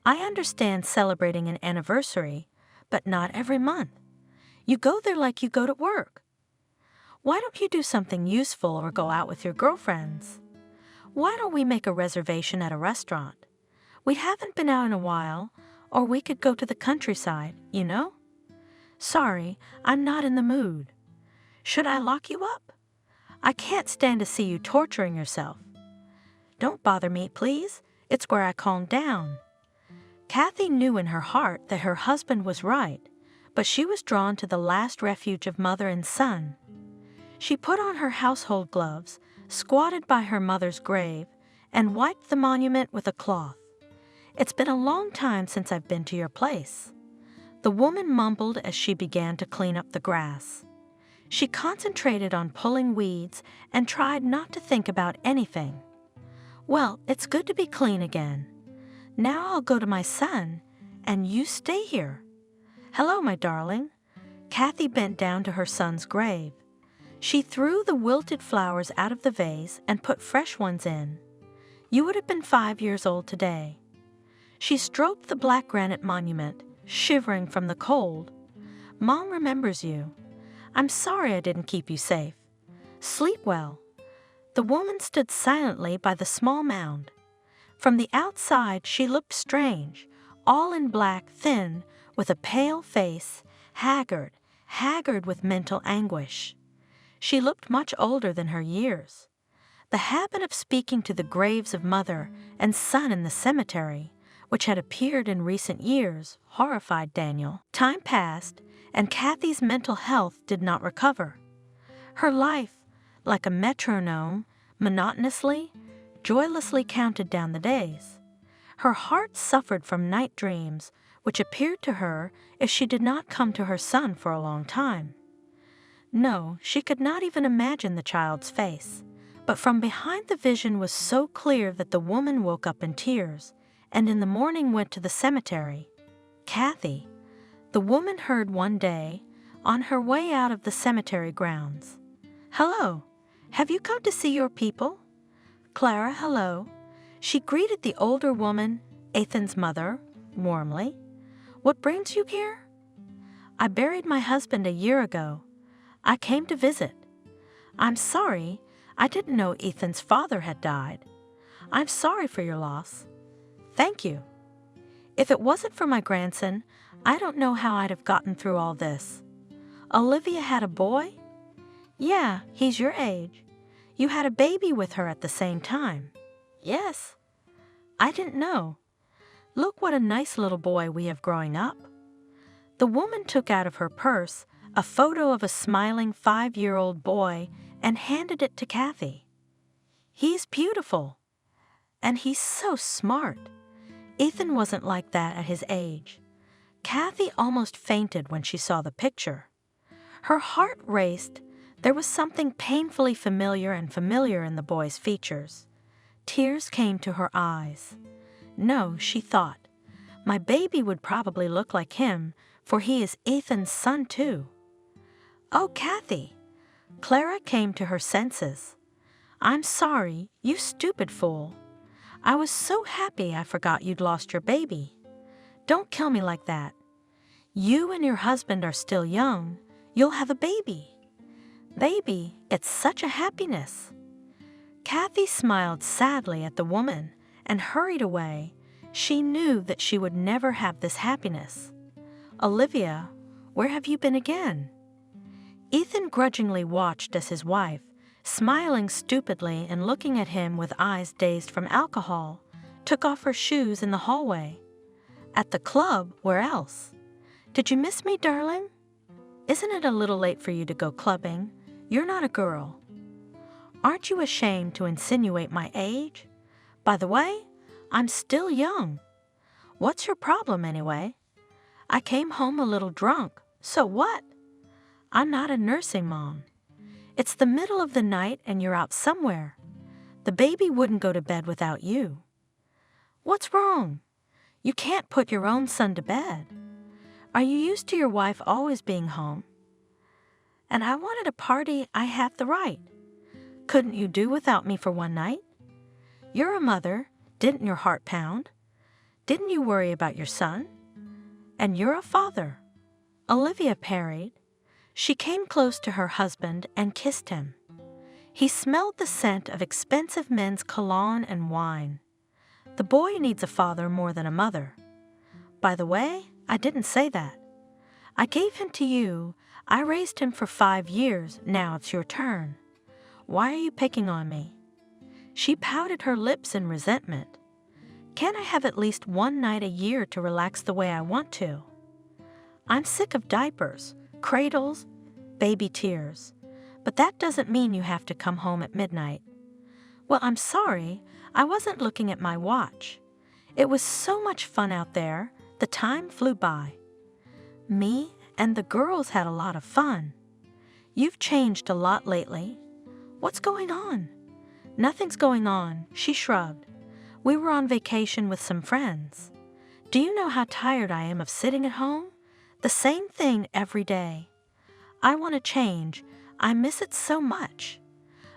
C: I understand celebrating an anniversary, but not every month. You go there like you go to work. Why don't you do something useful or go out with your girlfriends? Why don't we make a reservation at a restaurant? We haven't been out in a while, or we could go to the countryside, you know? Sorry, I'm not in the mood. Should I lock you up? I can't stand to see you torturing yourself. Don't bother me, please. It's where I calm down. Kathy knew in her heart that her husband was right, but she was drawn to the last refuge of mother and son. She put on her household gloves, squatted by her mother's grave, and wiped the monument with a cloth. "It's been a long time since I've been to your place," the woman mumbled as she began to clean up the grass. She concentrated on pulling weeds and tried not to think about anything. "Well, it's good to be clean again. Now I'll go to my son, and you stay here." "Hello, my darling." Kathy bent down to her son's grave. She threw the wilted flowers out of the vase and put fresh ones in. "You would have been 5 years old today." She stroked the black granite monument, shivering from the cold. "Mom remembers you. I'm sorry I didn't keep you safe. Sleep well." The woman stood silently by the small mound. From the outside, she looked strange, all in black, thin, with a pale face, haggard with mental anguish. She looked much older than her years. The habit of speaking to the graves of mother and son in the cemetery, which had appeared in recent years, horrified Daniel. Time passed, and Kathy's mental health did not recover. Her life, like a metronome, monotonously, joylessly counted down the days. Her heart suffered from night dreams, which appeared to her if she did not come to her son for a long time. No, she could not even imagine the child's face, but from behind the vision was so clear that the woman woke up in tears, and in the morning went to the cemetery. Kathy, the woman heard one day, on her way out of the cemetery grounds. "Hello, have you come to see your people?" "Clara, hello." She greeted the older woman, Ethan's mother, warmly. "What brings you here?" "I buried my husband a year ago. I came to visit. I'm sorry, I didn't know Ethan's father had died. I'm sorry for your loss." "Thank you. If it wasn't for my grandson, I don't know how I'd have gotten through all this." "Olivia had a boy?" "Yeah, he's your age. You had a baby with her at the same time." "Yes." "I didn't know. Look what a nice little boy we have growing up." The woman took out of her purse a photo of a smiling 5-year-old boy and handed it to Kathy. "He's beautiful. And he's so smart. Ethan wasn't like that at his age." Kathy almost fainted when she saw the picture. Her heart raced. There was something painfully familiar in the boy's features. Tears came to her eyes. "No," she thought, "my baby would probably look like him, for he is Ethan's son too." "Oh, Kathy!" Clara came to her senses. "I'm sorry, you stupid fool. I was so happy I forgot you'd lost your baby. Don't kill me like that. You and your husband are still young. You'll have a baby. Baby, it's such a happiness." Kathy smiled sadly at the woman and hurried away. She knew that she would never have this happiness. "Olivia, where have you been again?" Ethan grudgingly watched as his wife, smiling stupidly and looking at him with eyes dazed from alcohol, took off her shoes in the hallway. "At the club, where else? Did you miss me, darling? Isn't it a little late for you to go clubbing? You're not a girl." "Aren't you ashamed to insinuate my age? By the way, I'm still young. What's your problem anyway? I came home a little drunk, so what? I'm not a nursing mom. It's the middle of the night and you're out somewhere. The baby wouldn't go to bed without you." "What's wrong? You can't put your own son to bed. Are you used to your wife always being home?" "And I wanted a party, I have the right. Couldn't you do without me for one night? You're a mother, didn't your heart pound? Didn't you worry about your son? And you're a father." Olivia parried. She came close to her husband and kissed him. He smelled the scent of expensive men's cologne and wine. The boy needs a father more than a mother. By the way, I didn't say that. I gave him to you. I raised him for 5 years. Now it's your turn. Why are you picking on me?" She pouted her lips in resentment. "Can't I have at least one night a year to relax the way I want to? I'm sick of diapers, cradles, baby tears. But that doesn't mean you have to come home at midnight. Well, I'm sorry. I wasn't looking at my watch. It was so much fun out there. The time flew by. Me and the girls had a lot of fun. You've changed a lot lately. What's going on? Nothing's going on, she shrugged. We were on vacation with some friends. Do you know how tired I am of sitting at home? The same thing every day. I want to change. I miss it so much.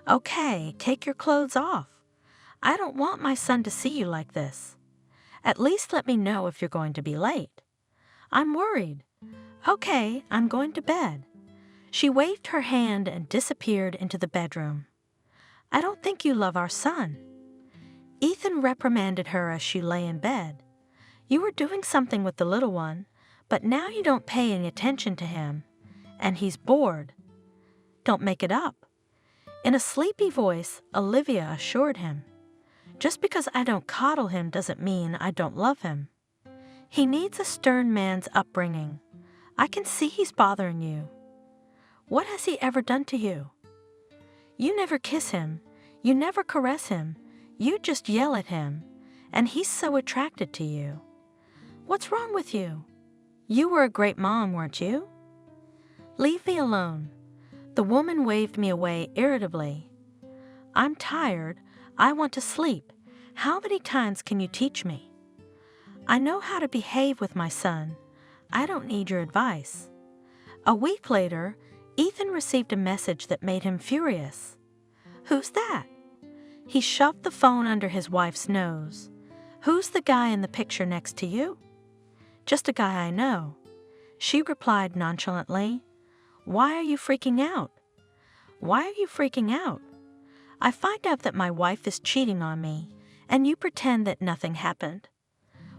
C: Okay, take your clothes off. I don't want my son to see you like this. At least let me know if you're going to be late. I'm worried. Okay, I'm going to bed. She waved her hand and disappeared into the bedroom. I don't think you love our son. Ethan reprimanded her as she lay in bed. You were doing something with the little one, but now you don't pay any attention to him, and he's bored. Don't make it up. In a sleepy voice, Olivia assured him. Just because I don't coddle him doesn't mean I don't love him. He needs a stern man's upbringing. I can see he's bothering you. What has he ever done to you? You never kiss him. You never caress him. You just yell at him, and he's so attracted to you. What's wrong with you? You were a great mom, weren't you? Leave me alone. The woman waved me away irritably. I'm tired. I want to sleep. How many times can you teach me? I know how to behave with my son. I don't need your advice. A week later, Ethan received a message that made him furious. Who's that? He shoved the phone under his wife's nose. Who's the guy in the picture next to you? Just a guy I know. She replied nonchalantly. Why are you freaking out? Why are you freaking out? I find out that my wife is cheating on me, and you pretend that nothing happened.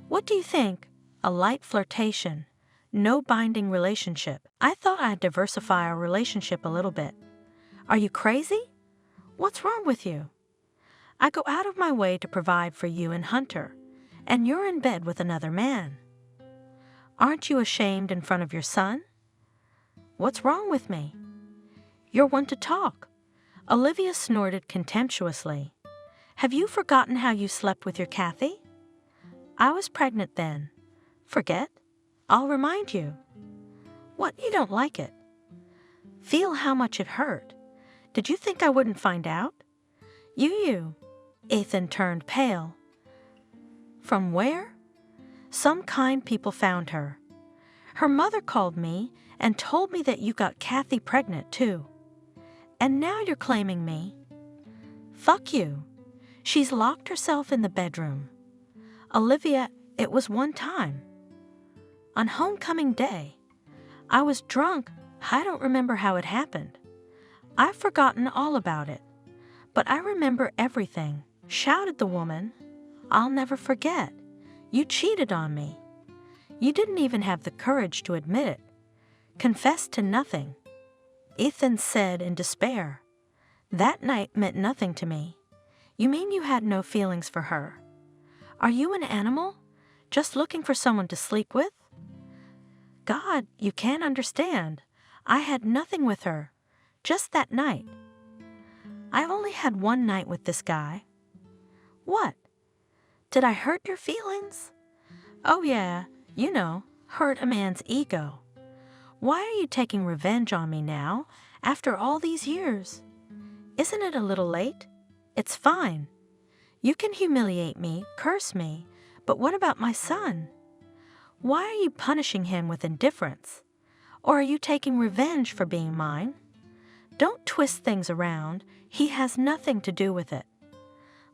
C: What do you think? A light flirtation. No binding relationship. I thought I'd diversify our relationship a little bit. Are you crazy? What's wrong with you? I go out of my way to provide for you and Hunter, and you're in bed with another man. Aren't you ashamed in front of your son? What's wrong with me? You're one to talk. Olivia snorted contemptuously. Have you forgotten how you slept with your Kathy? I was pregnant then. Forget? I'll remind you. What, you don't like it? Feel how much it hurt. Did you think I wouldn't find out? You. Ethan turned pale. From where? Some kind people found her. Her mother called me and told me that you got Kathy pregnant too. And now you're claiming me. Fuck you. She's locked herself in the bedroom. Olivia, it was one time. On homecoming day. I was drunk. I don't remember how it happened. I've forgotten all about it. But I remember everything, shouted the woman. I'll never forget. You cheated on me. You didn't even have the courage to admit it. Confessed to nothing. Ethan said in despair. That night meant nothing to me. You mean you had no feelings for her? Are you an animal? Just looking for someone to sleep with? God, you can't understand. I had nothing with her. Just that night. I only had one night with this guy. What? Did I hurt your feelings? Oh yeah, you know, hurt a man's ego. Why are you taking revenge on me now, after all these years? Isn't it a little late? It's fine. You can humiliate me, curse me, but what about my son? Why are you punishing him with indifference? Or are you taking revenge for being mine? Don't twist things around. He has nothing to do with it.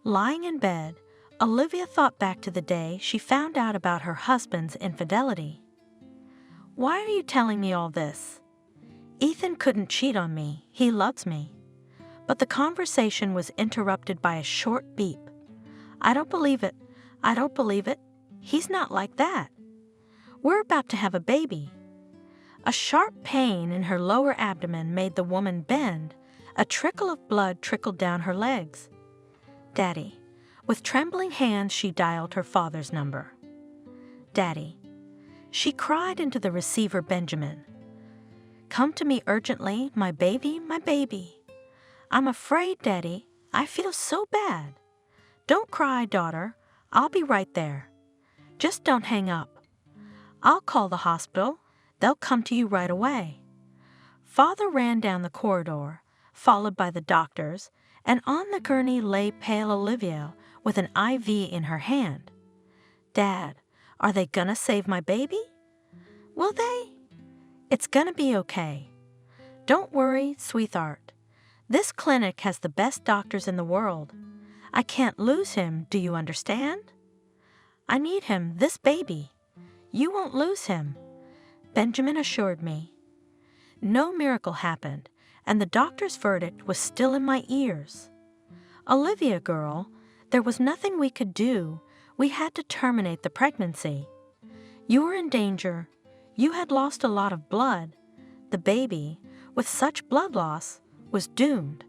C: Lying in bed, Olivia thought back to the day she found out about her husband's infidelity. Why are you telling me all this? Ethan couldn't cheat on me. He loves me. But the conversation was interrupted by a short beep. I don't believe it. I don't believe it. He's not like that. We're about to have a baby. A sharp pain in her lower abdomen made the woman bend. A trickle of blood trickled down her legs. Daddy. With trembling hands, she dialed her father's number. Daddy. She cried into the receiver Benjamin. Come to me urgently, my baby, my baby. I'm afraid, Daddy. I feel so bad. Don't cry, daughter. I'll be right there. Just don't hang up. I'll call the hospital. They'll come to you right away. Father ran down the corridor, followed by the doctors, and on the gurney lay pale Olivia with an IV in her hand. Dad, are they gonna save my baby? Will they? It's gonna be okay. Don't worry, sweetheart. This clinic has the best doctors in the world. I can't lose him, do you understand? I need him, this baby. You won't lose him, Benjamin assured me. No miracle happened, and the doctor's verdict was still in my ears. Olivia, girl, there was nothing we could do. We had to terminate the pregnancy. You were in danger. You had lost a lot of blood. The baby, with such blood loss, was doomed.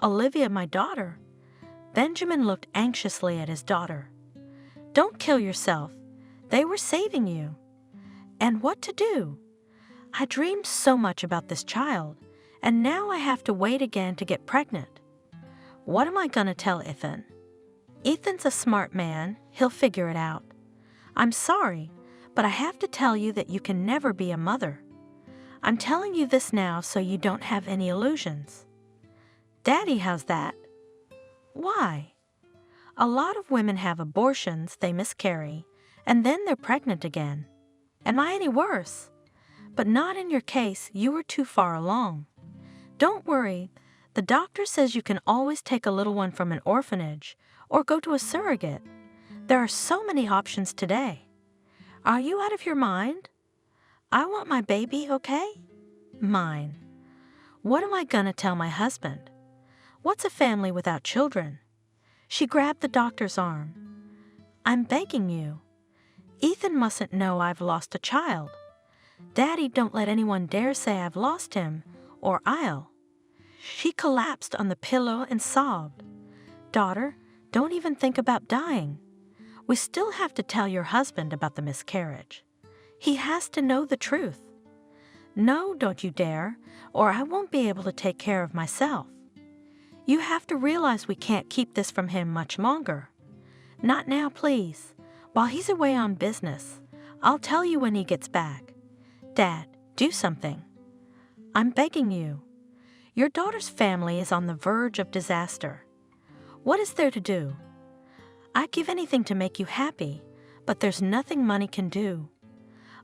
C: Olivia, my daughter. Benjamin looked anxiously at his daughter. Don't kill yourself. They were saving you. And what to do? I dreamed so much about this child, and now I have to wait again to get pregnant. What am I going to tell Ethan? Ethan's a smart man. He'll figure it out. I'm sorry, but I have to tell you that you can never be a mother. I'm telling you this now so you don't have any illusions. Daddy, how's that? Why? A lot of women have abortions, they miscarry, and then they're pregnant again. Am I any worse? But not in your case, you were too far along. Don't worry, the doctor says you can always take a little one from an orphanage or go to a surrogate. There are so many options today. Are you out of your mind? I want my baby, okay? Mine. What am I gonna tell my husband? What's a family without children? She grabbed the doctor's arm. I'm begging you. Ethan mustn't know I've lost a child. Daddy, don't let anyone dare say I've lost him, or I'll. She collapsed on the pillow and sobbed. Daughter, don't even think about dying. We still have to tell your husband about the miscarriage. He has to know the truth. No, don't you dare, or I won't be able to take care of myself. You have to realize we can't keep this from him much longer. Not now, please. While he's away on business, I'll tell you when he gets back. Dad, do something. I'm begging you. Your daughter's family is on the verge of disaster. What is there to do? I'd give anything to make you happy, but there's nothing money can do.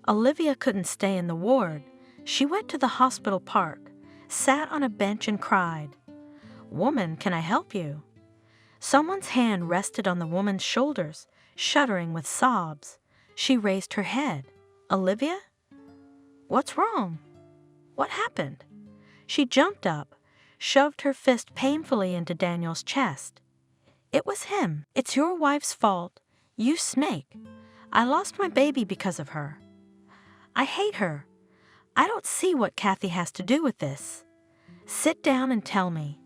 C: Olivia couldn't stay in the ward. She went to the hospital park, sat on a bench and cried. Woman, can I help you? Someone's hand rested on the woman's shoulders, shuddering with sobs. She raised her head. Olivia? What's wrong? What happened? She jumped up, shoved her fist painfully into Daniel's chest. It was him. It's your wife's fault. You snake. I lost my baby because of her. I hate her. I don't see what Kathy has to do with this. Sit down and tell me.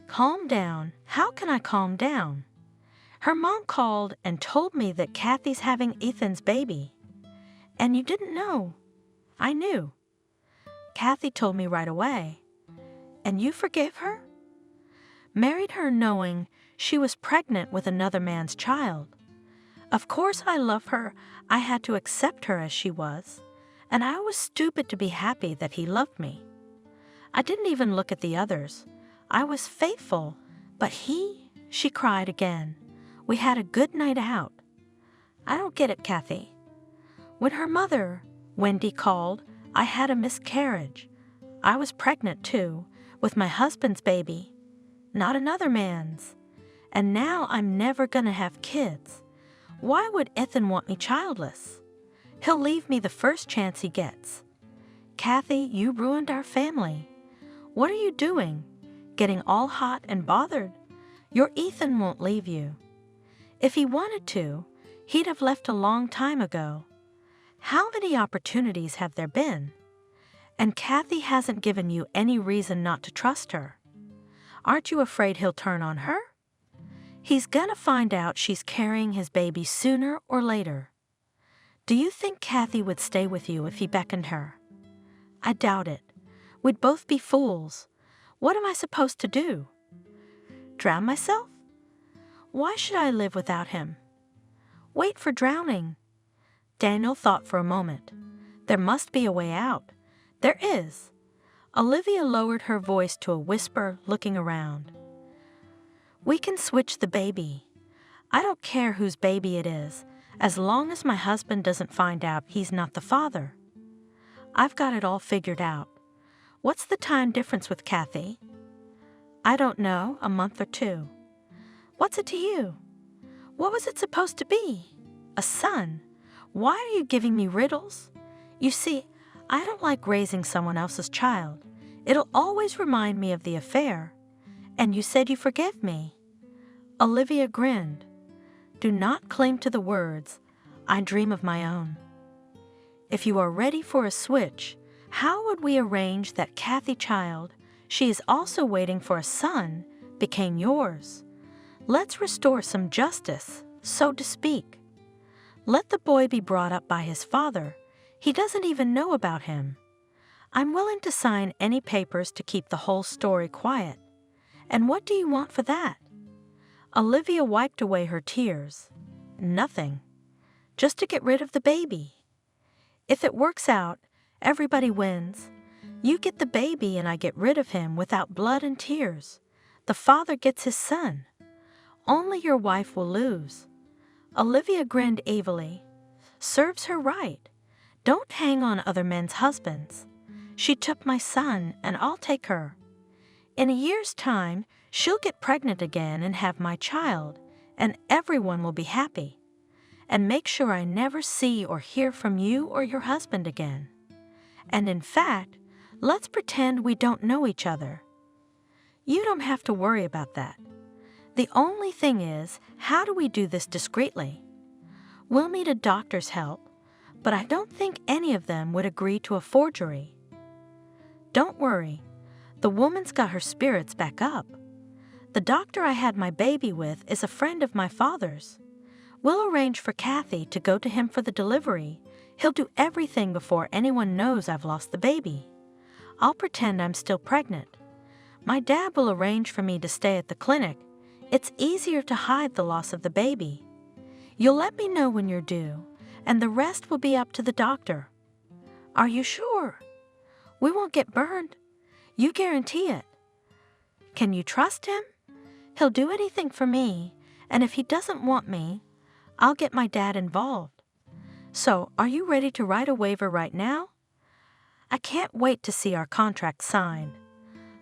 C: Calm down. How can I calm down? Her mom called and told me that Kathy's having Ethan's baby. And you didn't know. I knew. Kathy told me right away. And you forgave her? Married her knowing she was pregnant with another man's child. Of course I love her. I had to accept her as she was. And I was stupid to be happy that he loved me. I didn't even look at the others. I was faithful, but she cried again. We had a good night out. I don't get it, Kathy. When her mother, Wendy, called, I had a miscarriage. I was pregnant, too, with my husband's baby, not another man's. And now I'm never gonna have kids. Why would Ethan want me childless? He'll leave me the first chance he gets. Kathy, you ruined our family. What are you doing? Getting all hot and bothered? Your Ethan won't leave you. If he wanted to, he'd have left a long time ago. How many opportunities have there been? And Kathy hasn't given you any reason not to trust her. Aren't you afraid he'll turn on her? He's gonna find out she's carrying his baby sooner or later. Do you think Kathy would stay with you if he beckoned her? I doubt it. We'd both be fools. What am I supposed to do? Drown myself? Why should I live without him? Wait for drowning. Daniel thought for a moment. There must be a way out. There is. Olivia lowered her voice to a whisper, looking around. We can switch the baby. I don't care whose baby it is, as long as my husband doesn't find out he's not the father. I've got it all figured out. What's the time difference with Kathy? I don't know, a month or two. What's it to you? What was it supposed to be? A son? Why are you giving me riddles? You see, I don't like raising someone else's child. It'll always remind me of the affair. And you said you forgive me. Olivia grinned. Do not cling to the words. I dream of my own. If you are ready for a switch, how would we arrange that Kathy child, she is also waiting for a son, became yours? Let's restore some justice, so to speak. Let the boy be brought up by his father. He doesn't even know about him. I'm willing to sign any papers to keep the whole story quiet. And what do you want for that? Olivia wiped away her tears. Nothing. Just to get rid of the baby. If it works out, everybody wins. You get the baby and I get rid of him without blood and tears. The father gets his son. Only your wife will lose. Olivia grinned evilly. Serves her right. Don't hang on other men's husbands. She took my son, and I'll take her. In a year's time, she'll get pregnant again and have my child, and everyone will be happy. And make sure I never see or hear from you or your husband again. And in fact, let's pretend we don't know each other. You don't have to worry about that. The only thing is, how do we do this discreetly? We'll need a doctor's help, but I don't think any of them would agree to a forgery. Don't worry, the woman's got her spirits back up. The doctor I had my baby with is a friend of my father's. We'll arrange for Kathy to go to him for the delivery. He'll do everything before anyone knows I've lost the baby. I'll pretend I'm still pregnant. My dad will arrange for me to stay at the clinic. It's easier to hide the loss of the baby. You'll let me know when you're due, and the rest will be up to the doctor. Are you sure? We won't get burned. You guarantee it. Can you trust him? He'll do anything for me, and if he doesn't want me, I'll get my dad involved. So, are you ready to write a waiver right now? I can't wait to see our contract signed.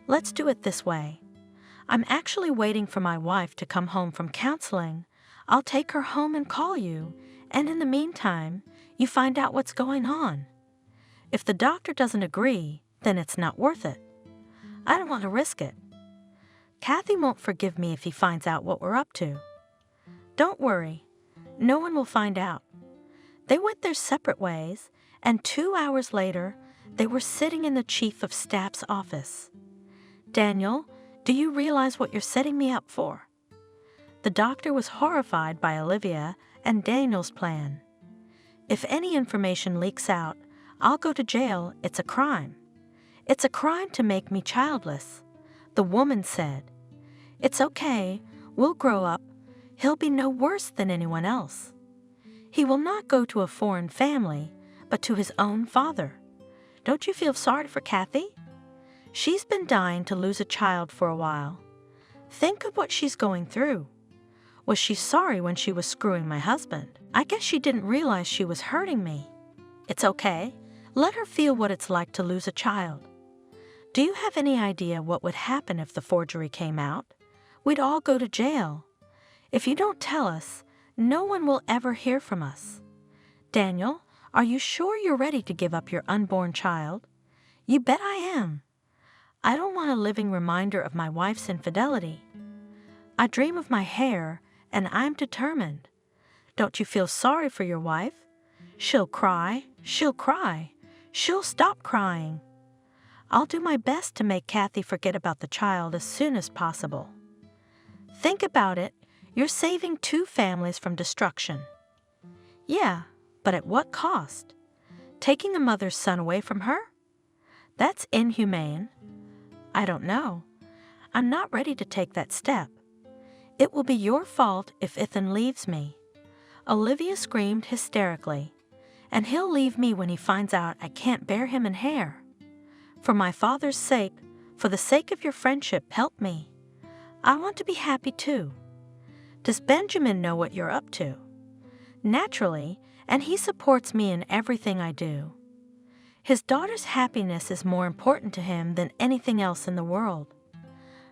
C: Let's do it this way. I'm actually waiting for my wife to come home from counseling. I'll take her home and call you, and in the meantime, you find out what's going on. If the doctor doesn't agree, then it's not worth it. I don't want to risk it. Kathy won't forgive me if he finds out what we're up to. Don't worry. No one will find out. They went their separate ways, and 2 hours later, they were sitting in the chief of staff's office. Daniel, do you realize what you're setting me up for? The doctor was horrified by Olivia and Daniel's plan. If any information leaks out, I'll go to jail. It's a crime. It's a crime to make me childless. The woman said, It's okay. We'll grow up. He'll be no worse than anyone else. He will not go to a foreign family, but to his own father. Don't you feel sorry for Kathy? She's been dying to lose a child for a while. Think of what she's going through. Was she sorry when she was screwing my husband? I guess she didn't realize she was hurting me. It's okay. Let her feel what it's like to lose a child. Do you have any idea what would happen if the forgery came out? We'd all go to jail. If you don't tell us, no one will ever hear from us. Daniel, are you sure you're ready to give up your unborn child? You bet I am. I don't want a living reminder of my wife's infidelity. I dream of my hair, and I'm determined. Don't you feel sorry for your wife? She'll cry, she'll cry, she'll stop crying. I'll do my best to make Kathy forget about the child as soon as possible. Think about it. You're saving 2 families from destruction. Yeah, but at what cost? Taking a mother's son away from her? That's inhumane. I don't know. I'm not ready to take that step. It will be your fault if Ethan leaves me. Olivia screamed hysterically. And he'll leave me when he finds out I can't bear him in hair. For my father's sake, for the sake of your friendship, help me. I want to be happy too. Does Benjamin know what you're up to? Naturally, and he supports me in everything I do. His daughter's happiness is more important to him than anything else in the world.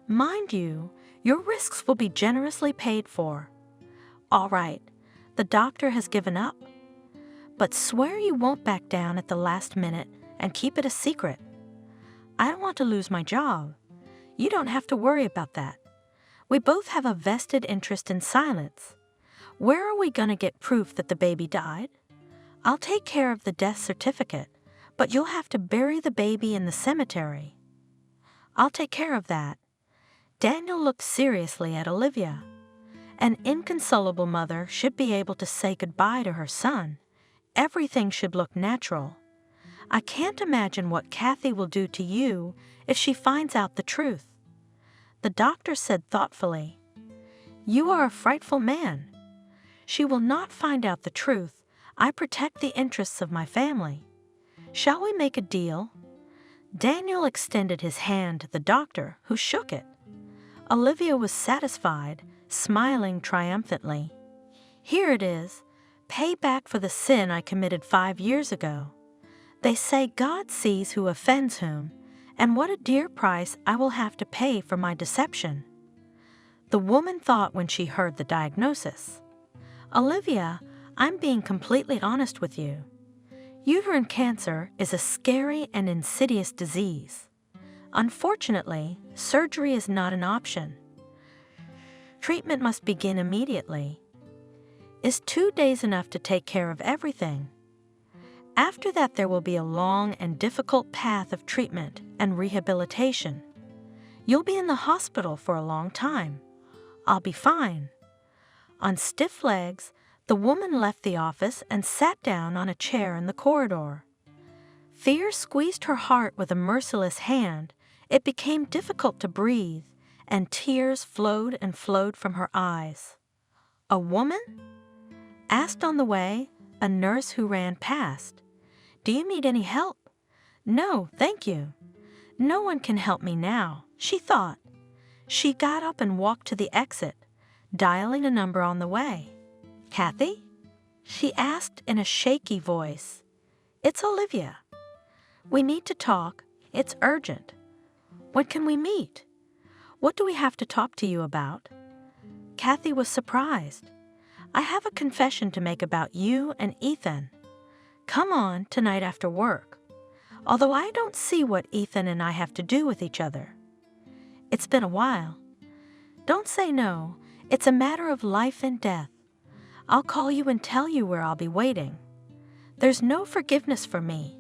C: Mind you, your risks will be generously paid for. All right, the doctor has given up. But swear you won't back down at the last minute and keep it a secret. I don't want to lose my job. You don't have to worry about that. We both have a vested interest in silence. Where are we going to get proof that the baby died? I'll take care of the death certificate, but you'll have to bury the baby in the cemetery. I'll take care of that. Daniel looked seriously at Olivia. An inconsolable mother should be able to say goodbye to her son. Everything should look natural. I can't imagine what Kathy will do to you if she finds out the truth. The doctor said thoughtfully, "You are a frightful man. She will not find out the truth. I protect the interests of my family. Shall we make a deal?" Daniel extended his hand to the doctor, who shook it. Olivia was satisfied, smiling triumphantly. "Here it is. Pay back for the sin I committed 5 years ago. They say God sees who offends whom, and what a dear price I will have to pay for my deception." The woman thought when she heard the diagnosis. "Olivia, I'm being completely honest with you. Uterine cancer is a scary and insidious disease. Unfortunately, surgery is not an option. Treatment must begin immediately. Is 2 days enough to take care of everything? After that, there will be a long and difficult path of treatment and rehabilitation. You'll be in the hospital for a long time. I'll be fine." On stiff legs, the woman left the office and sat down on a chair in the corridor. Fear squeezed her heart with a merciless hand. It became difficult to breathe, and tears flowed and flowed from her eyes. "A woman?" asked on the way a nurse who ran past. "Do you need any help?" "No, thank you. No one can help me now," she thought. She got up and walked to the exit, dialing a number on the way. "Kathy?" she asked in a shaky voice. "It's Olivia. We need to talk. It's urgent. When can we meet? What do we have to talk to you about?" Kathy was surprised. "I have a confession to make about you and Ethan. Come on tonight after work. Although I don't see what Ethan and I have to do with each other. It's been a while. Don't say no. It's a matter of life and death. I'll call you and tell you where I'll be waiting. There's no forgiveness for me.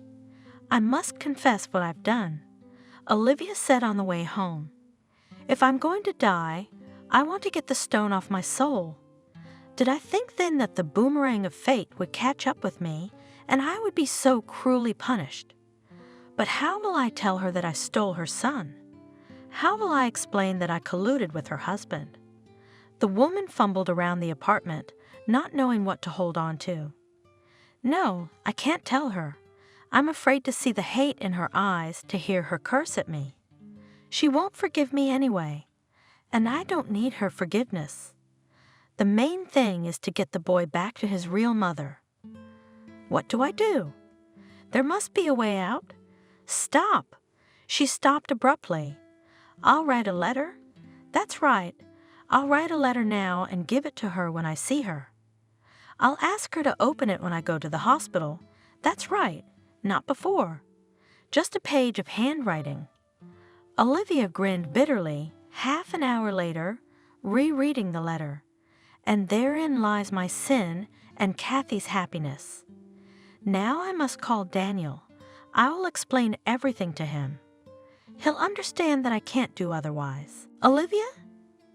C: I must confess what I've done." Olivia said on the way home, "If I'm going to die, I want to get the stone off my soul. Did I think then that the boomerang of fate would catch up with me and I would be so cruelly punished? But how will I tell her that I stole her son? How will I explain that I colluded with her husband?" The woman fumbled around the apartment, not knowing what to hold on to. "No, I can't tell her. I'm afraid to see the hate in her eyes, to hear her curse at me. She won't forgive me anyway, and I don't need her forgiveness. The main thing is to get the boy back to his real mother. What do I do? There must be a way out. Stop!" She stopped abruptly. "I'll write a letter? That's right. I'll write a letter now and give it to her when I see her. I'll ask her to open it when I go to the hospital. That's right, not before. Just a page of handwriting." Olivia grinned bitterly, half an hour later, rereading the letter. "And therein lies my sin and Kathy's happiness. Now I must call Daniel. I will explain everything to him. He'll understand that I can't do otherwise." "Olivia?"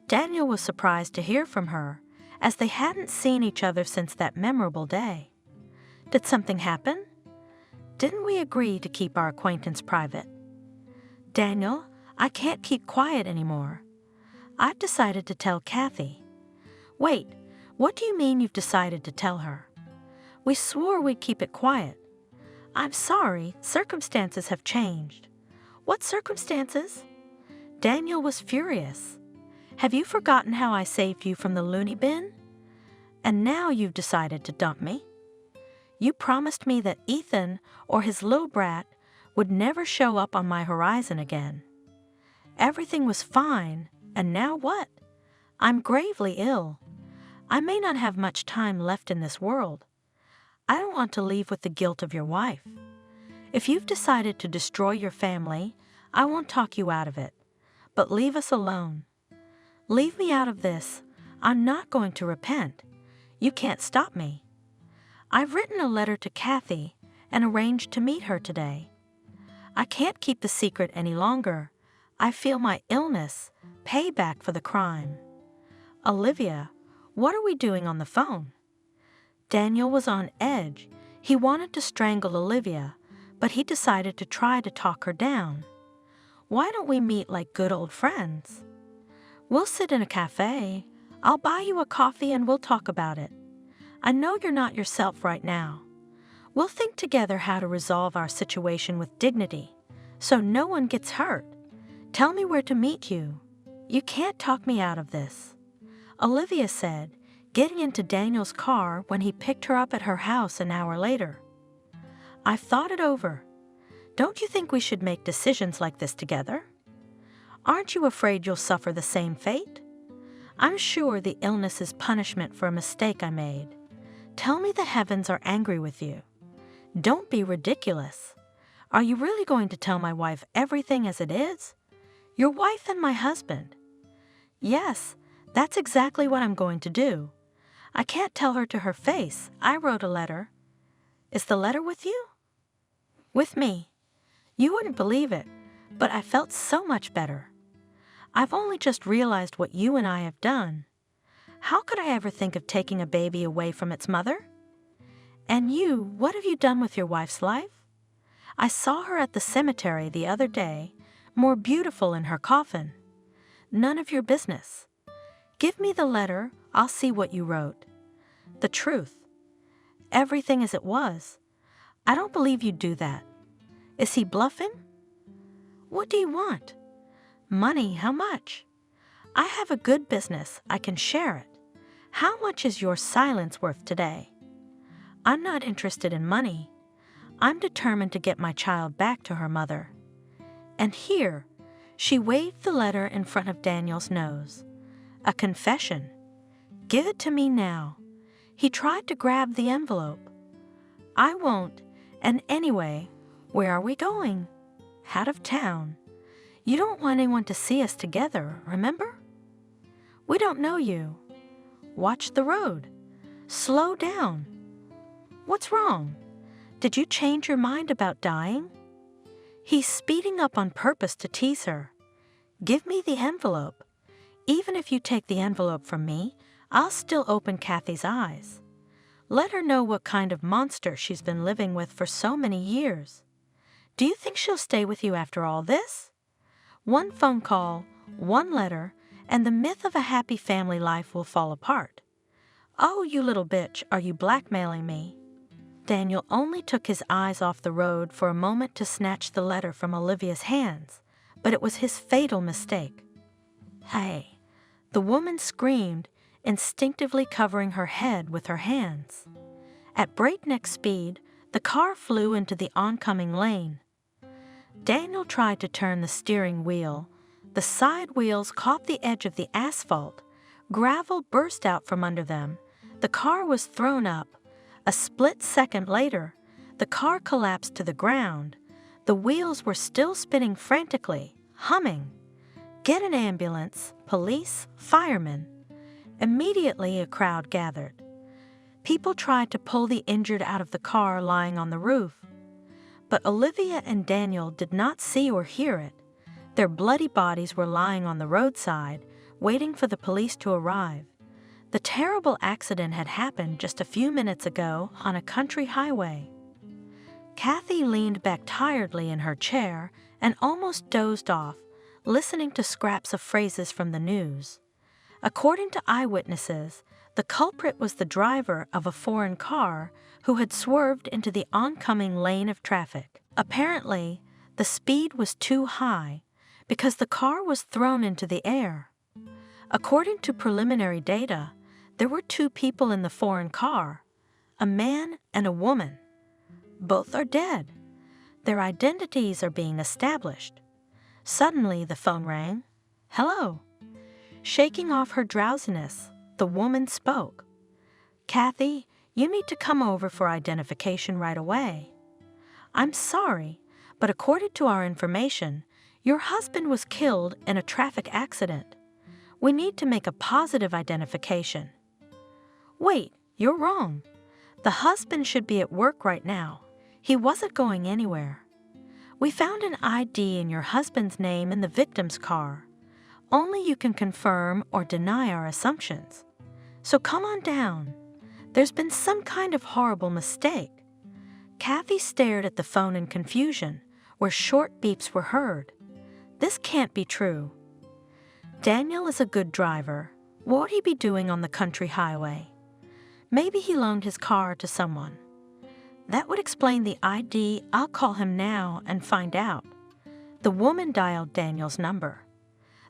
C: Daniel was surprised to hear from her, as they hadn't seen each other since that memorable day. "Did something happen? Didn't we agree to keep our acquaintance private?" "Daniel, I can't keep quiet anymore. I've decided to tell Kathy. Wait, what do you mean you've decided to tell her? We swore we'd keep it quiet. I'm sorry, circumstances have changed. What circumstances? Daniel was furious. Have you forgotten how I saved you from the loony bin? And now you've decided to dump me? You promised me that Ethan or his little brat would never show up on my horizon again. Everything was fine, and now what? I'm gravely ill. I may not have much time left in this world. I don't want to leave with the guilt of your wife. If you've decided to destroy your family, I won't talk you out of it. But leave us alone. Leave me out of this. I'm not going to repent. You can't stop me. I've written a letter to Kathy and arranged to meet her today. I can't keep the secret any longer. I feel my illness, payback for the crime. Olivia, what are we doing on the phone? Daniel was on edge. He wanted to strangle Olivia, but he decided to try to talk her down. Why don't we meet like good old friends? We'll sit in a cafe. I'll buy you a coffee and we'll talk about it. I know you're not yourself right now. We'll think together how to resolve our situation with dignity, so no one gets hurt. Tell me where to meet you. You can't talk me out of this. Olivia said, getting into Daniel's car when he picked her up at her house an hour later. I've thought it over. Don't you think we should make decisions like this together? Aren't you afraid you'll suffer the same fate? I'm sure the illness is punishment for a mistake I made. Tell me the heavens are angry with you. Don't be ridiculous. Are you really going to tell my wife everything as it is? Your wife and my husband. Yes, that's exactly what I'm going to do. I can't tell her to her face. I wrote a letter. Is the letter with you? With me. You wouldn't believe it, but I felt so much better. I've only just realized what you and I have done. How could I ever think of taking a baby away from its mother? And you, what have you done with your wife's life? I saw her at the cemetery the other day, more beautiful in her coffin. None of your business. Give me the letter, I'll see what you wrote. The truth. Everything as it was. I don't believe you'd do that. Is he bluffing? What do you want? Money, how much? I have a good business, I can share it. How much is your silence worth today? I'm not interested in money. I'm determined to get my child back to her mother. And here, she waved the letter in front of Daniel's nose. A confession. Give it to me now. He tried to grab the envelope. I won't. And anyway, where are we going? Out of town. You don't want anyone to see us together, remember? We don't know you. Watch the road. Slow down. What's wrong? Did you change your mind about dying? He's speeding up on purpose to tease her. Give me the envelope. Even if you take the envelope from me, I'll still open Kathy's eyes. Let her know what kind of monster she's been living with for so many years. Do you think she'll stay with you after all this? One phone call, one letter, and the myth of a happy family life will fall apart. Oh, you little bitch, are you blackmailing me? Daniel only took his eyes off the road for a moment to snatch the letter from Olivia's hands, but it was his fatal mistake. Hey, the woman screamed, instinctively covering her head with her hands. At breakneck speed, the car flew into the oncoming lane. Daniel tried to turn the steering wheel. The side wheels caught the edge of the asphalt. Gravel burst out from under them. The car was thrown up. A split second later, the car collapsed to the ground. The wheels were still spinning frantically, humming. Get an ambulance, police, firemen. Immediately, a crowd gathered. People tried to pull the injured out of the car lying on the roof. But Olivia and Daniel did not see or hear it. Their bloody bodies were lying on the roadside, waiting for the police to arrive. The terrible accident had happened just a few minutes ago on a country highway. Kathy leaned back tiredly in her chair and almost dozed off, listening to scraps of phrases from the news. According to eyewitnesses, the culprit was the driver of a foreign car who had swerved into the oncoming lane of traffic. Apparently, the speed was too high because the car was thrown into the air. According to preliminary data, there were 2 people in the foreign car, a man and a woman. Both are dead. Their identities are being established. Suddenly, the phone rang. "Hello." Shaking off her drowsiness, the woman spoke. "Kathy, you need to come over for identification right away. I'm sorry, but according to our information, your husband was killed in a traffic accident. We need to make a positive identification." "Wait, you're wrong. The husband should be at work right now. He wasn't going anywhere. We found an ID in your husband's name in the victim's car. Only you can confirm or deny our assumptions. So come on down. There's been some kind of horrible mistake." Kathy stared at the phone in confusion, where short beeps were heard. This can't be true. Daniel is a good driver. What would he be doing on the country highway? Maybe he loaned his car to someone. That would explain the ID. I'll call him now and find out. The woman dialed Daniel's number.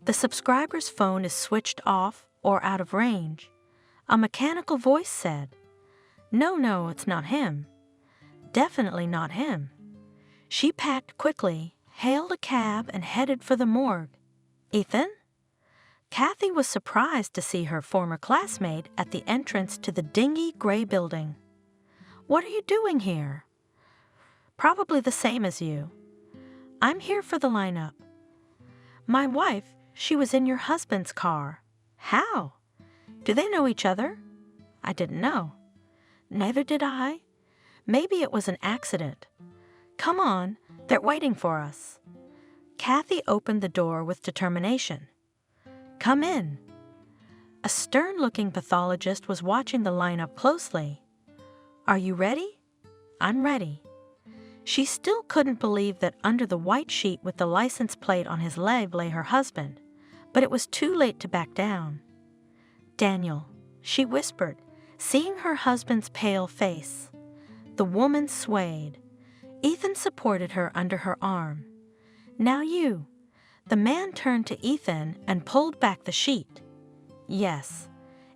C: The subscriber's phone is switched off or out of range. A mechanical voice said, No, it's not him. Definitely not him." She packed quickly, hailed a cab, and headed for the morgue. "Ethan?" Kathy was surprised to see her former classmate at the entrance to the dingy gray building. "What are you doing here?" "Probably the same as you." "I'm here for the lineup." "My wife, she was in your husband's car." "How? Do they know each other?" "I didn't know." "Neither did I. Maybe it was an accident. Come on, they're waiting for us." Kathy opened the door with determination. "Come in." A stern-looking pathologist was watching the lineup closely. "Are you ready?" "I'm ready." She still couldn't believe that under the white sheet with the license plate on his leg lay her husband, but it was too late to back down. "Daniel," she whispered, seeing her husband's pale face. The woman swayed. Ethan supported her under her arm. "Now you." The man turned to Ethan and pulled back the sheet. "Yes."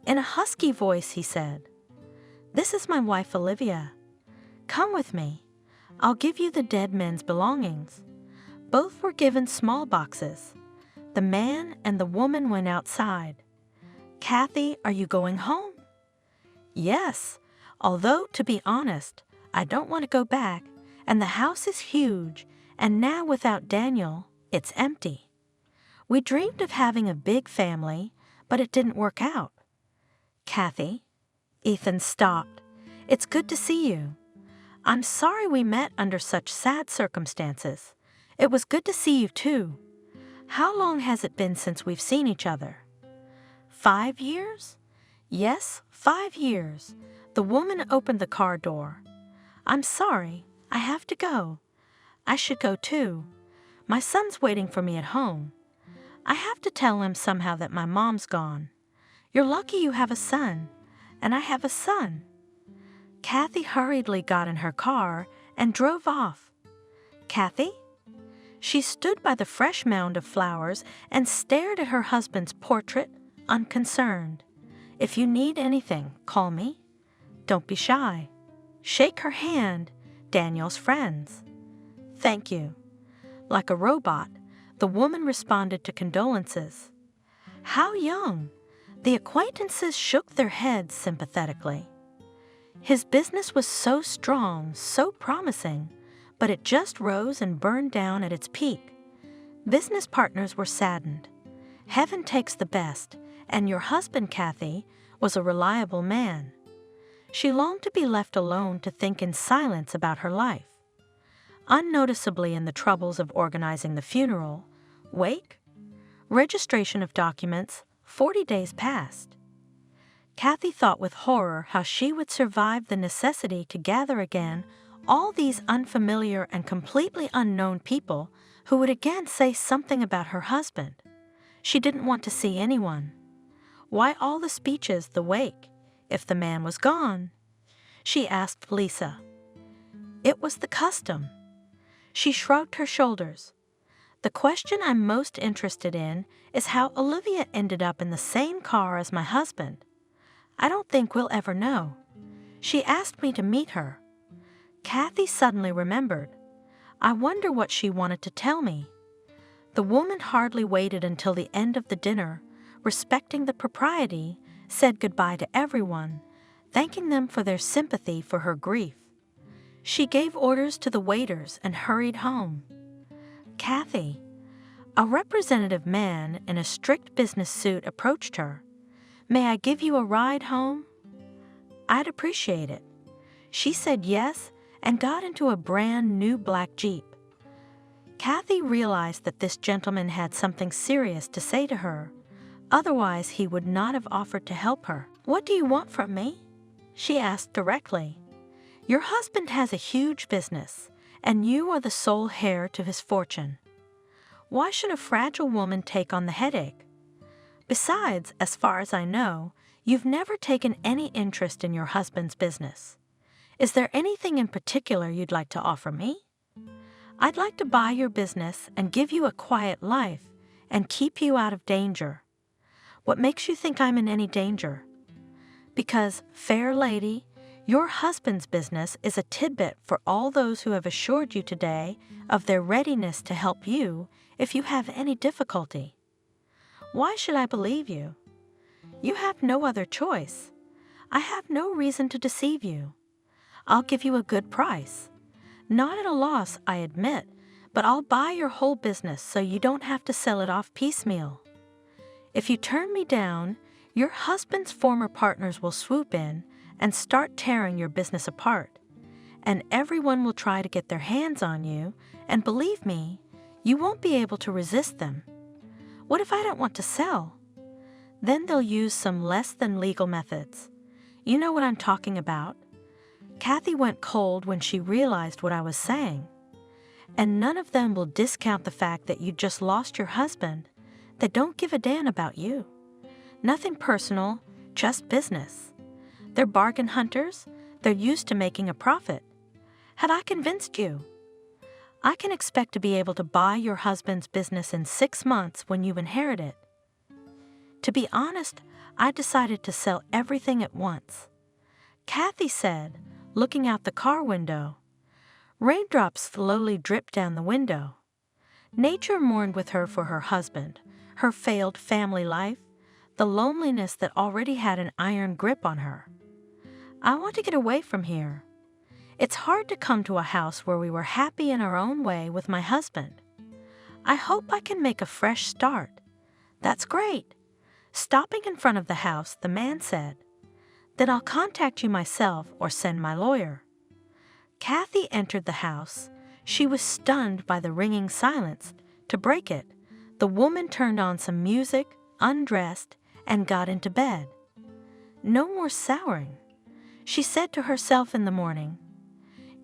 C: In a husky voice, he said, "This is my wife, Olivia. Come with me. I'll give you the dead men's belongings." Both were given small boxes. The man and the woman went outside. "Kathy, are you going home?" "Yes, although, to be honest, I don't want to go back, and the house is huge, and now without Daniel, it's empty. We dreamed of having a big family, but it didn't work out." "Kathy," Ethan stopped. "It's good to see you. I'm sorry we met under such sad circumstances. It was good to see you, too. How long has it been since we've seen each other?" 5 years? "Yes, 5 years." The woman opened the car door. "I'm sorry. I have to go. I should go, too. My son's waiting for me at home. I have to tell him somehow that my mom's gone. You're lucky you have a son, and I have a son." Kathy hurriedly got in her car and drove off. "Kathy?" She stood by the fresh mound of flowers and stared at her husband's portrait, unconcerned. "If you need anything, call me. Don't be shy. Shake her hand, Daniel's friends." "Thank you." Like a robot, the woman responded to condolences. "How young?" The acquaintances shook their heads sympathetically. His business was so strong, so promising, but it just rose and burned down at its peak. Business partners were saddened. Heaven takes the best, and your husband, Kathy, was a reliable man. She longed to be left alone to think in silence about her life. Unnoticeably in the troubles of organizing the funeral, wake, registration of documents, 40 days passed. Kathy thought with horror how she would survive the necessity to gather again all these unfamiliar and completely unknown people who would again say something about her husband. She didn't want to see anyone. Why all the speeches, the wake, if the man was gone? She asked Lisa. It was the custom. She shrugged her shoulders. The question I'm most interested in is how Olivia ended up in the same car as my husband. I don't think we'll ever know. She asked me to meet her. Kathy suddenly remembered. I wonder what she wanted to tell me. The woman hardly waited until the end of the dinner, respecting the propriety, said goodbye to everyone, thanking them for their sympathy for her grief. She gave orders to the waiters and hurried home. Kathy, a representative man in a strict business suit approached her. May I give you a ride home? I'd appreciate it. She said yes and got into a brand new black Jeep. Kathy realized that this gentleman had something serious to say to her. Otherwise, he would not have offered to help her. What do you want from me? She asked directly. Your husband has a huge business, and you are the sole heir to his fortune. Why should a fragile woman take on the headache? Besides, as far as I know, you've never taken any interest in your husband's business. Is there anything in particular you'd like to offer me? I'd like to buy your business and give you a quiet life and keep you out of danger. What makes you think I'm in any danger? Because, fair lady, your husband's business is a tidbit for all those who have assured you today of their readiness to help you if you have any difficulty. Why should I believe you? You have no other choice. I have no reason to deceive you. I'll give you a good price. Not at a loss, I admit, but I'll buy your whole business so you don't have to sell it off piecemeal. If you turn me down, your husband's former partners will swoop in and start tearing your business apart, and everyone will try to get their hands on you, and believe me, you won't be able to resist them. What if I don't want to sell? Then they'll use some less than legal methods. You know what I'm talking about. Kathy went cold when she realized what I was saying. And none of them will discount the fact that you just lost your husband. They don't give a damn about you. Nothing personal, just business. They're bargain hunters. They're used to making a profit. Had I convinced you? I can expect to be able to buy your husband's business in 6 months when you inherit it. To be honest, I decided to sell everything at once. Kathy said, looking out the car window. Raindrops slowly dripped down the window. Nature mourned with her for her husband, her failed family life, the loneliness that already had an iron grip on her. I want to get away from here. It's hard to come to a house where we were happy in our own way with my husband. I hope I can make a fresh start. That's great. Stopping in front of the house, the man said, Then I'll contact you myself or send my lawyer. Kathy entered the house. She was stunned by the ringing silence. To break it, the woman turned on some music, undressed, and got into bed. No more souring. She said to herself in the morning,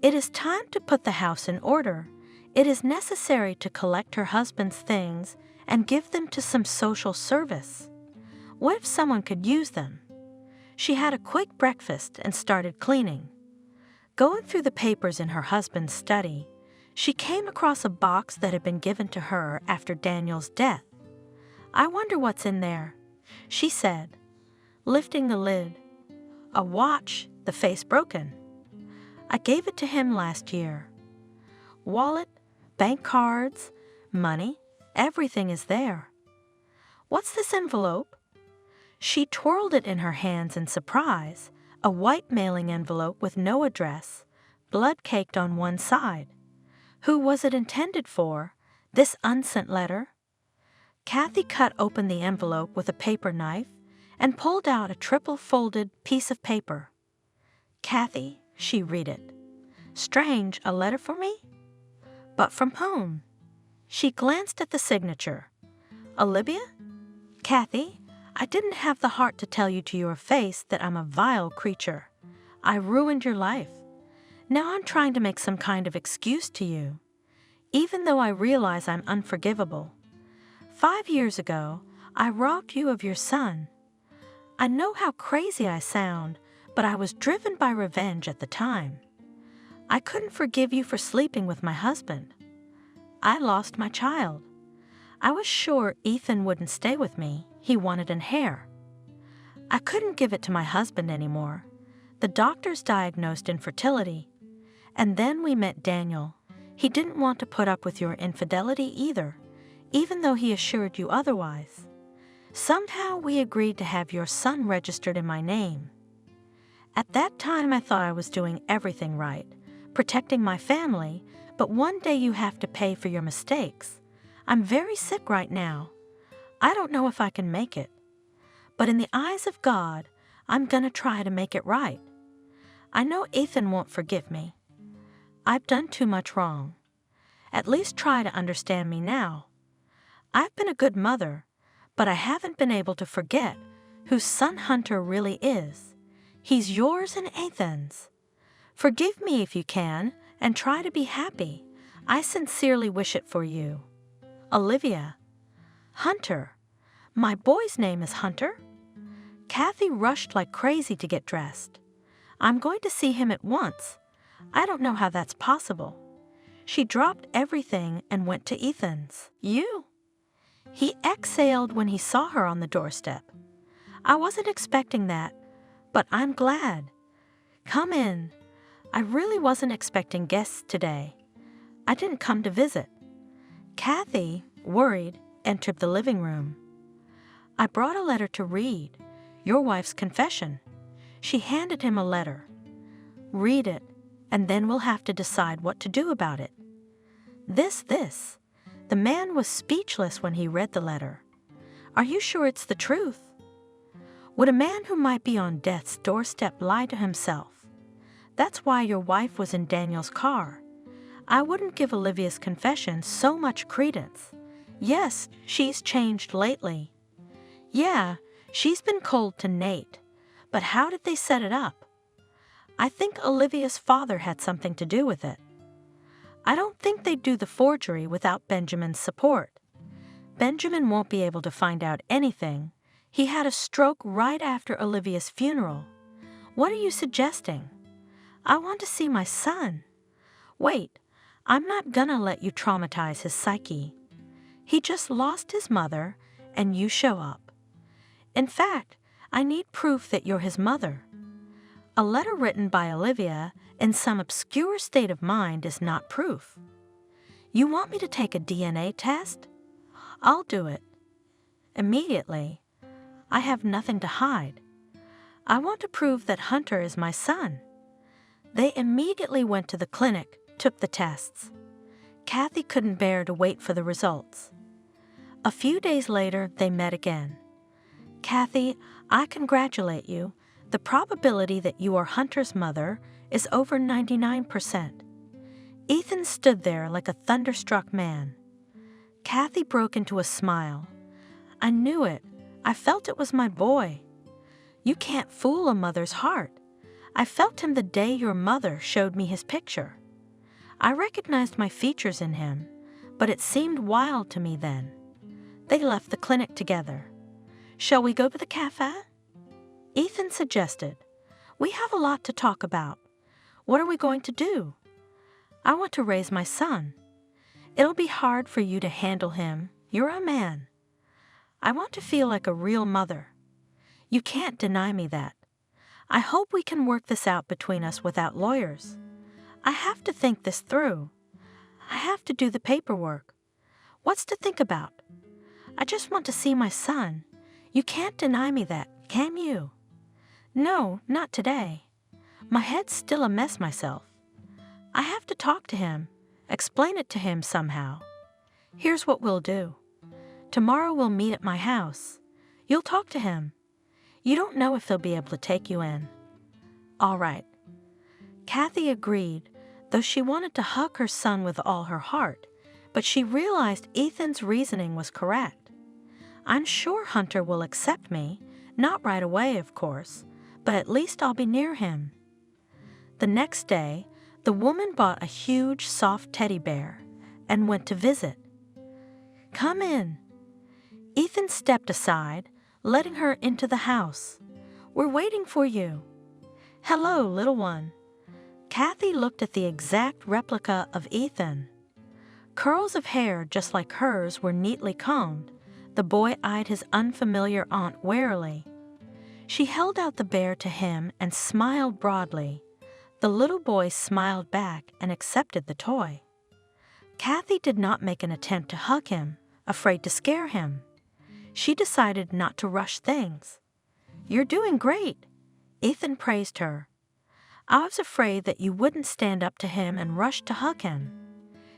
C: It is time to put the house in order. It is necessary to collect her husband's things and give them to some social service. What if someone could use them? She had a quick breakfast and started cleaning. Going through the papers in her husband's study, she came across a box that had been given to her after Daniel's death. I wonder what's in there, she said, lifting the lid. A watch, the face broken. I gave it to him last year. Wallet, bank cards, money, everything is there. What's this envelope? She twirled it in her hands in surprise, a white mailing envelope with no address, blood caked on one side. Who was it intended for, this unsent letter? Kathy cut open the envelope with a paper knife and pulled out a triple-folded piece of paper. Kathy, she read it. Strange, a letter for me? But from whom? She glanced at the signature. Olivia? Kathy, I didn't have the heart to tell you to your face that I'm a vile creature. I ruined your life. Now I'm trying to make some kind of excuse to you. even though I realize I'm unforgivable. 5 years ago, I robbed you of your son. I know how crazy I sound, but I was driven by revenge at the time. I couldn't forgive you for sleeping with my husband. I lost my child. I was sure Ethan wouldn't stay with me. He wanted an heir. I couldn't give it to my husband anymore. The doctors diagnosed infertility. And then we met Daniel. He didn't want to put up with your infidelity either, even though he assured you otherwise. Somehow we agreed to have your son registered in my name. At that time I thought I was doing everything right, protecting my family, but one day you have to pay for your mistakes. I'm very sick right now. I don't know if I can make it. But in the eyes of God, I'm gonna try to make it right. I know Ethan won't forgive me. I've done too much wrong. At least try to understand me now. I've been a good mother, but I haven't been able to forget whose son Hunter really is. He's yours and Ethan's. Forgive me if you can, and try to be happy. I sincerely wish it for you. Olivia. Hunter. My boy's name is Hunter? Kathy rushed like crazy to get dressed. I'm going to see him at once. I don't know how that's possible. She dropped everything and went to Ethan's. You? He exhaled when he saw her on the doorstep. I wasn't expecting that, but I'm glad. Come in. I really wasn't expecting guests today. I didn't come to visit. Kathy, worried, entered the living room. I brought a letter to read, your wife's confession. She handed him a letter. Read it, and then we'll have to decide what to do about it. This. The man was speechless when he read the letter. Are you sure it's the truth? Would a man who might be on death's doorstep lie to himself? That's why your wife was in Daniel's car. I wouldn't give Olivia's confession so much credence. Yes, she's changed lately. Yeah, she's been cold to Nate. But how did they set it up? I think Olivia's father had something to do with it. I don't think they'd do the forgery without Benjamin's support. Benjamin won't be able to find out anything. He had a stroke right after Olivia's funeral. What are you suggesting? I want to see my son. Wait, I'm not gonna let you traumatize his psyche. He just lost his mother, and you show up. In fact, I need proof that you're his mother. A letter written by Olivia in some obscure state of mind is not proof. You want me to take a DNA test? I'll do it. Immediately. I have nothing to hide. I want to prove that Hunter is my son. They immediately went to the clinic, took the tests. Kathy couldn't bear to wait for the results. A few days later, they met again. Kathy, I congratulate you. The probability that you are Hunter's mother is over 99%. Ethan stood there like a thunderstruck man. Kathy broke into a smile. I knew it. I felt it was my boy. You can't fool a mother's heart. I felt him the day your mother showed me his picture. I recognized my features in him, but it seemed wild to me then. They left the clinic together. Shall we go to the cafe? Ethan suggested. We have a lot to talk about. What are we going to do? I want to raise my son. It'll be hard for you to handle him. You're a man. I want to feel like a real mother. You can't deny me that. I hope we can work this out between us without lawyers. I have to think this through. I have to do the paperwork. What's to think about? I just want to see my son. You can't deny me that, can you? No, not today. My head's still a mess myself. I have to talk to him, explain it to him somehow. Here's what we'll do. Tomorrow we'll meet at my house. You'll talk to him. You don't know if they'll be able to take you in. All right. Kathy agreed, though she wanted to hug her son with all her heart, but she realized Ethan's reasoning was correct. I'm sure Hunter will accept me, not right away, of course, but at least I'll be near him. The next day, the woman bought a huge, soft teddy bear, and went to visit. "Come in." Ethan stepped aside, letting her into the house. "We're waiting for you." "Hello, little one." Kathy looked at the exact replica of Ethan. Curls of hair just like hers were neatly combed. The boy eyed his unfamiliar aunt warily. She held out the bear to him and smiled broadly. The little boy smiled back and accepted the toy. Kathy did not make an attempt to hug him, afraid to scare him. She decided not to rush things. "You're doing great," Ethan praised her. "I was afraid that you wouldn't stand up to him and rush to hug him."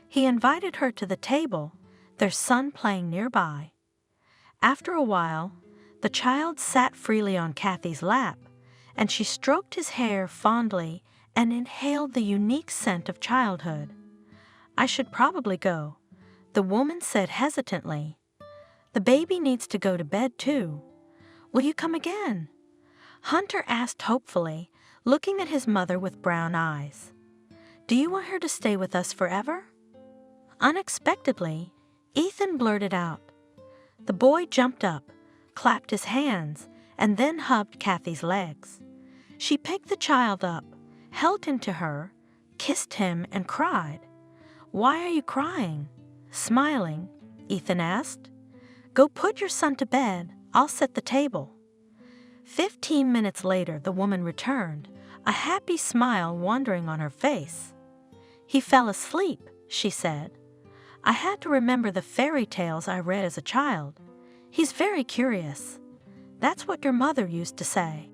C: He invited her to the table, their son playing nearby. After a while, the child sat freely on Kathy's lap, and she stroked his hair fondly and inhaled the unique scent of childhood. "I should probably go," the woman said hesitantly. "The baby needs to go to bed too. Will you come again?" Hunter asked hopefully, looking at his mother with brown eyes. "Do you want her to stay with us forever?" Unexpectedly, Ethan blurted out. The boy jumped up, clapped his hands, and then hugged Kathy's legs. She picked the child up, held him to her, kissed him, and cried. "Why are you crying?" Smiling, Ethan asked. "Go put your son to bed. I'll set the table." 15 minutes later, the woman returned, a happy smile wandering on her face. "He fell asleep," she said. "I had to remember the fairy tales I read as a child. He's very curious. That's what your mother used to say."